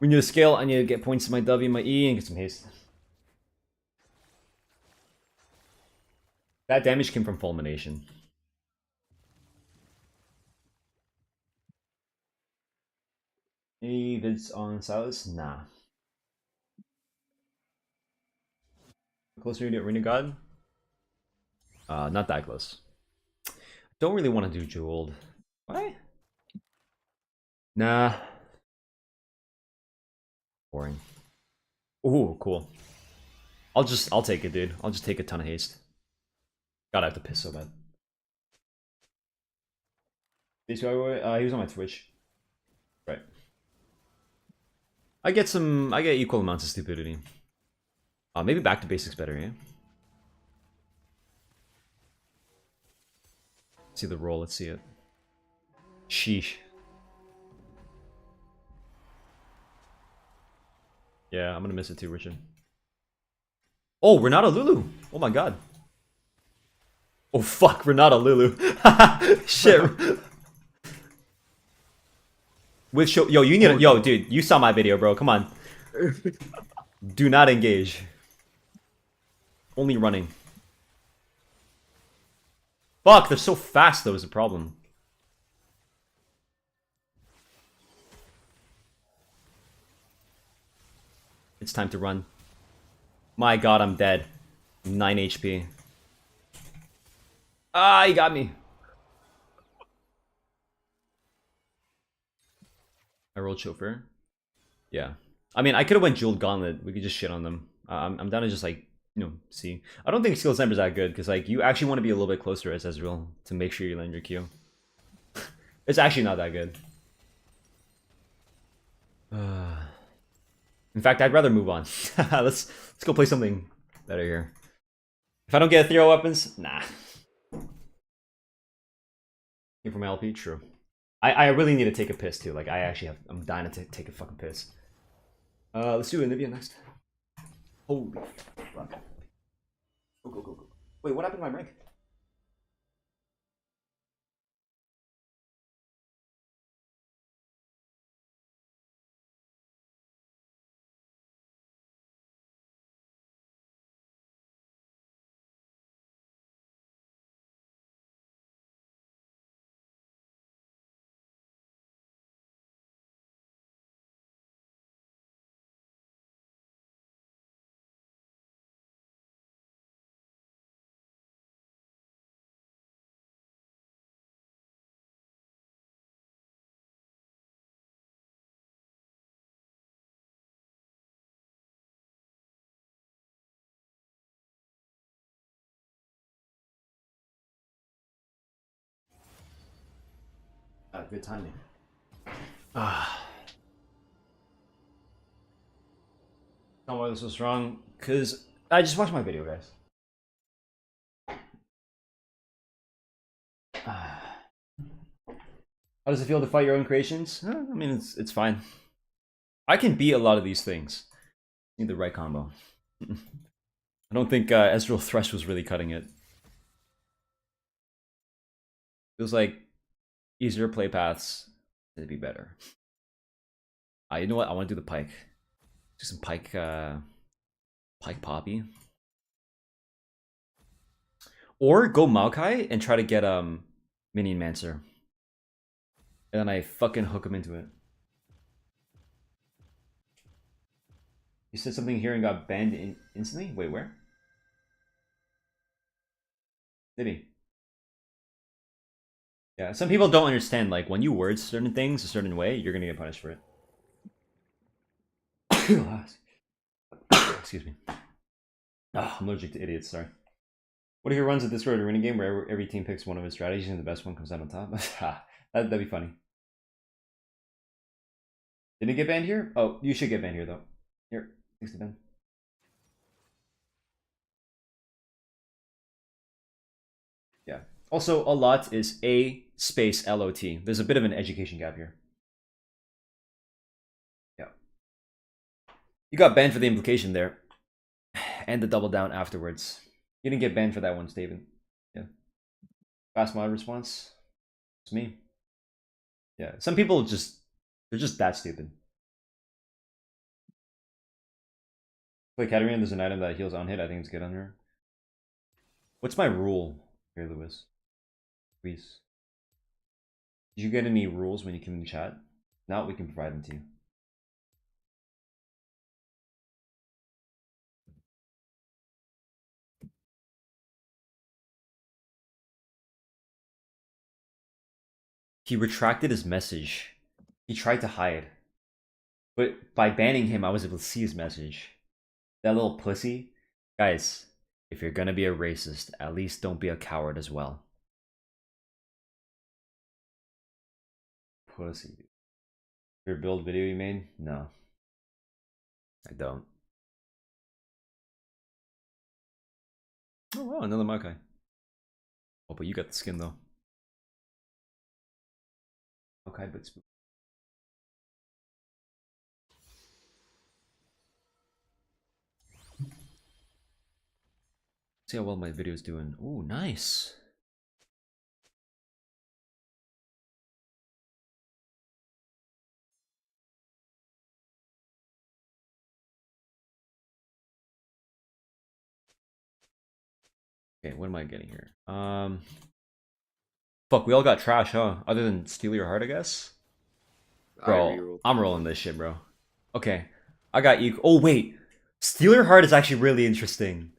[SPEAKER 1] We need to scale. I need to get points to my W, my E, and get some haste. That damage came from fulmination. Any vids on Silas? Nah. Closer to Arena God? Not that close. Don't really want to do Jeweled. Why? Nah. Boring. Ooh, cool. I'll take it, dude. I'll just take a ton of haste. God, I have to piss so bad. This guy, he was on my Twitch. Right. I get equal amounts of stupidity. Maybe back to basics better, yeah? See the roll, let's see it. Sheesh. Yeah, I'm gonna miss it too, Richard. Oh, Renata Lulu! Oh my god. Oh fuck, Renata Lulu. Shit. With show, yo, you need to, yo, dude, you saw my video, bro. Come on. Do not engage. Only running. Fuck, they're so fast though is a problem. It's time to run. My god, I'm dead. 9 HP. Ah, he got me. I rolled Chauffeur. Yeah. I mean, I could have went Jeweled Gauntlet. We could just shit on them. I'm down to just, like, you know, see. I don't think Skill Sniper's that good, because, like, you actually want to be a little bit closer as Ezreal to make sure you land your Q. It's actually not that good. In fact, I'd rather move on. Let's go play something better here. If I don't get Ethereal weapons, nah. Came from LP, true. I really need to take a piss too. Like I'm dying to take a fucking piss. Let's do Anivia next. Holy fuck. Go. Wait, what happened to my rank? Good timing. Not why this was wrong, because I just watched my video, guys. How does it feel to fight your own creations? I mean, it's fine. I can beat a lot of these things. Need the right combo. I don't think Ezreal Thresh was really cutting it. Feels like easier play paths to be better. You know what? I want to do the Pike. Do some Pike, Pike Poppy. Or go Maokai and try to get Minion Mancer. And then I fucking hook him into it. You said something here and got banned instantly? Wait, where? Did he? Yeah, some people don't understand, like, when you word certain things a certain way, you're gonna get punished for it. Excuse me. Oh, I'm allergic to idiots, sorry. What if he runs a Discord arena game where every team picks one of his strategies and the best one comes out on top? That'd be funny. Did he get banned here? Oh, you should get banned here, though. Here, thanks to Ben. Yeah. Also, a lot is A space LOT. There's a bit of an education gap here. Yeah. You got banned for the implication there. And the double down afterwards. You didn't get banned for that one, Steven. Yeah. Fast mod response. It's me. Yeah. Some people they're just that stupid. Play Katarina, there's an item that heals on hit. I think it's good on her. What's my rule here, Lewis? Please. Did you get any rules when you came in the chat? Now we can provide them to you. He retracted his message. He tried to hide. But by banning him, I was able to see his message. That little pussy. Guys, if you're gonna be a racist, at least don't be a coward as well. Pussy. Your build video you made? No. I don't. Oh wow, another Makai. Oh, but you got the skin though. Okay, but see how well my video's doing. Ooh, nice. Okay, what am I getting here? Fuck, we all got trash, huh? Other than Steal Your Heart, I guess? Bro, I'm rolling this shit, bro. Okay, I got equal. Oh, wait. Steal Your Heart is actually really interesting.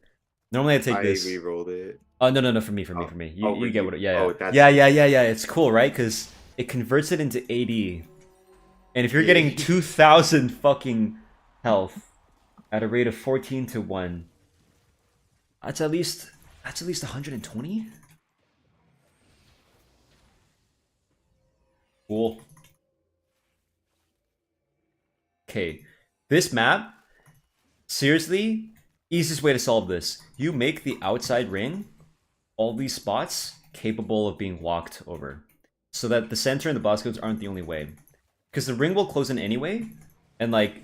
[SPEAKER 1] Normally I take this.
[SPEAKER 2] I re-rolled it.
[SPEAKER 1] Oh, no, for me. You get what it, yeah.
[SPEAKER 2] Oh,
[SPEAKER 1] yeah. It's cool, right? Because it converts it into AD. And if you're getting 2,000 fucking health at a rate of 14 to 1, that's at least 120? Cool. Okay, this map, seriously, easiest way to solve this. You make the outside ring, all these spots, capable of being walked over. So that the center and the boss codes aren't the only way. Because the ring will close in anyway, and like,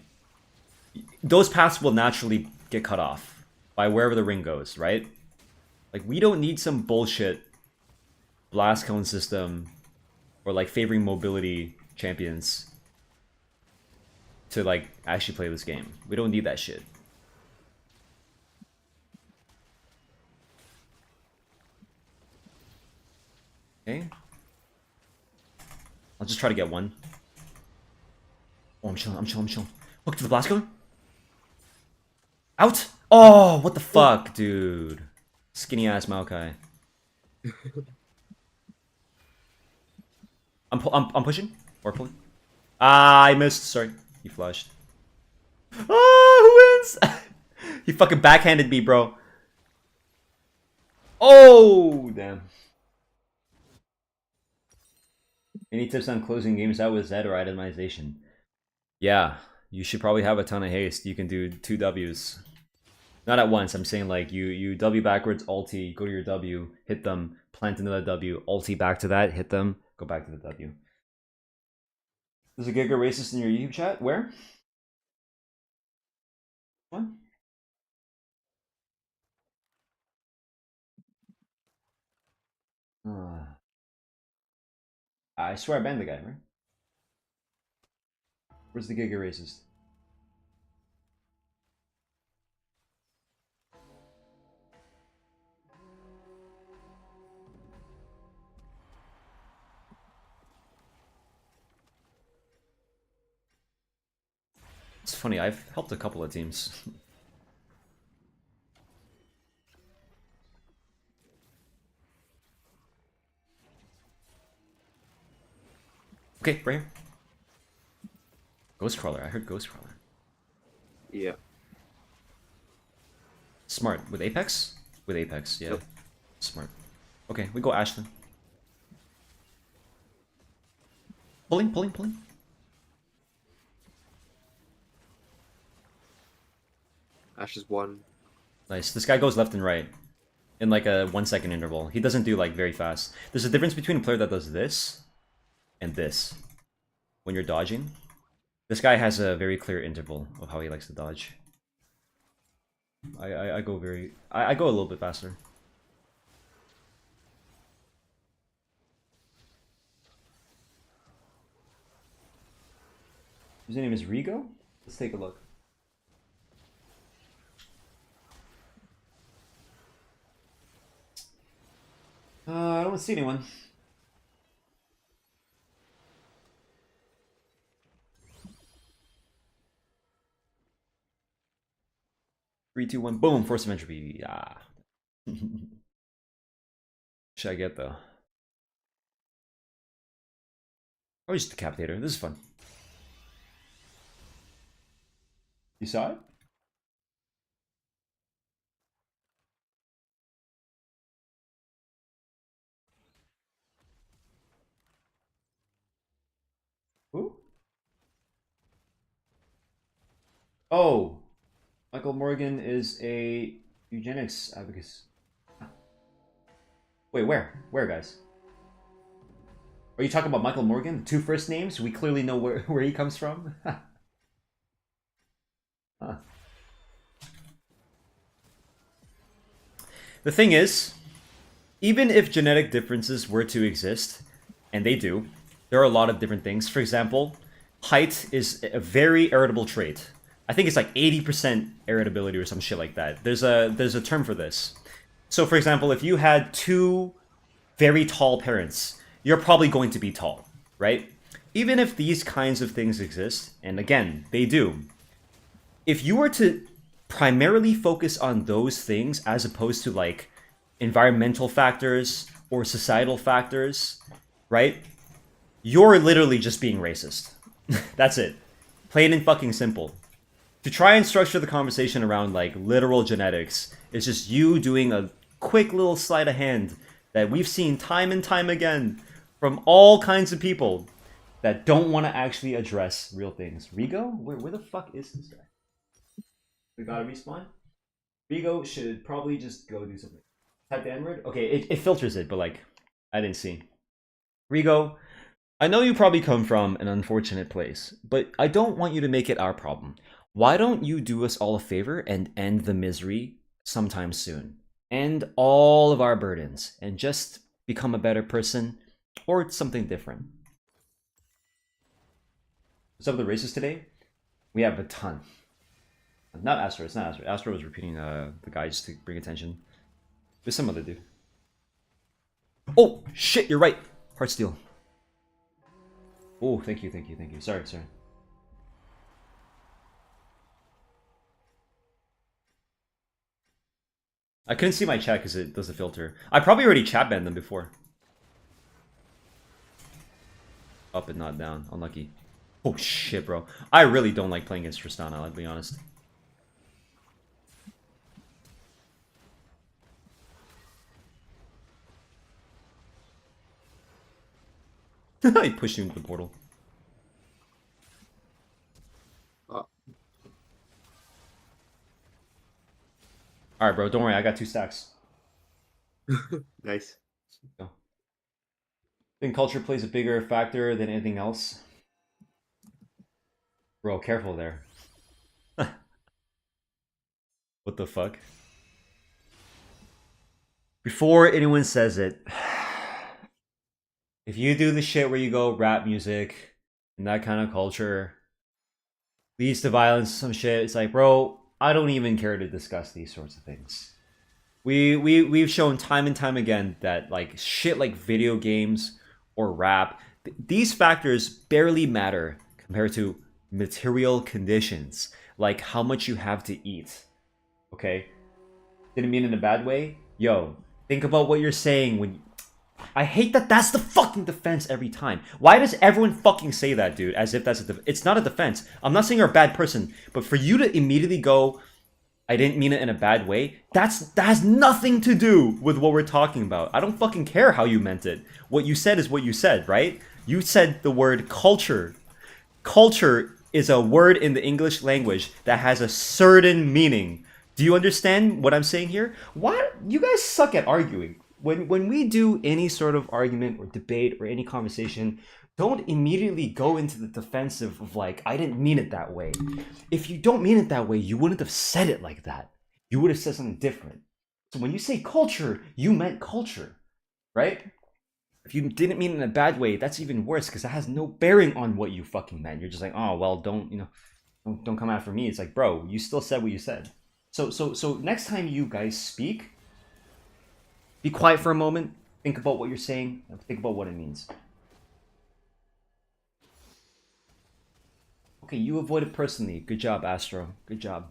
[SPEAKER 1] those paths will naturally get cut off by wherever the ring goes, right? Like, we don't need some bullshit blast cone system or like favoring mobility champions to like actually play this game. We don't need that shit. Okay. I'll just try to get one. Oh, I'm chilling. Hook to the blast cone. Out! Oh, what the fuck, dude. Skinny ass Maokai. I'm pushing or pulling. Ah, I missed. Sorry, he flushed. Oh, who wins? He fucking backhanded me, bro. Oh, damn. Any tips on closing games out with Zed or itemization? Yeah, you should probably have a ton of haste. You can do 2 Ws. Not at once. I'm saying like you W backwards, ulti, go to your W, hit them, plant another W, ulti back to that, hit them, go back to the W. There's a Giga racist in your YouTube chat? Where? What? I swear I banned the guy, right? Where's the Giga racist? It's funny, I've helped a couple of teams. Okay, right here. Ghostcrawler, I heard Ghostcrawler.
[SPEAKER 2] Yeah.
[SPEAKER 1] Smart. With Apex? With Apex, yeah.
[SPEAKER 2] Yep.
[SPEAKER 1] Smart. Okay, we go Ashton. Pulling.
[SPEAKER 2] Ash is 1.
[SPEAKER 1] Nice. This guy goes left and right in like a 1 second interval. He doesn't do like very fast. There's a difference between a player that does this and this when you're dodging. This guy has a very clear interval of how he likes to dodge. I go very... I go a little bit faster. His name is Rigo? Let's take a look. I don't see anyone. Three, two, one, boom! Force of entropy. Ah. Should I get though? Oh, just decapitator. This is fun. You saw it? Who? Oh, Michael Morgan is a eugenics advocate. Wait, where? Where, guys? Are you talking about Michael Morgan? The two first names? We clearly know where he comes from. Huh. The thing is, even if genetic differences were to exist, and they do, there are a lot of different things. For example, height is a very irritable trait. I think it's like 80% irritability or some shit like that. There's a term for this. So for example, if you had two very tall parents, you're probably going to be tall, right? Even if these kinds of things exist, and again, they do, if you were to primarily focus on those things as opposed to like environmental factors or societal factors, right? You're literally just being racist. That's it. Plain and fucking simple. To try and structure the conversation around like literal genetics is just you doing a quick little sleight of hand that we've seen time and time again from all kinds of people that don't want to actually address real things. Rigo? Where the fuck is this guy? We gotta respawn? Rigo should probably just go do something. Type the N-word? Okay, it filters it, but like, I didn't see. Rigo, I know you probably come from an unfortunate place, but I don't want you to make it our problem. Why don't you do us all a favor and end the misery sometime soon? End all of our burdens and just become a better person or something different. What's up with the races today? We have a ton. Not Astro, it's not Astro. Astro was repeating the guy just to bring attention. There's some other dude. Oh, shit, you're right. Heartsteel. Oh, thank you. Sorry. I couldn't see my chat because it does a filter. I probably already chat banned them before. Up and not down. Unlucky. Oh shit, bro. I really don't like playing against Tristana, I'll be honest. He pushed you into the portal. Alright, bro, don't worry, I got 2 stacks.
[SPEAKER 2] Nice.
[SPEAKER 1] Go. I think culture plays a bigger factor than anything else. Bro, careful there. What the fuck? Before anyone says it, if you do the shit where you go rap music and that kind of culture leads to violence, some shit, it's like, bro, I don't even care to discuss these sorts of things. We've shown time and time again that like shit like video games or rap, these factors barely matter compared to material conditions, like how much you have to eat. Okay? Didn't mean in a bad way. Yo, think about what you're saying when... I hate that that's the fucking defense every time. Why does everyone fucking say that, dude? As if that's a it's not a defense. I'm not saying you're a bad person, but for you to immediately go, I didn't mean it in a bad way, that has nothing to do with what we're talking about. I don't fucking care how you meant it. What you said is what you said, right? You said the word culture. Culture is a word in the English language that has a certain meaning. Do you understand what I'm saying here? Why you guys suck at arguing? When we do any sort of argument or debate or any conversation, don't immediately go into the defensive of like, I didn't mean it that way. If you don't mean it that way, you wouldn't have said it like that. you would have said something different. So when you say culture, you meant culture, right? If you didn't mean it in a bad way, that's even worse because that has no bearing on what you fucking meant. You're just like, oh well, don't come after me. It's like, bro, you still said what you said. So next time you guys speak, be quiet for a moment. Think about what you're saying. And think about what it means. Okay, you avoided personally. Good job, Astro. Good job.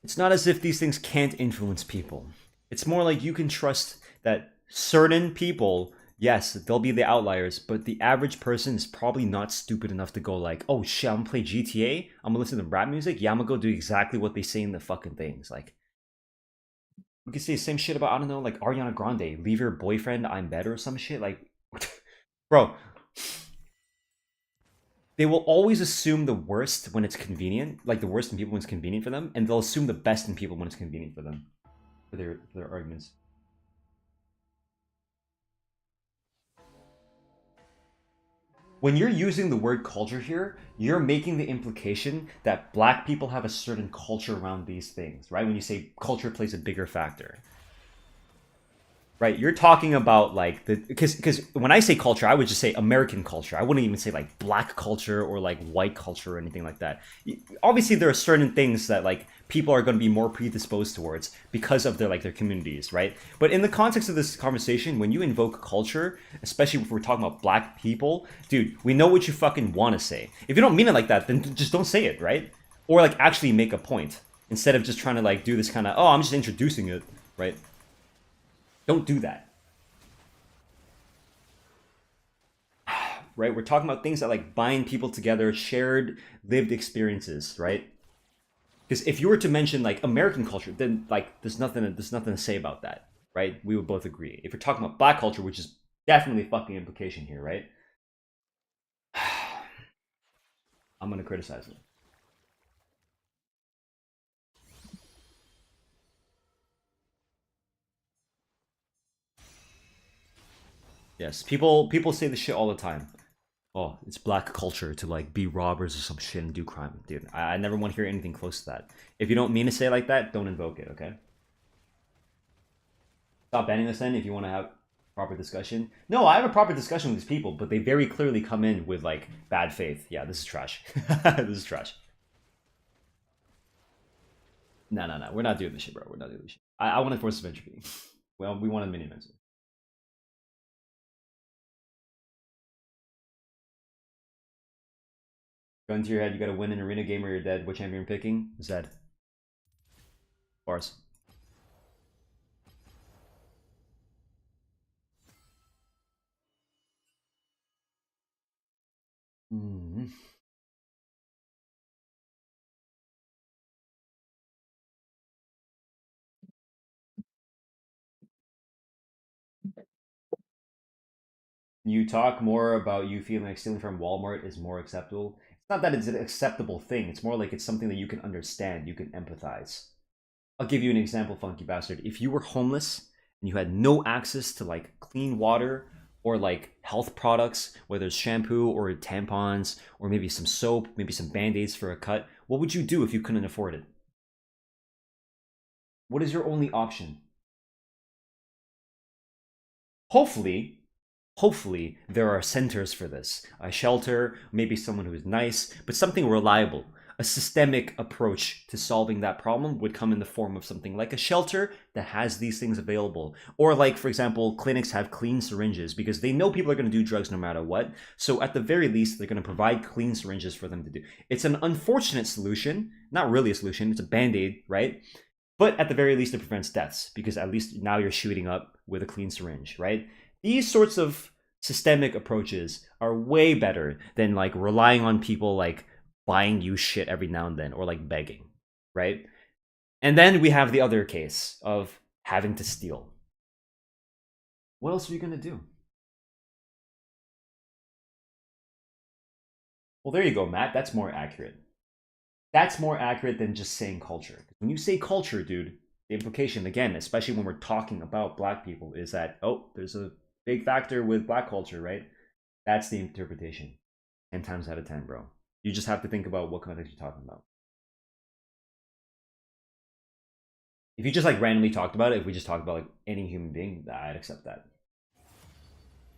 [SPEAKER 1] It's not as if these things can't influence people. It's more like you can trust that certain people, yes, they'll be the outliers, but the average person is probably not stupid enough to go like, oh shit, I'm gonna play GTA, I'm gonna listen to rap music, yeah, I'm gonna go do exactly what they say in the fucking things. Like, you can say the same shit about, I don't know, like Ariana Grande, leave your boyfriend, I'm better or some shit. Like, bro, they will always assume the worst when it's convenient, like the worst in people when it's convenient for them, and they'll assume the best in people when it's convenient for them, for their arguments. When you're using the word culture here, you're making the implication that black people have a certain culture around these things, right? When you say culture plays a bigger factor. Right, you're talking about like the because when I say culture, I would just say American culture. I wouldn't even say like black culture or like white culture or anything like that. Obviously, there are certain things that like people are going to be more predisposed towards because of their communities, right? But in the context of this conversation, when you invoke culture, especially if we're talking about black people, dude, we know what you fucking want to say. If you don't mean it like that, then just don't say it, right? Or like actually make a point instead of just trying to like do this kind of, oh, I'm just introducing it, right? Don't do that. Right? We're talking about things that like bind people together, shared lived experiences, right? Because if you were to mention like American culture, then like there's nothing to say about that, right? We would both agree. If you're talking about black culture, which is definitely a fucking implication here, right? I'm gonna criticize it. Yes, people say this shit all the time. Oh, it's black culture to like be robbers or some shit and do crime, dude. I never want to hear anything close to that. If you don't mean to say it like that, don't invoke it, okay? Stop banning this then if you want to have proper discussion. No, I have a proper discussion with these people, but they very clearly come in with like bad faith. Yeah, this is trash. This is trash. No, no, no. We're not doing this shit, bro. We're not doing this shit. I want to force entropy. Well, we want a mini mentor. Gun to your head, you gotta win an arena game or you're dead. What champion picking? Zed. Bars. Mm. You talk more about you feeling like stealing from Walmart is more acceptable. It's not that it's an acceptable thing. It's more like it's something that you can understand. You can empathize. I'll give you an example, Funky Bastard. If you were homeless and you had no access to like clean water or like health products, whether it's shampoo or tampons or maybe some soap, maybe some band-aids for a cut, what would you do if you couldn't afford it? What is your only option? Hopefully, hopefully there are centers for this. A shelter, maybe someone who is nice, but something reliable. A systemic approach to solving that problem would come in the form of something like a shelter that has these things available. Or, like, for example, clinics have clean syringes because they know people are going to do drugs no matter what. So, at the very least, they're going to provide clean syringes for them to do. It's an unfortunate solution, not really a solution, it's a band aid, right? But at the very least, it prevents deaths because at least now you're shooting up with a clean syringe, right? These sorts of systemic approaches are way better than like relying on people like buying you shit every now and then or like begging, right? And then we have the other case of having to steal. What else are you gonna do? Well, there you go, Matt. That's more accurate. That's more accurate than just saying culture. When you say culture, dude, the implication, again, especially when we're talking about black people, is that, oh, there's a big factor with black culture, right? That's the interpretation. 10 times out of 10, bro. You just have to think about what context you're talking about. If you just like randomly talked about it, if we just talked about like any human being, I'd accept that.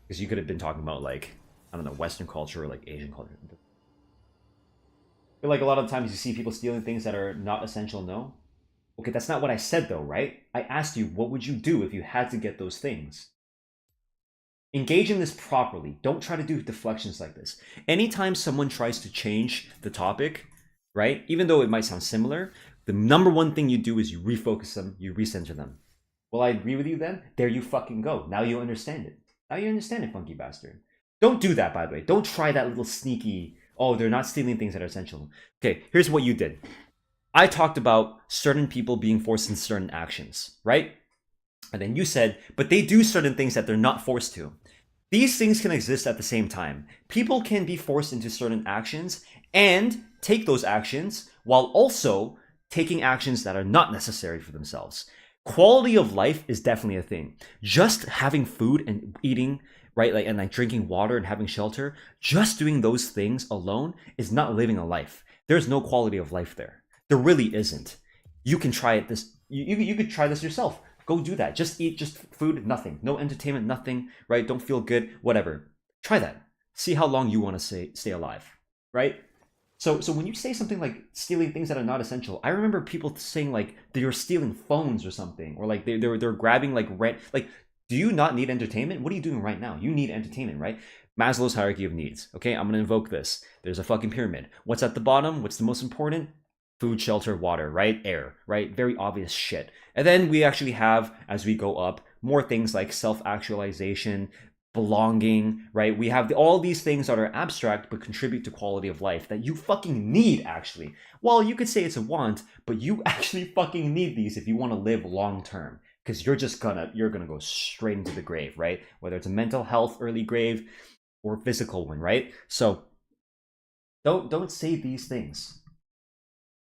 [SPEAKER 1] Because you could have been talking about like, I don't know, Western culture or like Asian culture. I feel like a lot of times you see people stealing things that are not essential. No. Okay, that's not what I said though, right? I asked you, what would you do if you had to get those things? Engage in this properly. Don't try to do deflections like this. Anytime someone tries to change the topic, right? Even though it might sound similar, the number one thing you do is you refocus them, you recenter them. Well, I agree with you then. There you fucking go. Now you understand it. Now you understand it, funky bastard. Don't do that, by the way. Don't try that little sneaky, oh, they're not stealing things that are essential. Okay, here's what you did. I talked about certain people being forced into certain actions, right? And then you said, but they do certain things that they're not forced to. These things can exist at the same time. People can be forced into certain actions and take those actions while also taking actions that are not necessary for themselves. Quality of life is definitely a thing. Just having food and eating, right, like, and like drinking water and having shelter, just doing those things alone is not living a life. There's no quality of life there. There really isn't. You can try it this. You could try this yourself. Go do that. Just eat, just food, nothing. No entertainment, nothing, right? Don't feel good, whatever. Try that. See how long you want to stay alive, right? So when you say something like stealing things that are not essential, I remember people saying like they were stealing phones or something, or like they're grabbing like rent. Like, do you not need entertainment? What are you doing right now? You need entertainment, right? Maslow's hierarchy of needs. Okay, I'm gonna invoke this. There's a fucking pyramid. What's at the bottom? What's the most important? Food, shelter, water, right? Air, right? Very obvious shit. And then we actually have, as we go up, more things like self-actualization, belonging, right? We have all these things that are abstract but contribute to quality of life that you fucking need, actually. Well, you could say it's a want, but you actually fucking need these if you want to live long term. Because you're gonna go straight into the grave, right? Whether it's a mental health early grave or physical one, right? So don't say these things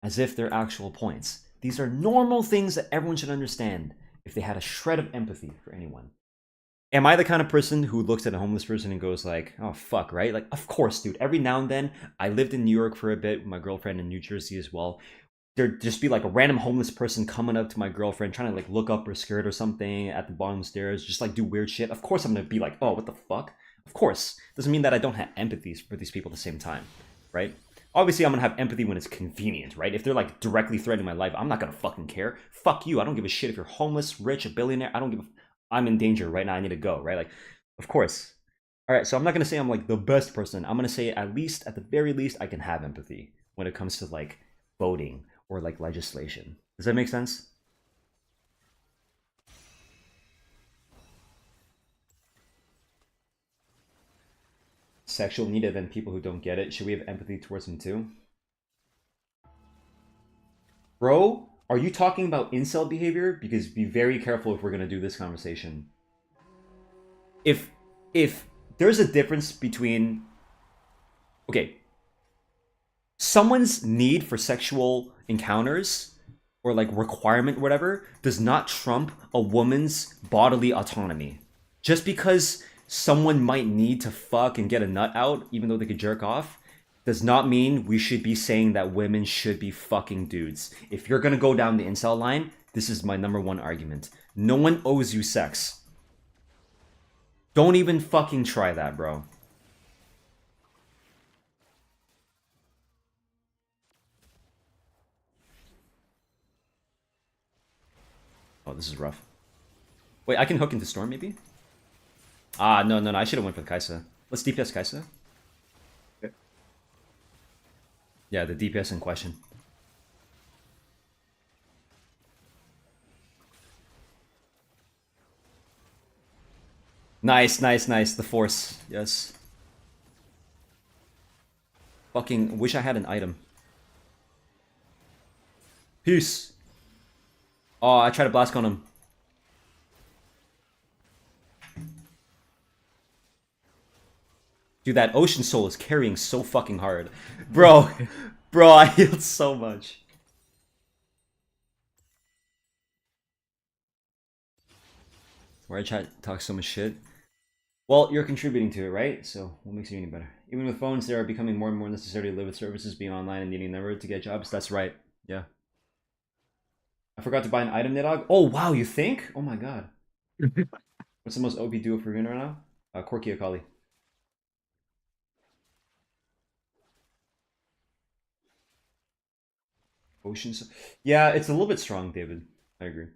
[SPEAKER 1] as if they're actual points. These are normal things that everyone should understand if they had a shred of empathy for anyone. Am I the kind of person who looks at a homeless person and goes like, oh fuck, right? Like, of course, dude. Every now and then, I lived in New York for a bit with my girlfriend in New Jersey as well. There'd just be like a random homeless person coming up to my girlfriend trying to like look up her skirt or something at the bottom of the stairs, just like do weird shit. Of course I'm gonna be like, oh, what the fuck? Of course. Doesn't mean that I don't have empathy for these people at the same time, right? Obviously, I'm gonna have empathy when it's convenient, right? If they're like directly threatening my life, I'm not gonna fucking care. Fuck you. I don't give a shit if you're homeless, rich, a billionaire. I don't give a. I'm in danger right now. I need to go, right? Like, of course. All right. So I'm not gonna say I'm like the best person. I'm gonna say at the very least, I can have empathy when it comes to like voting or like legislation. Does that make sense? Sexual need and then people who don't get it. Should we have empathy towards them too? Bro, are you talking about incel behavior? Because be very careful if we're gonna do this conversation. If there's a difference between, okay, someone's need for sexual encounters or like requirement, whatever, does not trump a woman's bodily autonomy. Just because someone might need to fuck and get a nut out, even though they could jerk off, does not mean we should be saying that women should be fucking dudes. If you're gonna go down the incel line, this is my number one argument. No one owes you sex. Don't even fucking try that, bro. Oh, this is rough. Wait, I can hook into Storm, maybe? Ah, no, I should have went for Kaisa. Let's DPS Kaisa.
[SPEAKER 2] Okay.
[SPEAKER 1] Yeah, the DPS in question. Nice. The Force. Yes. Fucking wish I had an item. Peace. Oh, I tried to blast on him. Dude, that Ocean Soul is carrying so fucking hard. Bro, I healed so much. Where I try to talk so much shit. Well, you're contributing to it, right? So, what makes you any better? Even with phones, they are becoming more and more necessary to live with services, being online and needing a number to get jobs. That's right. Yeah. I forgot to buy an item, Nidog. Oh, wow, you think? Oh my god. What's the most OP duo for you right now? Corky Akali. Oceans. Yeah, it's a little bit strong, David. I agree.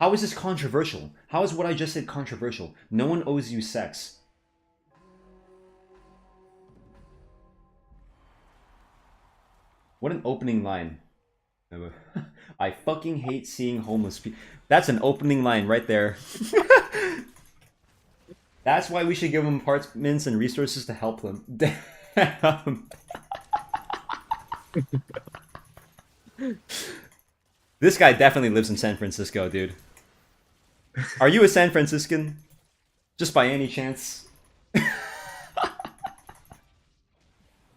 [SPEAKER 1] How is this controversial? How is what I just said controversial? No one owes you sex. What an opening line. I fucking hate seeing homeless people. That's an opening line right there. That's why we should give them apartments and resources to help them. Damn. This guy definitely lives in San Francisco, dude. Are you a San Franciscan? Just by any chance?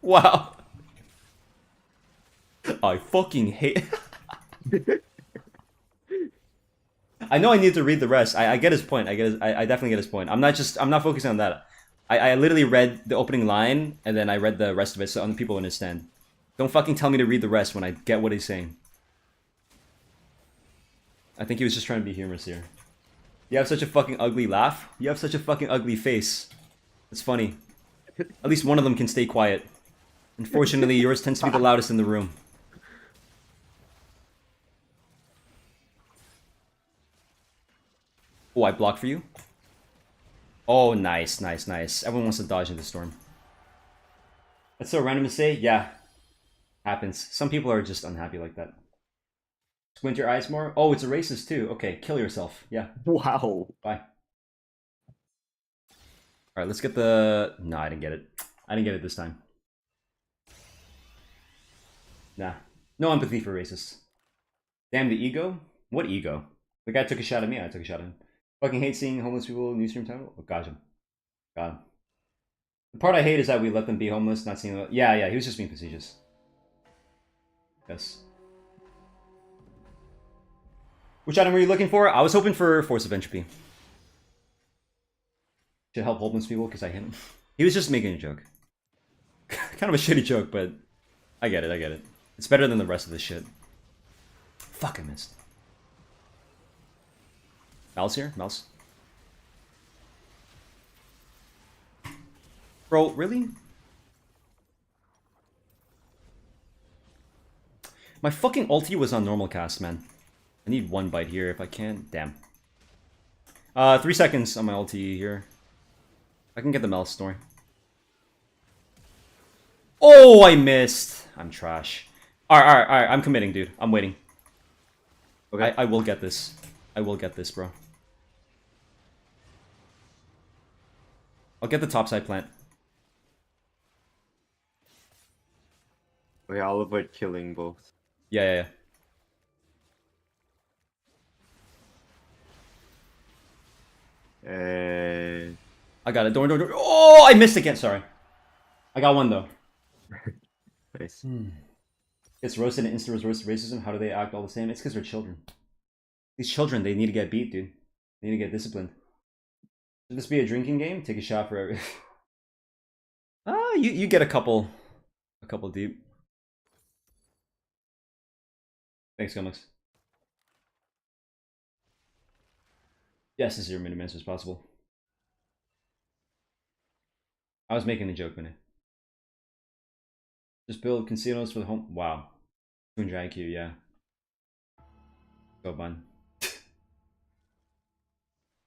[SPEAKER 1] Wow. I fucking hate... I know I need to read the rest. I get his point. I definitely get his point. I'm not focusing on that. I literally read the opening line and then I read the rest of it so other people understand. Don't fucking tell me to read the rest when I get what he's saying. I think he was just trying to be humorous here. You have such a fucking ugly laugh. You have such a fucking ugly face. It's funny. At least one of them can stay quiet. Unfortunately, yours tends to be the loudest in the room. Oh, I blocked for you? Oh, nice, nice, nice. Everyone wants to dodge in the storm. That's so random to say. Yeah. Happens. Some people are just unhappy like that. Squint your eyes more? Oh, it's a racist too. Okay, kill yourself. Yeah.
[SPEAKER 2] Wow.
[SPEAKER 1] Bye. Alright, let's get the... No, I didn't get it. I didn't get it this time. Nah. No empathy for racists. Damn the ego? What ego? The guy took a shot at me, I took a shot at him. Fucking hate seeing homeless people in newsroom title. Oh, got him. Got him. The part I hate is that we let them be homeless, not seeing them. Yeah, he was just being facetious. Yes. Which item were you looking for? I was hoping for Force of Entropy. Should help homeless people because I hit him. He was just making a joke. Kind of a shitty joke, but I get it. It's better than the rest of this shit. Fuck, I missed. Mouse here? Mouse? Bro, really? My fucking ulti was on normal cast, man. I need one bite here if I can. Damn. 3 seconds on my ulti here. I can get the mouse, don't worry. Oh, I missed. I'm trash. Alright. I'm committing, dude. I'm waiting. Okay. I will get this. I will get this, bro. I'll get the topside plant.
[SPEAKER 2] Okay, I'll avoid killing both.
[SPEAKER 1] Yeah. I got it. Don't. Oh, I missed again. Sorry. I got one, though.
[SPEAKER 2] Nice.
[SPEAKER 1] It's roasted and instant roasted racism. How do they act all the same? It's because they're children. These children, they need to get beat, dude. They need to get disciplined. Should this be a drinking game? Take a shot for every... you get a couple deep. Thanks, Gumix. Yes, as your mini-mans as possible. I was making a joke, Minnie. Just build casinos for the home. Wow. 200 IQ, yeah. Go bun.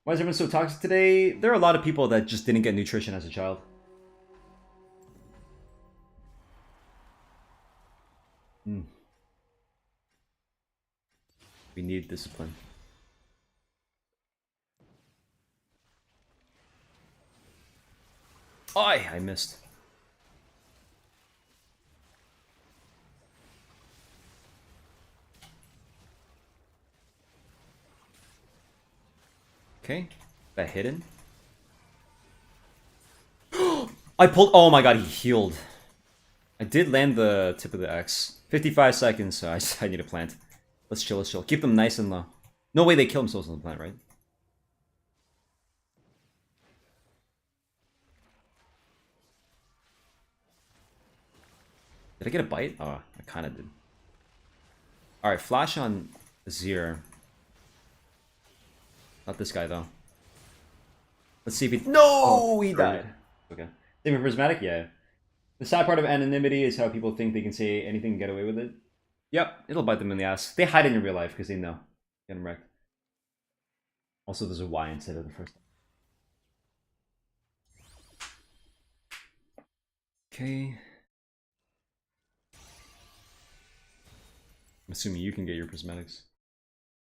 [SPEAKER 1] Why is everyone so toxic today? There are a lot of people that just didn't get nutrition as a child. We need discipline. I missed. Okay, that hidden. I pulled. Oh my god, he healed. I did land the tip of the X. 55 seconds, so I need a plant. Let's chill. Keep them nice and low. No way they kill themselves on the plant, right? Did I get a bite? Oh, I kind of did. Alright, flash on Azir. Not this guy, though. Let's see if he... No!
[SPEAKER 2] Oh,
[SPEAKER 1] He
[SPEAKER 2] sorry.
[SPEAKER 1] died. Okay. Same for Prismatic? Yeah. The sad part of anonymity is how people think they can say anything and get away with it. Yep, it'll bite them in the ass. They hide it in real life because they know. Get them wrecked. Also, there's a Y instead of the first. Okay. I'm assuming you can get your prismatics.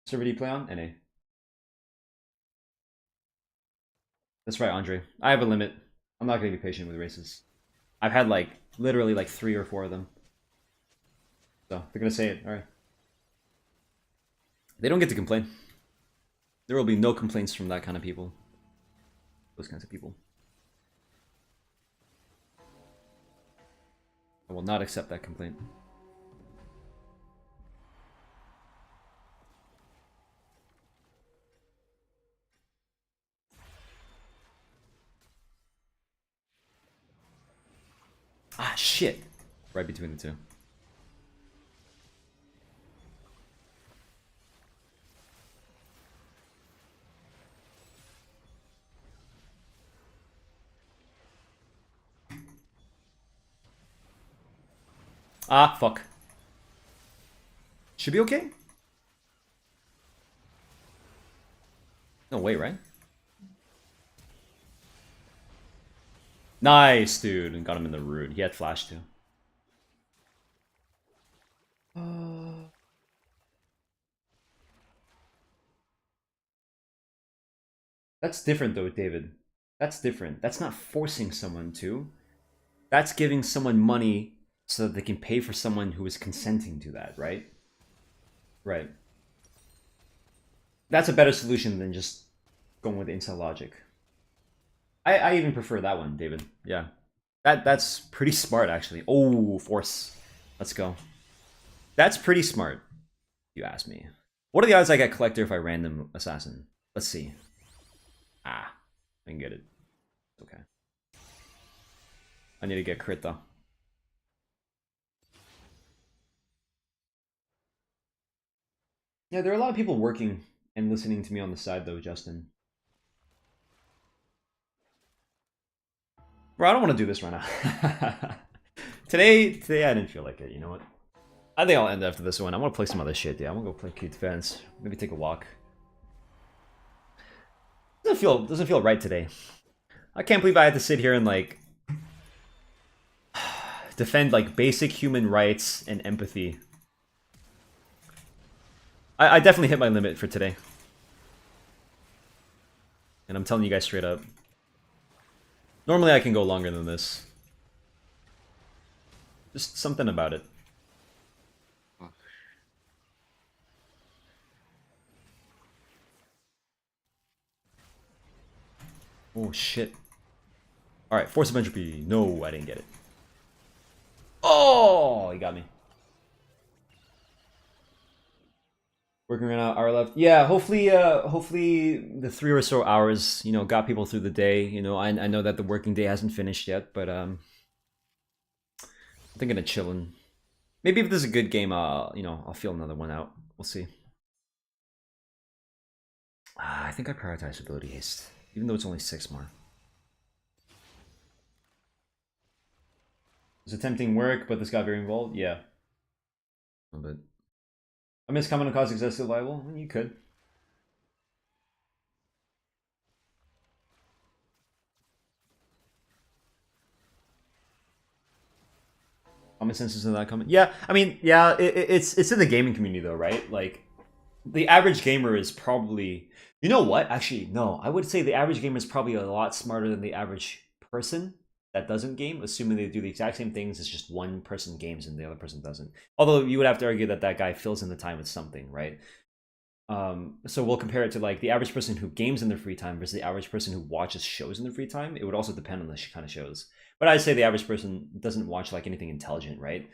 [SPEAKER 1] Server do you play on? NA. That's right, Andre. I have a limit. I'm not going to be patient with races. I've had like literally like 3 or 4 of them. So they're going to say it. All right. They don't get to complain. There will be no complaints from that kind of people. Those kinds of people. I will not accept that complaint. Ah, shit. Right between the two. Ah, fuck. Should be okay. No way, right? Nice, dude. And got him in the root. He had flash too. That's different though, David. That's different. That's not forcing someone to. That's giving someone money so that they can pay for someone who is consenting to that, right? Right. That's a better solution than just going with incel logic. I even prefer that one, David. Yeah. That's pretty smart, actually. Oh, force. Let's go. That's pretty smart, if you ask me. What are the odds I get collector if I random assassin? Let's see. Ah, I can get it. Okay. I need to get crit, though. Yeah, there are a lot of people working and listening to me on the side, though, Justin. Bro, I don't want to do this right now. today I didn't feel like it. You know what? I think I'll end after this one. I want to play some other shit, yeah. I want to go play Cute Defense. Maybe take a walk. Doesn't feel right today. I can't believe I had to sit here and like defend like basic human rights and empathy. I definitely hit my limit for today. And I'm telling you guys straight up. Normally I can go longer than this. Just something about it. Oh shit. Alright, Force of Entropy. No, I didn't get it. Oh, he got me. Working around an hour left. Yeah, hopefully the 3 or so hours, you know, got people through the day. You know, I know that the working day hasn't finished yet, but I think I'm gonna chillin'. Maybe if this is a good game, you know, I'll feel another one out. We'll see. I think I prioritize ability haste, even though it's only 6 more. It's attempting work, but this got very involved. Yeah, a little bit. I miss comment on cause excessive liable. You could. Common sense is in that comment. Yeah, I mean, yeah, it's in the gaming community though, right? Like, the average gamer is probably, you know what? Actually, no, I would say the average gamer is probably a lot smarter than the average person that doesn't game, assuming they do the exact same things. It's just one person games and the other person doesn't. Although you would have to argue that that guy fills in the time with something, right? So we'll compare it to like the average person who games in their free time versus the average person who watches shows in their free time. It would also depend on the kind of shows. But I'd say the average person doesn't watch like anything intelligent, right?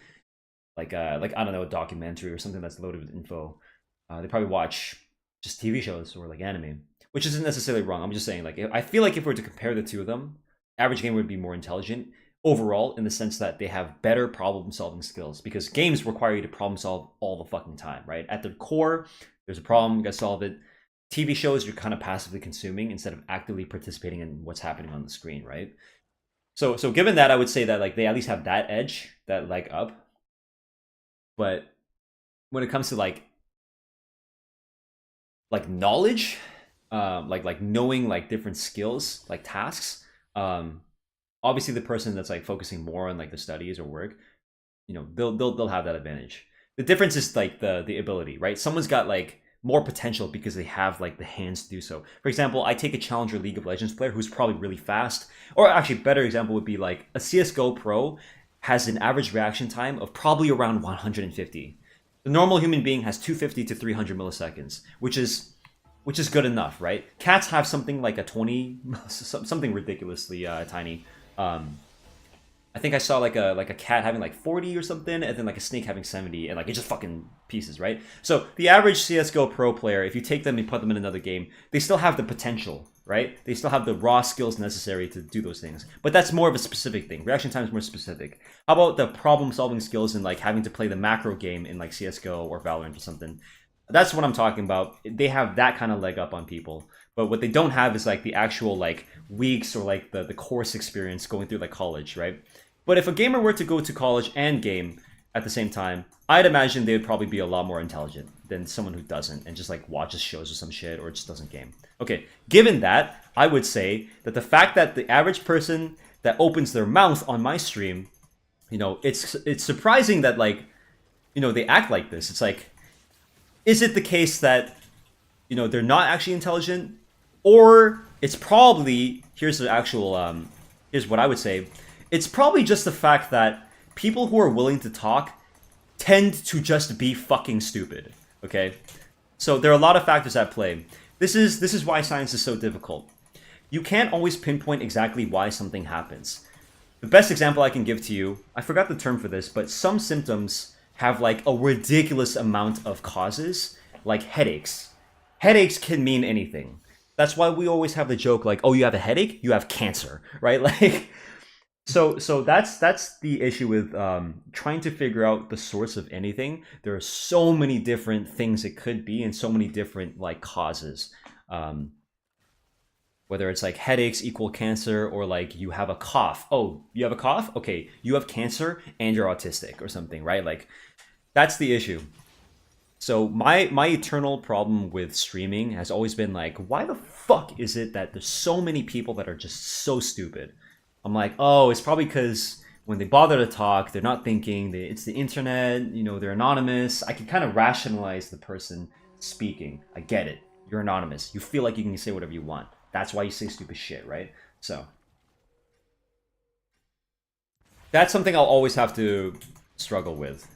[SPEAKER 1] Like I don't know, a documentary or something that's loaded with info. They probably watch just TV shows or like anime, which isn't necessarily wrong. I'm just saying, like, I feel like if we were to compare the two of them, average gamer would be more intelligent, overall, in the sense that they have better problem solving skills, because games require you to problem solve all the fucking time, right? At the core, there's a problem, you gotta solve it. TV shows, you're kind of passively consuming instead of actively participating in what's happening on the screen, right? So given that, I would say that like they at least have that edge, that leg up. But when it comes to like knowledge, like knowing like different skills, like tasks, obviously the person that's like focusing more on like the studies or work, you know, they'll have that advantage. The difference is like the ability, right? Someone's got like more potential because they have like the hands to do so. For example, I take a challenger League of Legends player who's probably really fast, or actually better example would be like a CS:GO pro has an average reaction time of probably around 150. The normal human being has 250 to 300 milliseconds, which is good enough, right? Cats have something like a 20, something ridiculously tiny. I think I saw like a cat having like 40 or something, and then like a snake having 70, and like it's just fucking pieces, right? So the average CS:GO pro player, if you take them and put them in another game, they still have the potential, right? They still have the raw skills necessary to do those things. But that's more of a specific thing. Reaction time is more specific. How about the problem-solving skills and like having to play the macro game in like CS:GO or Valorant or something? That's what I'm talking about. They have that kind of leg up on people. But what they don't have is like the actual like weeks or like the course experience going through like college, right? But if a gamer were to go to college and game at the same time, I'd imagine they would probably be a lot more intelligent than someone who doesn't and just like watches shows or some shit or just doesn't game. Okay, given that, I would say that the fact that the average person that opens their mouth on my stream, you know, it's surprising that like, you know, they act like this. It's like, is it the case that, you know, they're not actually intelligent, or it's probably, here's the actual here's what I would say, it's probably just the fact that people who are willing to talk tend to just be fucking stupid. Okay, so there are a lot of factors at play. This is why science is so difficult. You can't always pinpoint exactly why something happens. The best example I can give to you, I forgot the term for this, but some symptoms have like a ridiculous amount of causes, like headaches. Headaches can mean anything. That's why we always have the joke like, oh, you have a headache? You have cancer, right? Like, so that's the issue with trying to figure out the source of anything. There are so many different things it could be, and so many different like causes. Whether it's like headaches equal cancer, or like you have a cough. Oh, you have a cough? Okay, you have cancer and you're autistic or something, right? Like that's the issue. So my eternal problem with streaming has always been like, why the fuck is it that there's so many people that are just so stupid? I'm like, oh, it's probably because when they bother to talk, they're not thinking. It's the internet, you know, they're anonymous. I can kind of rationalize the person speaking. I get it. You're anonymous. You feel like you can say whatever you want. That's why you say stupid shit, right? So that's something I'll always have to struggle with.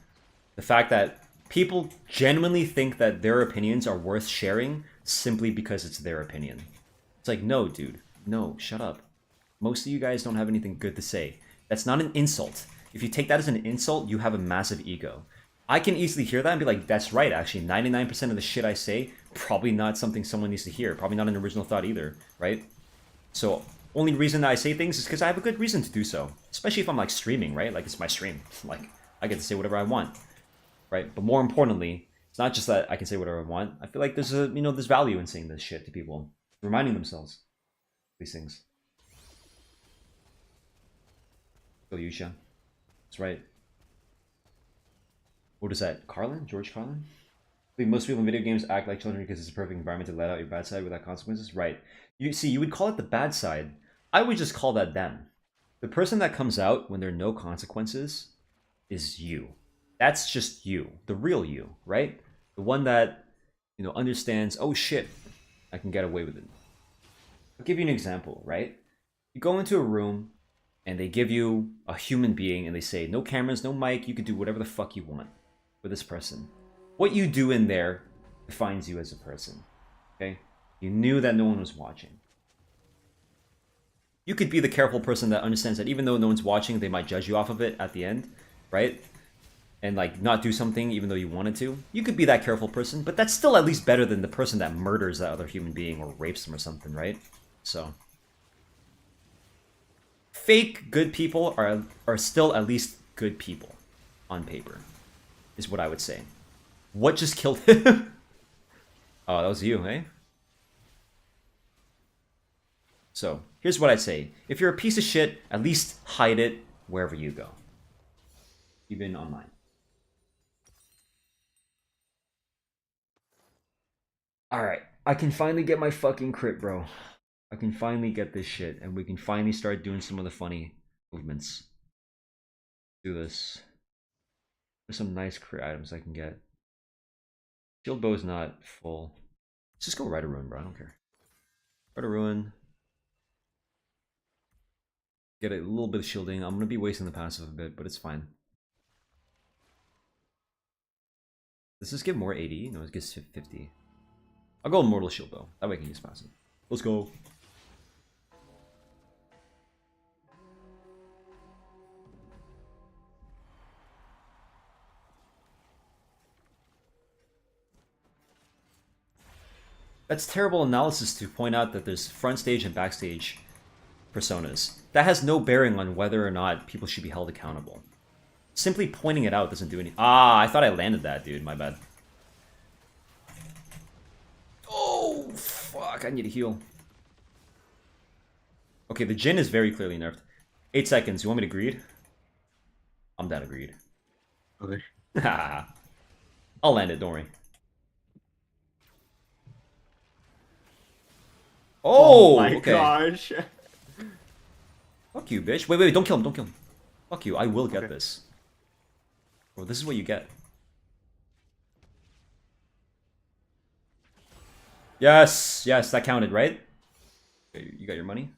[SPEAKER 1] The fact that people genuinely think that their opinions are worth sharing simply because it's their opinion. It's like, no, dude. No, shut up. Most of you guys don't have anything good to say. That's not an insult. If you take that as an insult, you have a massive ego. I can easily hear that and be like, that's right, actually. 99% of the shit I say, probably not something someone needs to hear. Probably not an original thought either, right? So, only reason that I say things is because I have a good reason to do so. Especially if I'm like streaming, right? Like, it's my stream. Like, I get to say whatever I want, right? But more importantly, it's not just that I can say whatever I want. I feel like there's there's value in saying this shit to people. Reminding themselves these things. Yusha. That's right. What is that? Carlin? George Carlin? I think most people in video games act like children because it's a perfect environment to let out your bad side without consequences. Right. You see, you would call it the bad side. I would just call that them. The person that comes out when there are no consequences is you. That's just you. The real you, right? The one that, you know, understands, oh shit, I can get away with it. I'll give you an example, right? You go into a room and they give you a human being and they say, no cameras, no mic, you can do whatever the fuck you want with this person. What you do in there defines you as a person, okay? You knew that no one was watching. You could be the careful person that understands that even though no one's watching, they might judge you off of it at the end, right? And like not do something even though you wanted to. You could be that careful person, but that's still at least better than the person that murders that other human being or rapes them or something, right? So fake good people are still at least good people on paper, is what I would say. What just killed him? Oh, that was you, eh? So, here's what I'd say. If you're a piece of shit, at least hide it wherever you go. Even online. Alright, I can finally get my fucking crit, bro. I can finally get this shit, and we can finally start doing some of the funny movements. Do this. There's some nice crit items I can get. Shield bow's not full. Let's just go Rite of Ruin, bro. I don't care. Rite of Ruin. Get a little bit of shielding. I'm gonna be wasting the passive a bit, but it's fine. Does this give more 80? No, it gives 50. I'll go Immortal Shield though. That way I can use passive. Let's go. That's terrible analysis to point out that there's front stage and backstage personas. That has no bearing on whether or not people should be held accountable. Simply pointing it out doesn't do anything. Ah, I thought I landed that, dude. My bad. Oh, fuck. I need to heal. Okay, the Jhin is very clearly nerfed. 8 seconds. You want me to greed? I'm down to greed.
[SPEAKER 2] Okay.
[SPEAKER 1] I'll land it, don't worry. Oh my okay.
[SPEAKER 2] Gosh.
[SPEAKER 1] Fuck you, bitch. Wait, don't kill him, don't kill him. Fuck you, I will get this. Bro, this is what you get. Yes, that counted, right? Okay, you got your money?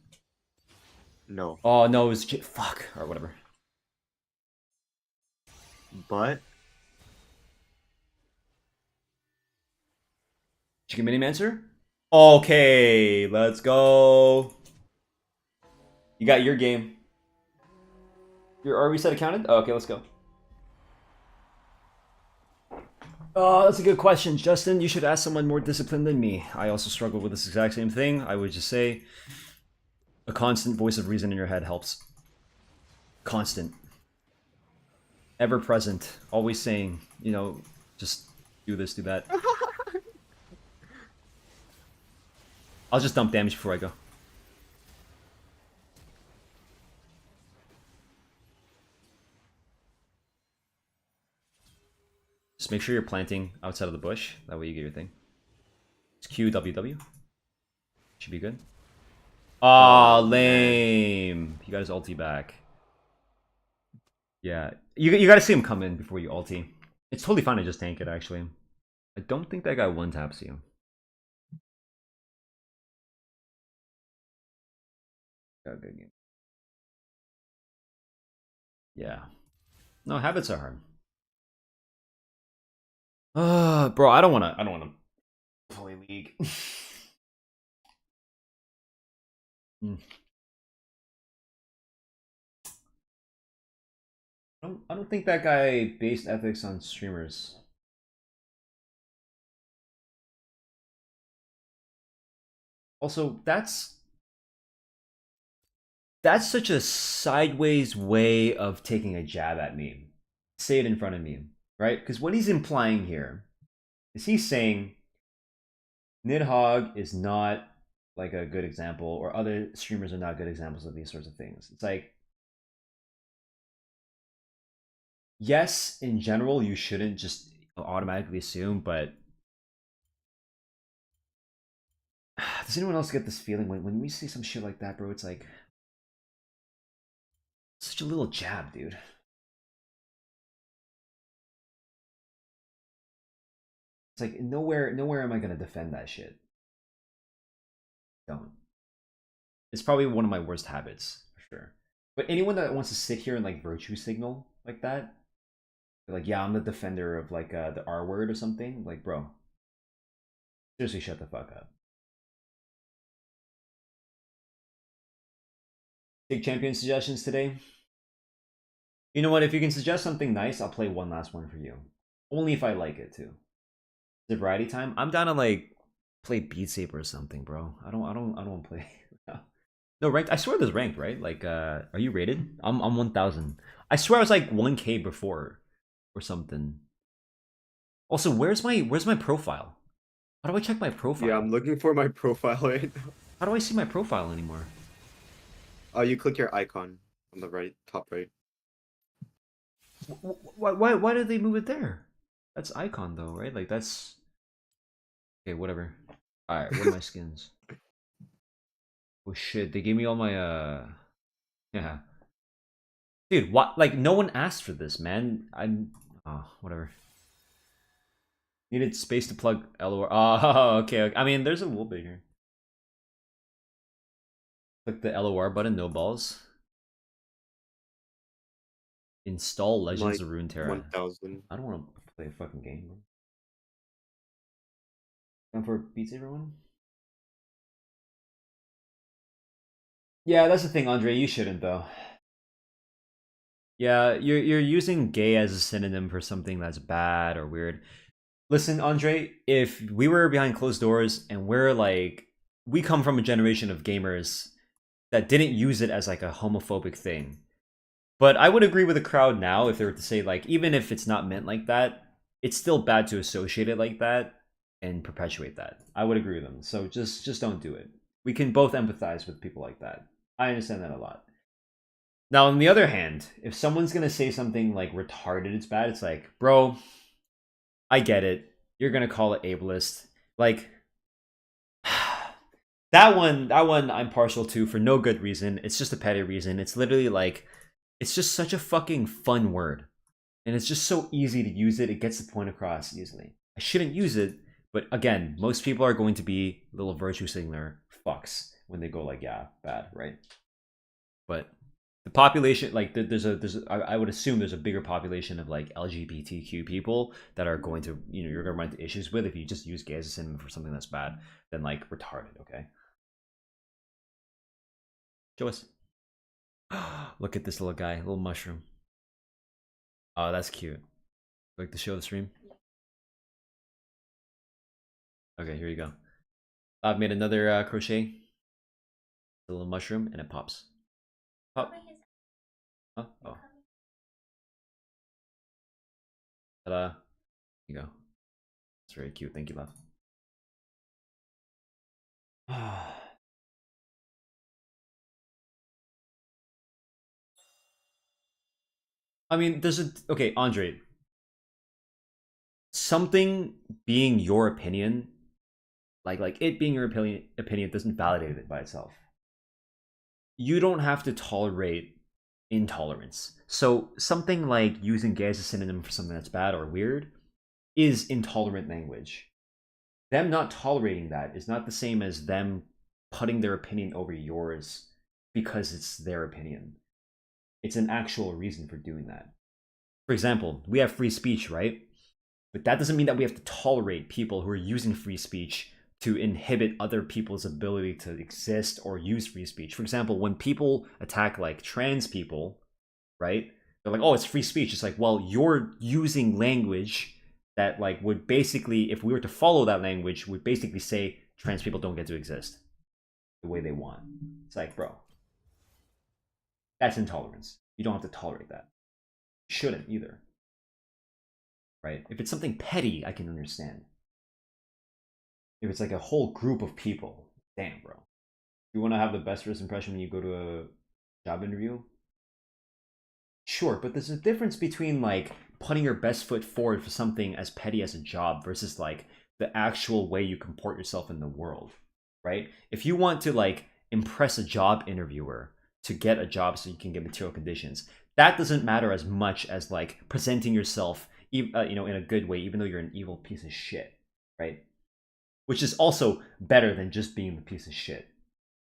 [SPEAKER 2] No.
[SPEAKER 1] Oh, no, it was... Fuck. Alright, whatever.
[SPEAKER 2] But...
[SPEAKER 1] Chicken Minimancer? Okay, let's go. You got your game. Your R reset accounted? Oh, okay, let's go. Oh, that's a good question, Justin. You should ask someone more disciplined than me. I also struggle with this exact same thing. I would just say a constant voice of reason in your head helps. Constant. Ever present. Always saying, you know, just do this, do that. I'll just dump damage before I go. Just make sure you're planting outside of the bush. That way you get your thing. It's QWW. Should be good. Aw, oh, lame. Man. He got his ulti back. Yeah. You gotta see him come in before you ulti. It's totally fine to just tank it, actually. I don't think that guy one-taps you. Good game. Yeah. No, habits are hard. Bro, I don't wanna play League. I don't think that guy based ethics on streamers. Also, that's such a sideways way of taking a jab at me. Say it in front of me, right? Because what he's implying here is he's saying Nidhogg is not like a good example, or other streamers are not good examples of these sorts of things. It's like, yes, in general, you shouldn't just automatically assume, but does anyone else get this feeling when we see some shit like that, bro? It's like such a little jab, dude. It's like nowhere am I gonna defend that shit. Don't. It's probably one of my worst habits, for sure. But anyone that wants to sit here and like virtue signal like that, like, yeah, I'm the defender of like the R word or something, like, bro, seriously, shut the fuck up. Big champion suggestions today. You know what? If you can suggest something nice, I'll play one last one for you. Only if I like it too. The variety time. I'm down to like play Beat Saber or something, bro. I don't want to play. No, ranked. I swear there's ranked, right? Like, are you rated? I'm 1,000. I swear I was like 1K before, or something. Also, where's my profile? How do I check my
[SPEAKER 2] Yeah,
[SPEAKER 1] profile?
[SPEAKER 2] I'm looking for my profile right now.
[SPEAKER 1] How do I see my profile anymore?
[SPEAKER 2] Oh, you click your icon on the right, top right.
[SPEAKER 1] Why did they move it there? That's icon though, right? Like that's okay. Whatever. All right, what are my skins? Oh shit, they gave me all my yeah. Dude, what? Like no one asked for this, man. I'm whatever. Needed space to plug LOR. Oh, okay. I mean, there's a wool bigger. Click the LOR button. No balls. Install
[SPEAKER 2] I'm
[SPEAKER 1] Legends
[SPEAKER 2] like
[SPEAKER 1] of Runeterra.
[SPEAKER 2] 1,000.
[SPEAKER 1] I don't want to play a fucking game, bro. Time for beats, everyone. Yeah, that's the thing, Andre. You shouldn't though. Yeah, you're using gay as a synonym for something that's bad or weird. Listen, Andre, if we were behind closed doors and we're like we come from a generation of gamers that didn't use it as like a homophobic thing. But I would agree with the crowd now if they were to say like even if it's not meant like that, it's still bad to associate it like that and perpetuate that. I would agree with them. So just don't do it. We can both empathize with people like that. I understand that a lot. Now, on the other hand, if someone's gonna say something like retarded, it's bad. It's like, bro, I get it. You're gonna call it ableist. Like that one I'm partial to for no good reason. It's just a petty reason. It's literally like it's just such a fucking fun word. And it's just so easy to use it. It gets the point across easily. I shouldn't use it, but again, most people are going to be little virtue signaler fucks when they go like, yeah, bad, right? But the population, like I would assume there's a bigger population of like LGBTQ people that are going to, you're going to run into issues with if you just use gay as a synonym for something that's bad than like retarded. Okay, show us. Look at this little guy, little mushroom. Oh, that's cute. Like to show the stream. Okay, here you go. I've made another crochet, a little mushroom, and it pops. Pop. Oh, oh. Ta-da. Here you go. It's very cute. Thank you, love. I mean, there's a okay, Andre. Something being your opinion, like it being your opinion doesn't validate it by itself. You don't have to tolerate intolerance. So something like using gay as a synonym for something that's bad or weird is intolerant language. Them not tolerating that is not the same as them putting their opinion over yours because it's their opinion. It's an actual reason for doing that. For example, we have free speech, right? But that doesn't mean that we have to tolerate people who are using free speech to inhibit other people's ability to exist or use free speech. For example, when people attack like trans people, right? They're like, "Oh, it's free speech." It's like, "Well, you're using language that like would basically, if we were to follow that language, would basically say trans people don't get to exist the way they want." It's like, bro, that's intolerance. You don't have to tolerate that. You shouldn't either, right? If it's something petty, I can understand. If it's like a whole group of people, damn, bro. You want to have the best first impression when you go to a job interview? Sure, but there's a difference between like putting your best foot forward for something as petty as a job versus like the actual way you comport yourself in the world, right? If you want to like impress a job interviewer to get a job so you can get material conditions, that doesn't matter as much as like presenting yourself, in a good way, even though you're an evil piece of shit, right? Which is also better than just being the piece of shit.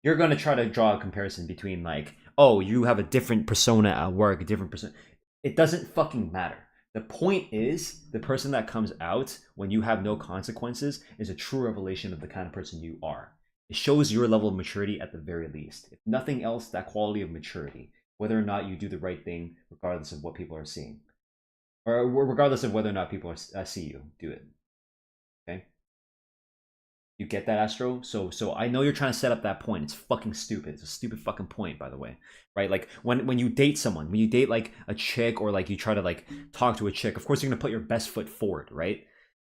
[SPEAKER 1] You're going to try to draw a comparison between like, oh, you have a different persona at work, a different person. It doesn't fucking matter. The point is, the person that comes out when you have no consequences is a true revelation of the kind of person you are. It shows your level of maturity at the very least. If nothing else, that quality of maturity, whether or not you do the right thing, regardless of what people are seeing, or regardless of whether or not people see you do it. Okay. You get that, Astro? So I know you're trying to set up that point. It's fucking stupid. It's a stupid fucking point, by the way. Right? Like when you date someone, when you date like a chick, or like you try to like talk to a chick, of course you're gonna put your best foot forward, right?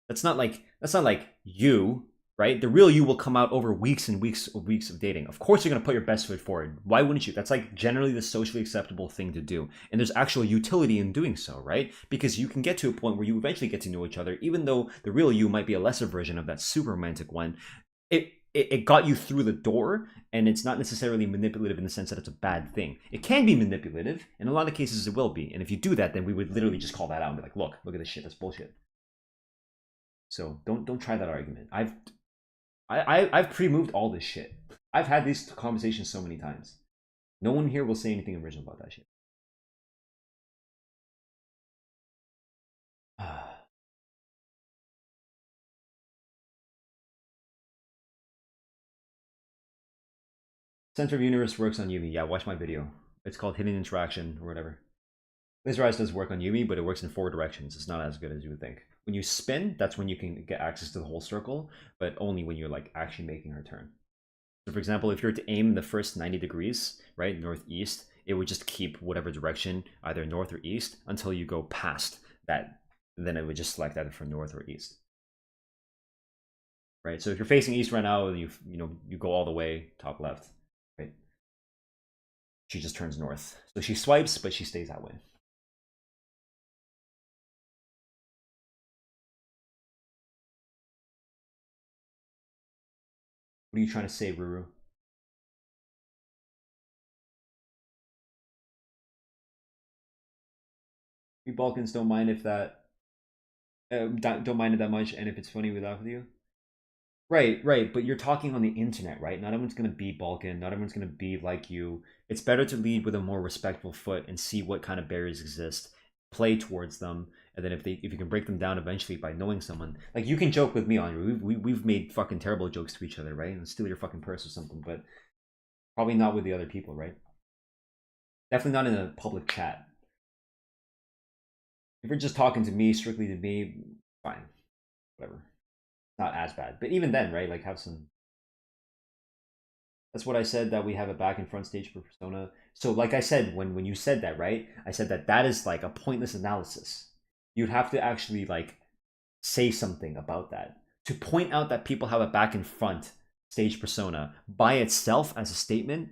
[SPEAKER 1] That's not like you, right? The real you will come out over weeks and weeks of dating. Of course you're gonna put your best foot forward. Why wouldn't you? That's like generally the socially acceptable thing to do. And there's actual utility in doing so, right? Because you can get to a point where you eventually get to know each other, even though the real you might be a lesser version of that super romantic one. It got you through the door, and it's not necessarily manipulative in the sense that it's a bad thing. It can be manipulative. In a lot of cases it will be. And if you do that, then we would literally just call that out and be like, look at this shit, that's bullshit. So don't try that argument. I've pre-moved all this shit. I've had these conversations so many times. No one here will say anything original about that shit. Center of Universe works on Yumi. Yeah, watch my video. It's called Hidden Interaction or whatever. Laser Eyes does work on Yumi, but it works in 4 directions. It's not as good as you would think. When you spin, that's when you can get access to the whole circle, but only when you're like actually making her turn. So for example, if you were to aim the first 90 degrees, right, northeast, it would just keep whatever direction, either north or east, until you go past that. Then it would just select either from north or east. Right, so if you're facing east right now, you go all the way top left, right? She just turns north. So she swipes, but she stays that way. What are you trying to say, Ruru? We Balkans don't mind if that don't mind it that much, and if it's funny, we laugh with you. Right. But you're talking on the internet, right? Not everyone's gonna be Balkan. Not everyone's gonna be like you. It's better to lead with a more respectful foot and see what kind of barriers exist, play towards them, and then if you can break them down eventually by knowing someone, like you can joke with me, Andre. We've made fucking terrible jokes to each other, right? And steal your fucking purse or something, but probably not with the other people, right? Definitely not in a public chat. If you're just talking to me, strictly to me, fine, whatever. Not as bad, but even then, right? Like have some. That's what I said, that we have a back and front stage per persona. So like I said, when you said that, right? I said that is like a pointless analysis. You'd have to actually like say something about that. To point out that people have a back and front stage persona by itself as a statement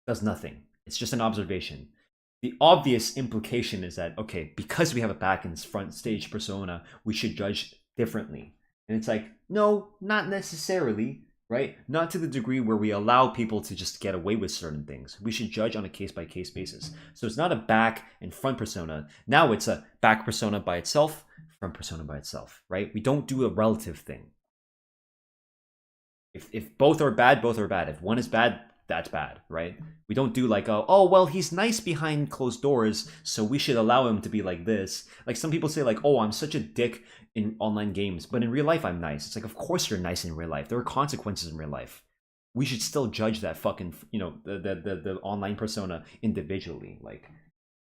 [SPEAKER 1] does nothing. It's just an observation. The obvious implication is that, okay, because we have a back and front stage persona, we should judge differently. And it's like, no, not necessarily, right? Not to the degree where we allow people to just get away with certain things. We should judge on a case by case basis. So it's not a back and front persona. Now it's a back persona by itself, front persona by itself, right? We don't do a relative thing. If both are bad, both are bad. If one is bad, that's bad, right? We don't do like, oh, well, he's nice behind closed doors, so we should allow him to be like this. Like some people say, like, oh, I'm such a dick in online games, but in real life, I'm nice. It's like, of course you're nice in real life. There are consequences in real life. We should still judge that fucking, the online persona individually. Like,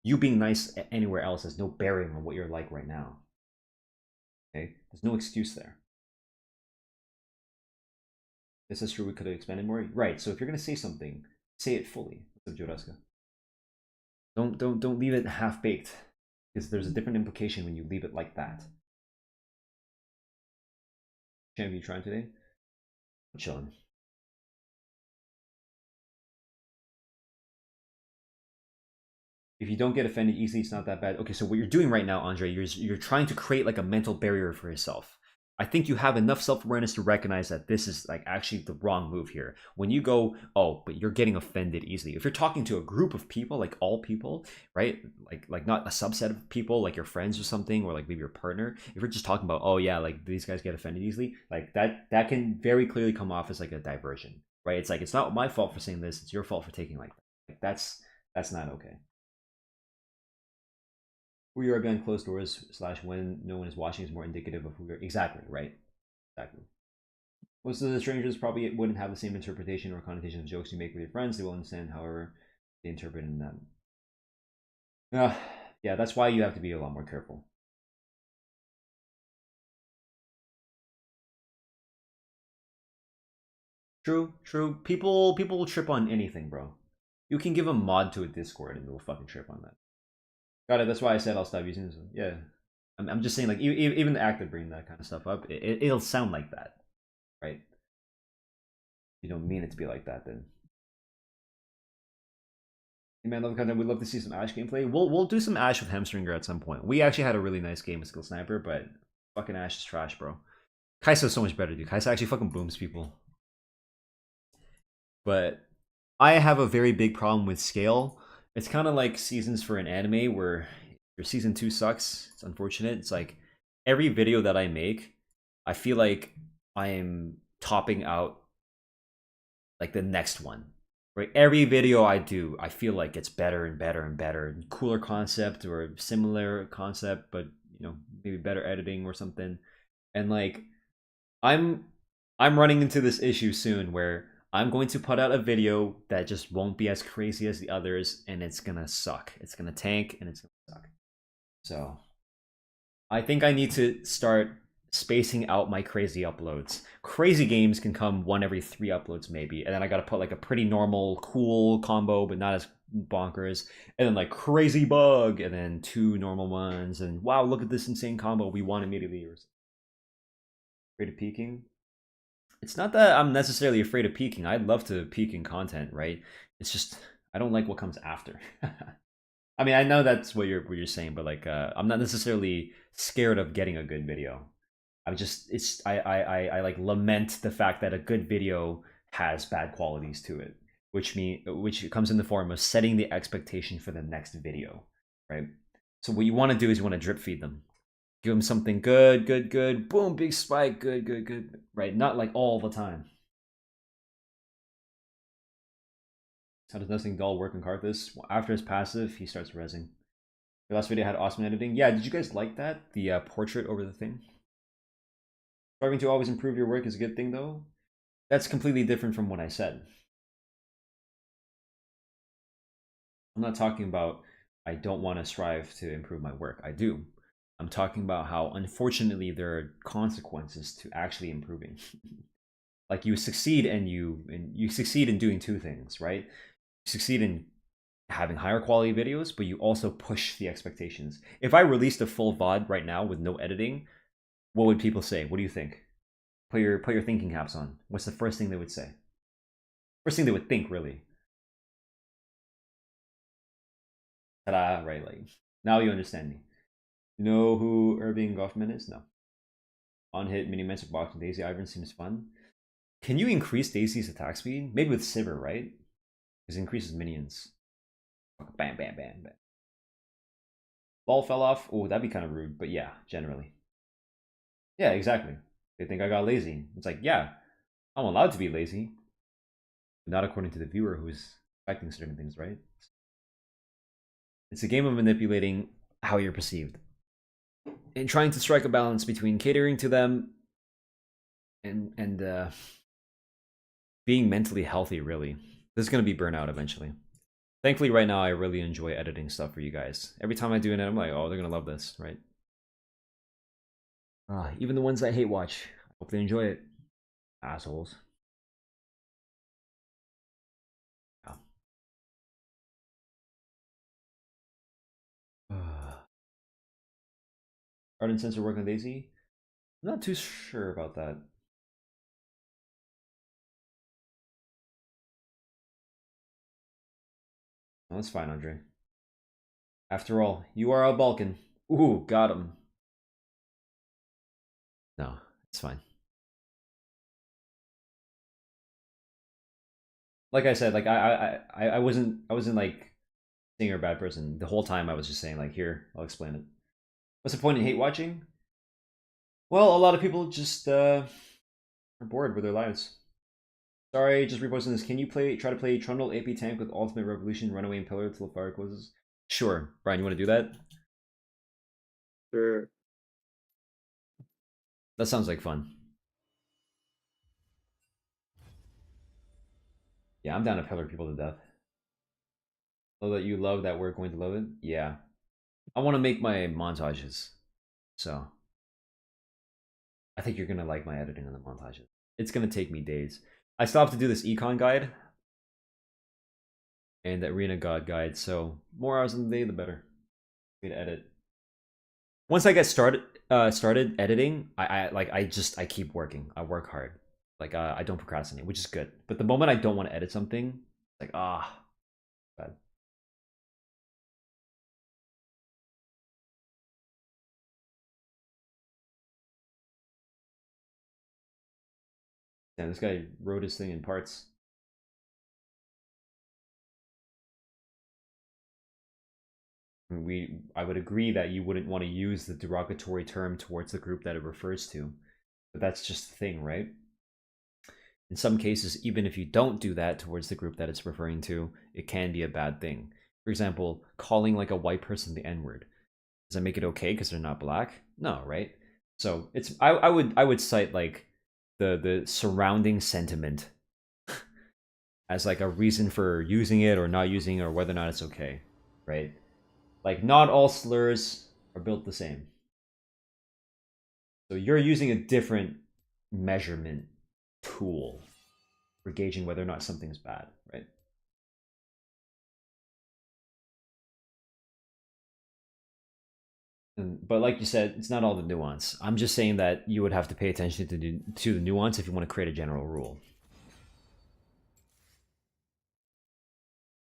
[SPEAKER 1] you being nice anywhere else has no bearing on what you're like right now. Okay? There's no excuse there. This is true. We could have expanded more. Right. So if you're gonna say something, say it fully. What's up, Joraska? Don't leave it half baked, because there's a different implication when you leave it like that. Champ, you trying today? I'm chilling. If you don't get offended easily, it's not that bad. Okay, so what you're doing right now, Andre, you're trying to create like a mental barrier for yourself. I think you have enough self-awareness to recognize that this is like actually the wrong move here. When you go, oh, but you're getting offended easily. If you're talking to a group of people, like all people, right? Like not a subset of people, like your friends or something, or like maybe your partner. If you're just talking about, oh yeah, like these guys get offended easily, like that can very clearly come off as like a diversion, right? It's like, it's not my fault for saying this, it's your fault for taking like that. Like that's not okay. Who you are behind closed doors / when no one is watching is more indicative of who you're. Exactly, right? Exactly. Most of the strangers probably wouldn't have the same interpretation or connotation of jokes you make with your friends. They will understand however they interpret in them. Yeah, that's why you have to be a lot more careful. True, true. People will trip on anything, bro. You can give a mod to a Discord and they'll fucking trip on that. Got it. That's why I said I'll stop using this. Yeah, I'm just saying like even the act of bringing that kind of stuff up, it'll sound like that, right? You don't mean it to be like that, then. Hey man, love the content. We'd love to see some Ash gameplay. We'll do some Ash with Hamstringer at some point. We actually had a really nice game with Skill Sniper, but fucking Ash is trash, bro. Kai'Sa's so much better, dude. Kai'Sa actually fucking booms people. But I have a very big problem with scale. It's kind of like seasons for an anime where your season 2 sucks. It's unfortunate. It's like every video that I make, I feel like I am topping out like the next one. Right? Every video I do, I feel like it's better and better and better. Cooler concept or similar concept, but you know, maybe better editing or something. And like I'm running into this issue soon where I'm going to put out a video that just won't be as crazy as the others, and it's gonna suck. It's gonna tank, and it's gonna suck. So I think I need to start spacing out my crazy uploads. Crazy games can come one every 3 uploads maybe, and then I gotta put like a pretty normal, cool combo, but not as bonkers, and then like crazy bug, and then 2 normal ones, and wow, look at this insane combo we won immediately. Or afraid of peaking. It's not that I'm necessarily afraid of peaking. I'd love to peak in content, right? It's just I don't like what comes after. I mean, I know that's what you're saying, but like I'm not necessarily scared of getting a good video. I'm just it's I like lament the fact that a good video has bad qualities to it, which comes in the form of setting the expectation for the next video, right? So what you want to do is you want to drip feed them. Give them something good, good, good. Boom, big spike, good, good, good. Right? Not like all the time. How does Nesting Doll work in Karthus? Well, after his passive, he starts rezzing. The last video had awesome editing. Yeah, did you guys like that? The portrait over the thing? Striving to always improve your work is a good thing, though. That's completely different from what I said. I'm not talking about I don't want to strive to improve my work. I do. I'm talking about how, unfortunately, there are consequences to actually improving. Like you succeed and you succeed in doing 2 things, right? You succeed in having higher quality videos, but you also push the expectations. If I released a full VOD right now with no editing, what would people say? What do you think? Put your thinking caps on. What's the first thing they would say? First thing they would think, really. Ta-da, right, like now you understand me. You know who Irving Goffman is? No. On hit mini magic box and Daisy Ivan seems fun. Can you increase Daisy's attack speed? Maybe with Sivir, right? Because it increases minions. Bam, bam, bam, bam. Ball fell off. Oh, that'd be kind of rude, but yeah, generally. Yeah, exactly. They think I got lazy. It's like, yeah, I'm allowed to be lazy. Not according to the viewer who's expecting certain things, right? It's a game of manipulating how you're perceived. And trying to strike a balance between catering to them and being mentally healthy, really. There's going to be burnout eventually. Thankfully, right now, I really enjoy editing stuff for you guys. Every time I do it, I'm like, oh, they're going to love this, right? Even the ones that hate watch. I hope they enjoy it. Assholes. Yeah. Art and sensor work on Daisy? I'm not too sure about that. No, that's fine, Andre. After all, you are a Balkan. Ooh, got him. No, it's fine. Like I said, like I wasn't like saying you're a bad person. The whole time I was just saying like, here, I'll explain it. What's the point in hate watching? Well, a lot of people just are bored with their lives. Sorry, just reposting this. Can you try to play Trundle AP tank with Ultimate Revolution, Runaway and Pillar till the fire closes? Sure. Brian, you want to do that?
[SPEAKER 2] Sure.
[SPEAKER 1] That sounds like fun. Yeah, I'm down to pillar people to death. So that you love that we're going to love it? Yeah. I want to make my montages. So I think you're gonna like my editing on the montages. It's gonna take me days. I still have to do this econ guide and the arena god guide, so more hours in the day, the better. Way to edit. Once I get started editing, I keep working. I work hard. Like I don't procrastinate, which is good. But the moment I don't want to edit something, like bad. Damn, this guy wrote his thing in parts. I would agree that you wouldn't want to use the derogatory term towards the group that it refers to, but that's just the thing, right? In some cases, even if you don't do that towards the group that it's referring to, it can be a bad thing. For example, calling like a white person the N-word. Does that make it okay because they're not black? No, right? So it's I would cite like the surrounding sentiment as like a reason for using it or not using it or whether or not it's okay, right? Like not all slurs are built the same. So you're using a different measurement tool for gauging whether or not something's bad, right? But like you said, it's not all the nuance. I'm just saying that you would have to pay attention to the nuance if you want to create a general rule.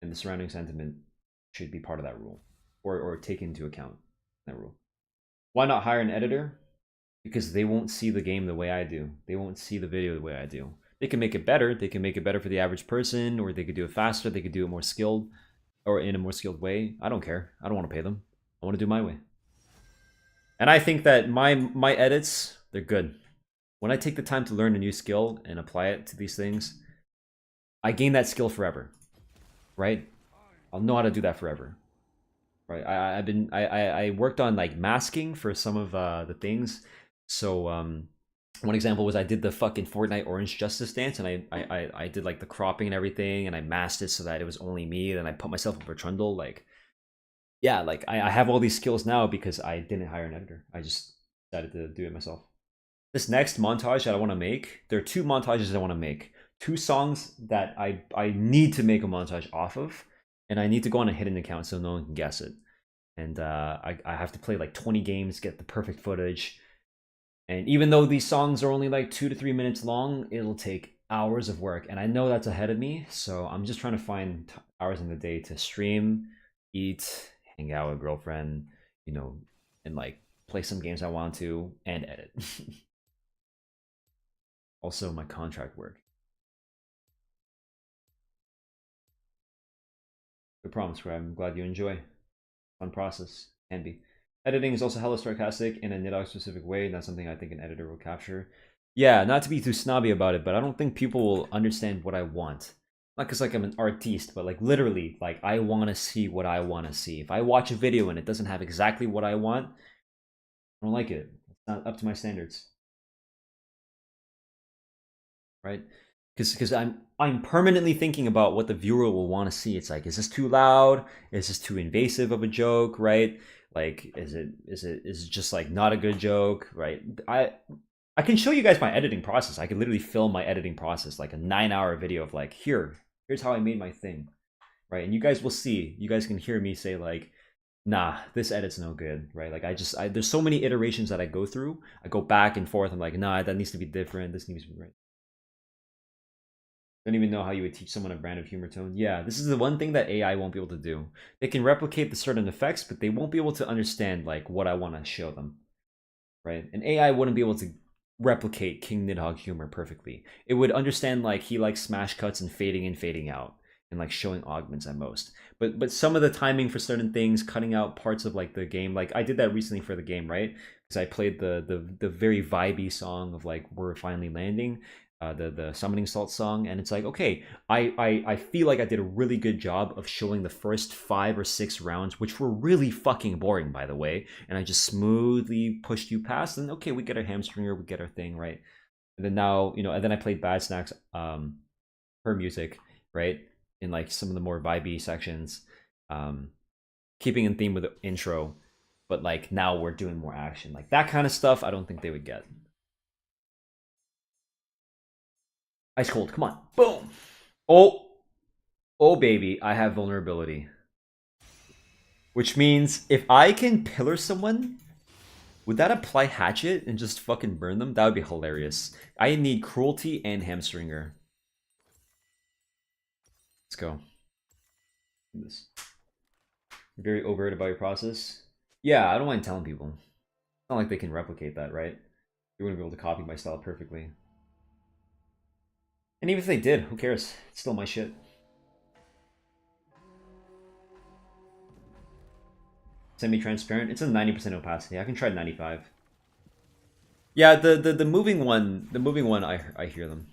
[SPEAKER 1] And the surrounding sentiment should be part of that rule, or take into account that rule. Why not hire an editor? Because they won't see the game the way I do. They won't see the video the way I do. They can make it better. They can make it better for the average person, or they could do it faster. They could do it more skilled, or in a more skilled way. I don't care. I don't want to pay them. I want to do my way. And I think that my edits, they're good. When I take the time to learn a new skill and apply it to these things, I gain that skill forever, right? I'll know how to do that forever, right? I worked on like masking for some of the things. So one example was I did the fucking Fortnite Orange Justice dance, and I did like the cropping and everything, and I masked it so that it was only me. Then I put myself over Trundle, like yeah, like I have all these skills now because I didn't hire an editor. I just decided to do it myself. This next montage that I want to make, there are two montages I want to make. Two songs that I need to make a montage off of, and I need to go on a hidden account so no one can guess it. And I have to play like 20 games, get the perfect footage. And even though these songs are only like 2 to 3 minutes long, it'll take hours of work. And I know that's ahead of me, so I'm just trying to find hours in the day to stream, eat, hang out with girlfriend, you know, and like play some games I want to and edit. Also, my contract work. Good problem, Scribe. I'm glad you enjoy. Fun process. Can be. Editing is also hella sarcastic in a Nidhogg specific way. Not something I think an editor will capture. Yeah, not to be too snobby about it, but I don't think people will understand what I want. Not because like I'm an artiste, but like literally, like I want to see what I want to see. If I watch a video and it doesn't have exactly what I want, I don't like it. It's not up to my standards, right? Because I'm permanently thinking about what the viewer will want to see. It's like, is this too loud? Is this too invasive of a joke? Right? Like, is it just like not a good joke? Right? I can show you guys my editing process. I can literally film my editing process, like a 9-hour video of like, here's how I made my thing, right? And you guys will see. You guys can hear me say like, nah, this edit's no good, right? Like there's so many iterations that I go through. I go back and forth. I'm like, nah, that needs to be different. This needs to be right. Don't even know how you would teach someone a brand of humor tone. Yeah, this is the one thing that AI won't be able to do. They can replicate the certain effects, but they won't be able to understand like what I want to show them, right? And AI wouldn't be able to replicate King Nidhogg humor perfectly. It would understand like he likes smash cuts and fading in, fading out, and like showing augments at most. But some of the timing for certain things, cutting out parts of like the game, like I did that recently for the game, right? Because I played the very vibey song of like we're finally landing, the summoning salt song, and it's like okay, I feel like I did a really good job of showing the first 5 or 6 rounds, which were really fucking boring by the way, and I just smoothly pushed you past, and okay, we get our hamstringer, we get our thing right, and then now and then I played Bad Snacks her music, right, in like some of the more vibey sections, keeping in theme with the intro, but like now we're doing more action, like that kind of stuff. I don't think they would get. Ice cold. Come on. Boom. Oh. Oh, baby. I have vulnerability. Which means if I can pillar someone, would that apply hatchet and just fucking burn them? That would be hilarious. I need cruelty and hamstringer. Let's go. Do this. Very overt about your process. Yeah, I don't mind telling people. It's not like they can replicate that, right? They wouldn't be able to copy my style perfectly. And even if they did, who cares? It's still my shit. Semi-transparent. It's a 90% opacity. I can try 95. Yeah, the moving one, I hear them.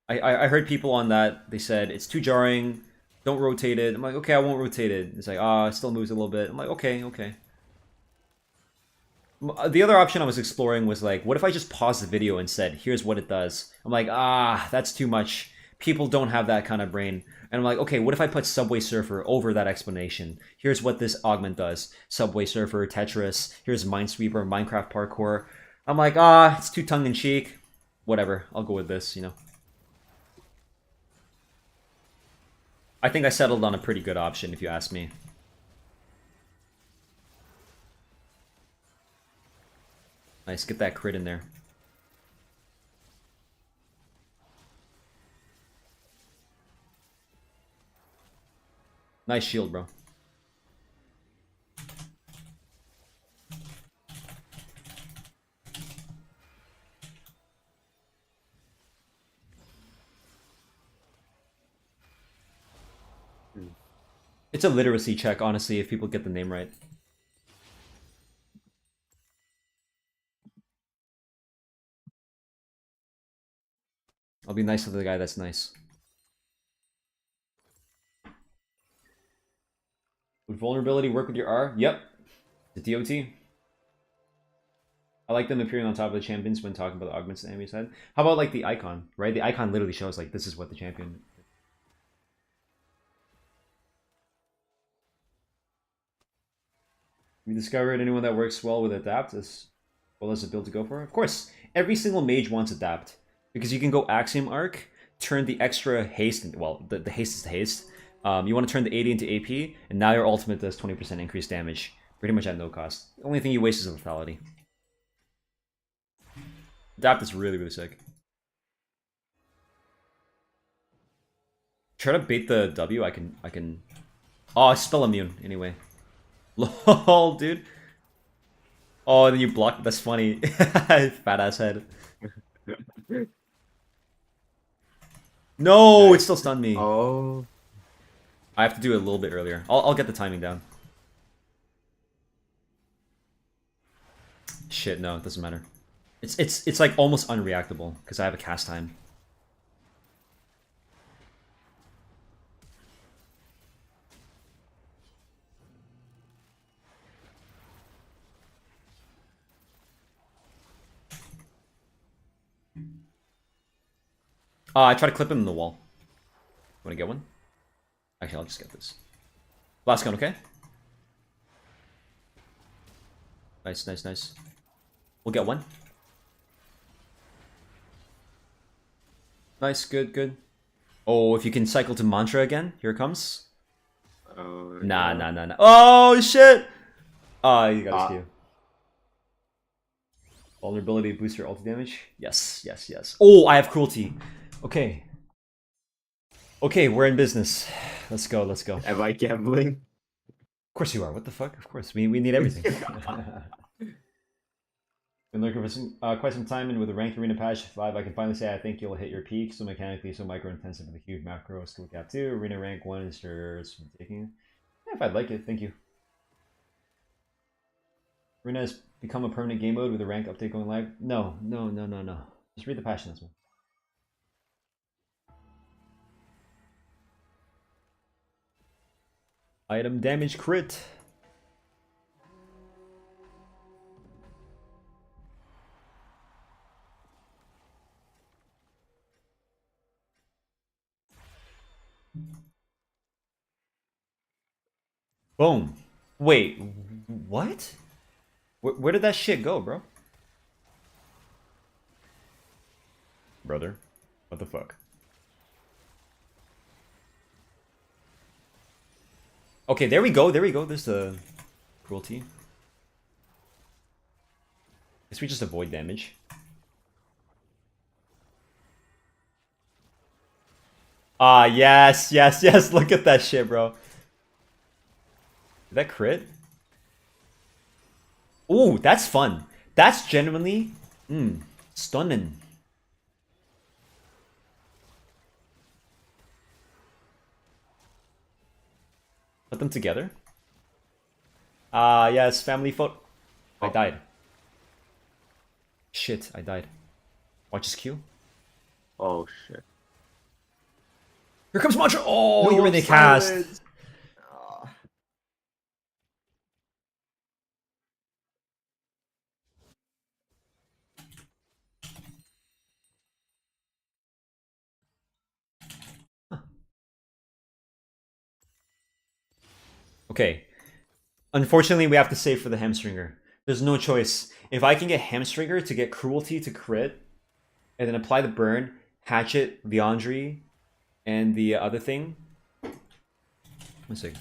[SPEAKER 1] I heard people on that. They said it's too jarring. Don't rotate it. I'm like, okay, I won't rotate it. It's like, it still moves a little bit. I'm like, okay, okay. The other option I was exploring was like, what if I just paused the video and said, here's what it does? I'm like, that's too much. People don't have that kind of brain. And I'm like, okay, what if I put Subway Surfer over that explanation? Here's what this augment does. Subway Surfer, Tetris, here's Minesweeper, Minecraft Parkour. I'm like, it's too tongue-in-cheek. Whatever, I'll go with this, you know. I think I settled on a pretty good option, if you ask me. Nice, get that crit in there. Nice shield, bro. It's a literacy check, honestly, if people get the name right. I'll be nice to the guy that's nice. Would vulnerability work with your R? Yep. The DOT. I like them appearing on top of the champions when talking about the augments the enemy side. How about like the icon, right? The icon literally shows like this is what the champion. We discovered anyone that works well with adapt as well as a build to go for? Of course, every single mage wants adapt because you can go axiom arc, turn the extra haste, well, the haste is the haste. You want to turn the 80 into AP, and now your ultimate does 20% increased damage, pretty much at no cost. The only thing you waste is lethality. Adapt is really, really sick. Try to bait the W. I can. Oh, spell immune anyway. Lol, dude. Oh, and then you block. That's funny. Fat ass head. No, it still stunned me.
[SPEAKER 2] Oh.
[SPEAKER 1] I have to do it a little bit earlier. I'll get the timing down. Shit, no, it doesn't matter. It's like almost unreactable because I have a cast time. I try to clip him in the wall. Want to get one? Actually, I'll just get this. Last gun, okay? Nice, nice, nice. We'll get one. Nice, good, good. Oh, if you can cycle to mantra again, here it comes.
[SPEAKER 2] Oh,
[SPEAKER 1] Nah, nah, nah, nah. Oh, shit! You got his Q. Vulnerability boost your ulti damage? Yes, yes, yes. Oh, I have cruelty. Okay. Okay, we're in business. Let's go, let's go.
[SPEAKER 2] Am I gambling?
[SPEAKER 1] Of course you are. What the fuck? Of course. We need everything. Been looking for some, quite some time, and with the ranked arena patch 5, I can finally say I think you'll hit your peak. So mechanically, so micro-intensive with a huge macro skill gap 2. Arena rank 1 is yours from taking. Yeah, if I'd like it, thank you. Arena has become a permanent game mode with a rank update going live. No, no, no, no, no. Just read the patch notes, man. Item damage crit. Boom. Wait, what? Where did that shit go, bro? Brother, what the fuck? Okay, there we go. There we go. There's the cruelty. Guess we just avoid damage. Ah, yes, yes, yes. Look at that shit, bro. Did that crit? Ooh, that's fun. That's genuinely stunning. Put them together. Ah, yes, family photo. I died. Shit, I died. Watch his Q.
[SPEAKER 2] Oh shit.
[SPEAKER 1] Here comes Mantra. Oh,
[SPEAKER 2] No,
[SPEAKER 1] you're in the cast.
[SPEAKER 2] silence. Ah.
[SPEAKER 1] Okay. Unfortunately, we have to save for the hamstringer. There's no choice. If I can get hamstringer to get cruelty to crit, and then apply the burn, hatchet, Leandry, and the other thing. One sec.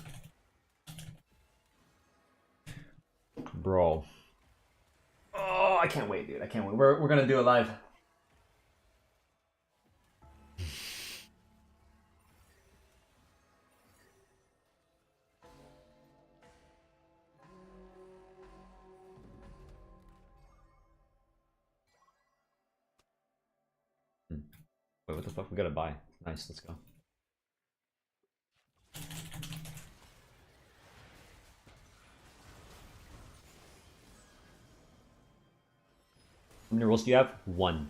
[SPEAKER 1] Bro. Oh, I can't wait, dude. I can't wait. We're gonna do it live. Wait, what the fuck? We gotta buy. Nice, let's go. How many rolls do you have? 1.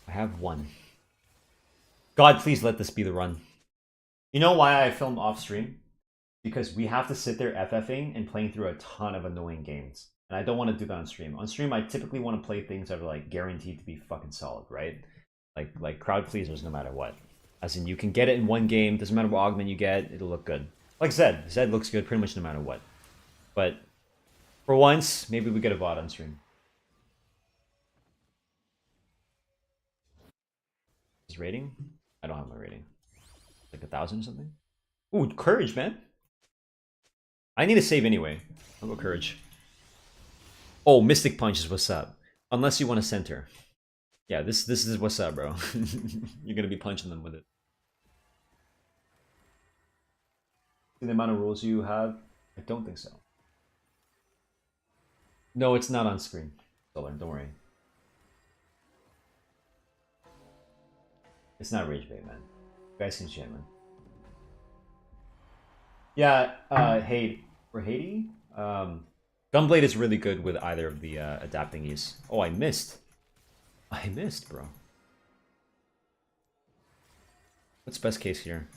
[SPEAKER 1] I have 1. God, please let this be the run. You know why I film off stream? Because we have to sit there FFing and playing through a ton of annoying games. And I don't want to do that on stream. On stream, I typically want to play things that are like guaranteed to be fucking solid, right? Like crowd pleasers no matter what. As in, you can get it in one game, doesn't matter what augment you get, it'll look good. Like Zed. Zed looks good pretty much no matter what. But for once, maybe we get a VOD on stream. His rating? I don't have my rating. Like 1,000 or something? Ooh, courage, man. I need to save anyway. I'll go courage. Oh, Mystic Punch is what's up. Unless you want to center. Yeah, this is what's up, bro. You're gonna be punching them with it. The amount of rules you have? I don't think so. No, it's not on screen. Don't worry. It's not rage bait, man. You guys seem genuine. Yeah, Hade. For Hades, Gunblade is really good with either of the adaptingies. Oh, I missed. I missed, bro. What's best case here?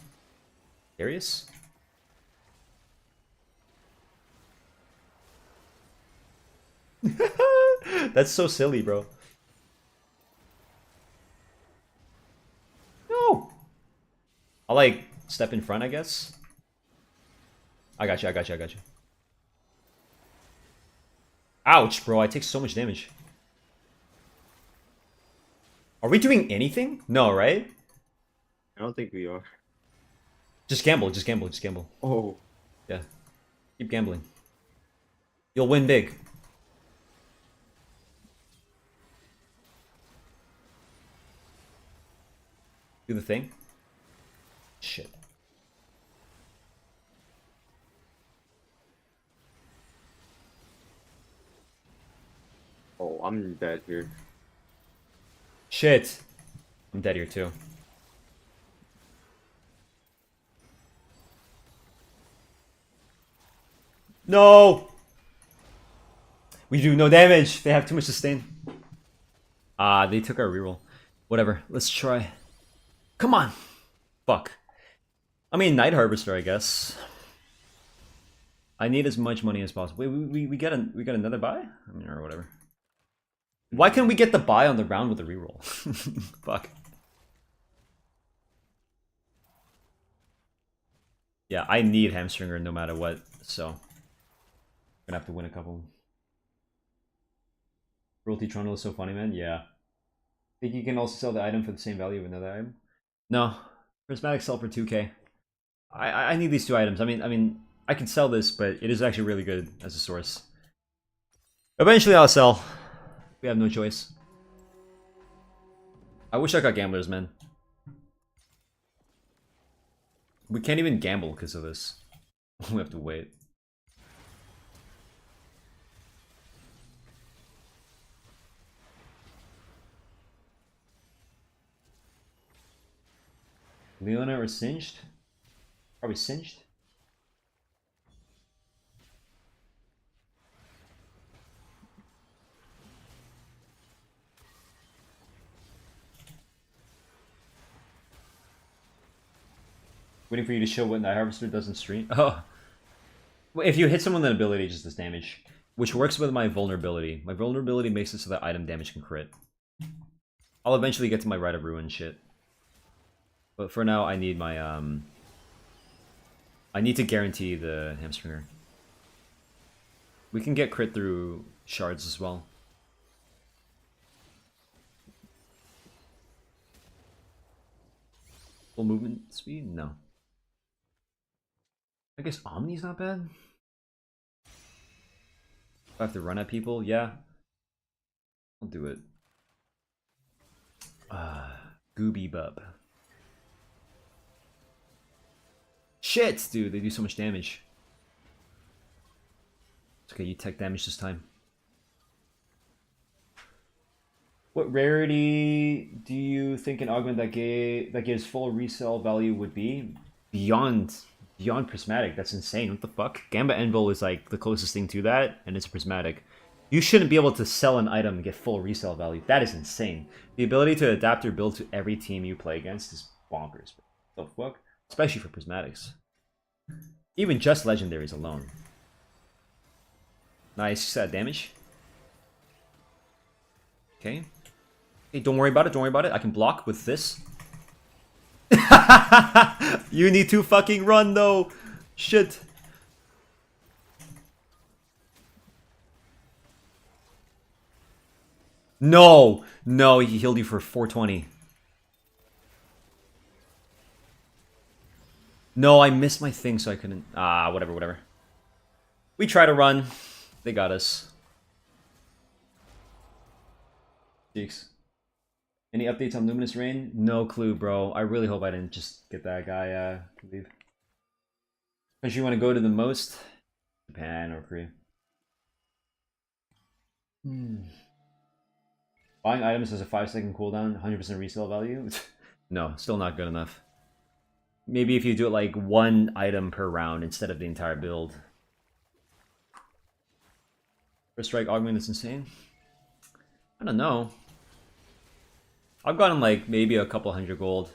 [SPEAKER 1] Darius? That's so silly, bro. No! I'll, like, step in front, I guess. I got you, I got you, I got you. Ouch, bro. I take so much damage. Are we doing anything? No, right?
[SPEAKER 2] I don't think we are.
[SPEAKER 1] Just gamble, just gamble, just gamble.
[SPEAKER 2] Oh.
[SPEAKER 1] Yeah. Keep gambling. You'll win big. Do the thing. Shit.
[SPEAKER 2] Oh, I'm dead here.
[SPEAKER 1] Shit. I'm dead here too. No! We do no damage. They have too much sustain. Ah, they took our reroll. Whatever. Let's try. Come on. Fuck. I mean, Night Harvester, I guess. I need as much money as possible. Wait, we get another buy? I mean, or whatever. Why can't we get the buy on the round with the reroll? Fuck. Yeah, I need Hamstringer no matter what, so I'm gonna have to win a couple. Royalty Trundle is so funny, man. Yeah. Think you can also sell the item for the same value of another item? No. Prismatic sell for 2k. I need these 2 items. I mean, I can sell this, but it is actually really good as a source. Eventually, I'll sell. We have no choice. I wish I got gamblers, man. We can't even gamble because of this. We have to wait. Leona or Singed? Are we Singed? Waiting for you to show what Night Harvester does in stream. Oh. If you hit someone with an ability, it just does damage. Which works with my vulnerability. My vulnerability makes it so that item damage can crit. I'll eventually get to my Rite of Ruin shit. But for now, I need my, I need to guarantee the Hamstringer. We can get crit through shards as well. Full movement speed? No. I guess Omni's not bad. If I have to run at people, yeah. I'll do it. Gooby Bub. Shit, dude, they do so much damage. It's okay, you tech damage this time. What rarity do you think an augment that gives full resale value would be? Beyond prismatic. That's insane. What the fuck? Gamba Envil is like the closest thing to that, and it's prismatic. You shouldn't be able to sell an item and get full resale value. That is insane. The ability to adapt your build to every team you play against is bonkers. What the fuck? Especially for prismatics. Even just legendaries alone. Nice damage. Okay. Hey, don't worry about it. Don't worry about it. I can block with this. You need to fucking run though. Shit. No, no, he healed you for 420. No, I missed my thing, so I couldn't. Ah, whatever. We try to run. They got us. Jeeks. Any updates on Luminous Rain? No clue, bro. I really hope I didn't just get that guy to leave. Because you want to go to the most? Japan or Korea. Buying items has a 5-second cooldown, 100% resale value? No, still not good enough. Maybe if you do it like 1 item per round instead of the entire build. First strike augment is insane? I don't know. I've gotten like maybe a couple hundred gold.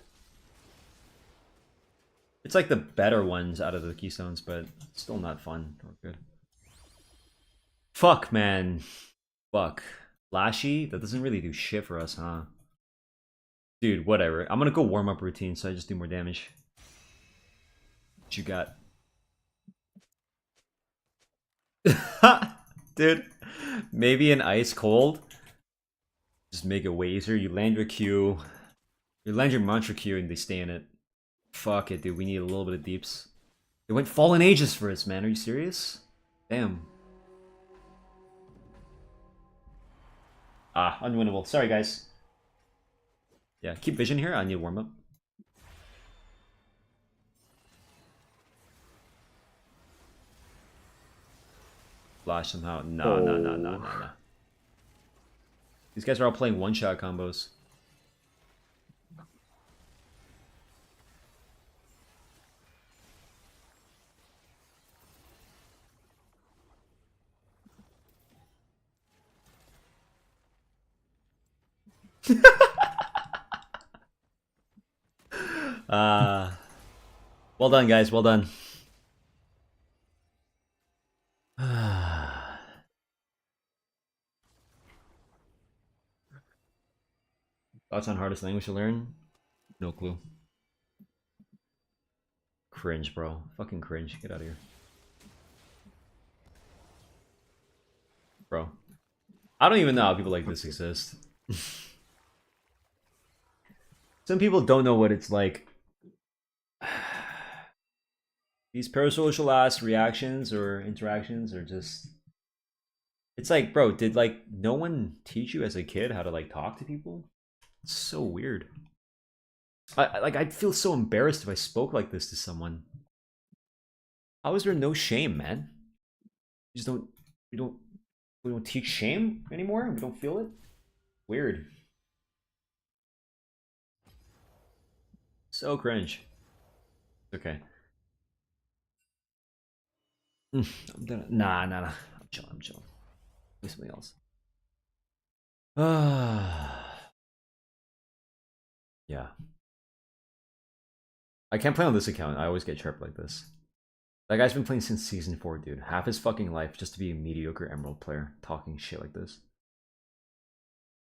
[SPEAKER 1] It's like the better ones out of the keystones, but still not fun or good. Fuck, man. Fuck. Lashy? That doesn't really do shit for us, huh? Dude, whatever. I'm gonna go warm up routine so I just do more damage. What you got? Dude, maybe an ice cold. Just make it way easier. You land your Q. You land your mantra Q and they stay in it. Fuck it, dude. We need a little bit of deeps. They went Fallen Ages for us, man. Are you serious? Damn. Ah, unwinnable. Sorry, guys. Yeah, keep vision here. I need warm up. Flash somehow. No. These guys are all playing one-shot combos. Well done, guys. Well done. Thoughts on hardest language to learn? No clue. Cringe, bro. Fucking cringe. Get out of here. Bro. I don't even know how people like this exist. Some people don't know what it's like. These parasocial ass reactions or interactions are just. It's like, bro, did like no one teach you as a kid how to like talk to people? It's so weird. I'd feel so embarrassed if I spoke like this to someone. How is there no shame, man? You just don't. We don't teach shame anymore. We don't feel it. Weird. So cringe. Okay. I'm gonna. Nah. I'm chilling. Do something else. Yeah. I can't play on this account. I always get chirped like this. That guy's been playing since season 4, dude. Half his fucking life just to be a mediocre Emerald player, talking shit like this.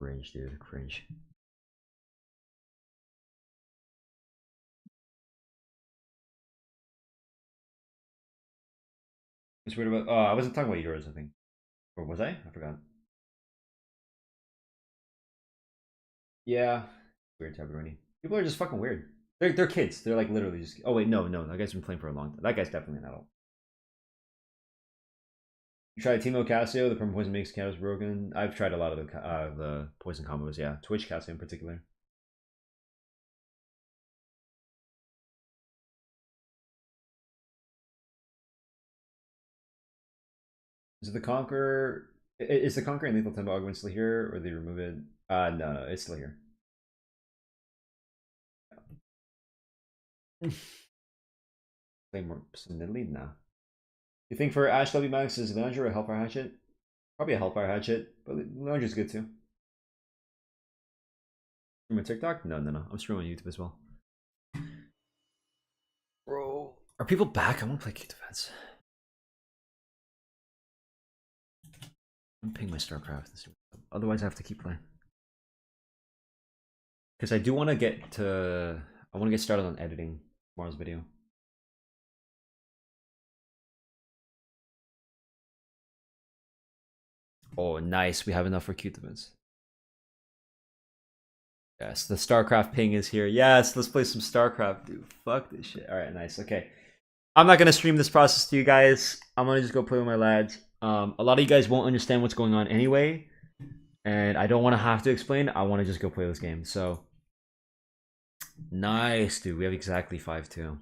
[SPEAKER 1] Cringe, dude. Cringe. It's weird about. Oh, I wasn't talking about yours, I think. Or was I? I forgot. Yeah. Weird to everybody. People are just fucking weird. They're kids. They're like literally just. Oh wait, no. That guy's been playing for a long time. That guy's definitely an adult. You tried Teemo Casio. The perma poison makes cows broken. I've tried a lot of the poison combos. Yeah, Twitch Casio in particular. Is it the Conqueror? Is the Conqueror and Lethal Tempo Augment still here, or they remove it? No, it's still here. Play more solidly? Nah. You think for Ash W Max is Lounger or a Hellfire Hatchet? Probably a Hellfire Hatchet, but Lounger's good too. Stream on TikTok? No. I'm streaming on YouTube as well. Bro, are people back? I want to play Cute Defense. I'm ping my StarCraft. Otherwise, I have to keep playing. Because I do want to get to. I want to get started on editing tomorrow's video. Oh, nice. We have enough for Cute Defense. Yes, the StarCraft ping is here. Yes, let's play some StarCraft, dude. Fuck this shit. All right, nice. Okay. I'm not going to stream this process to you guys. I'm going to just go play with my lads. A lot of you guys won't understand what's going on anyway. And I don't want to have to explain. I want to just go play this game. So, nice, dude. We have exactly 5-2.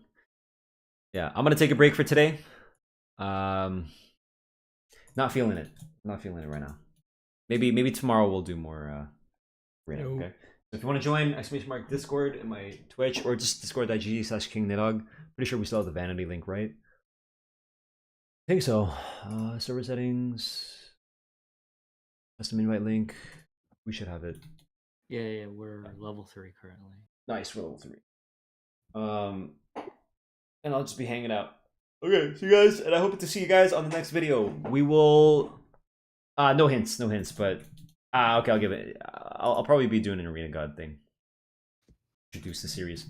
[SPEAKER 1] Yeah, I'm going to take a break for today. Not feeling it. Not feeling it right now. Maybe tomorrow we'll do more random, okay? So if you want to join, !mark Discord and my Twitch, or just discord.gg/kingnidog. Pretty sure we still have the vanity link, right? I think so. Server settings, custom invite link. We should have it.
[SPEAKER 3] Yeah, we're level 3 currently.
[SPEAKER 1] Nice, we're level 3. And I'll just be hanging out. Okay, see you guys, and I hope to see you guys on the next video. We will. No hints, but. Okay, I'll give it. I'll probably be doing an Arena God thing. Introduce the series.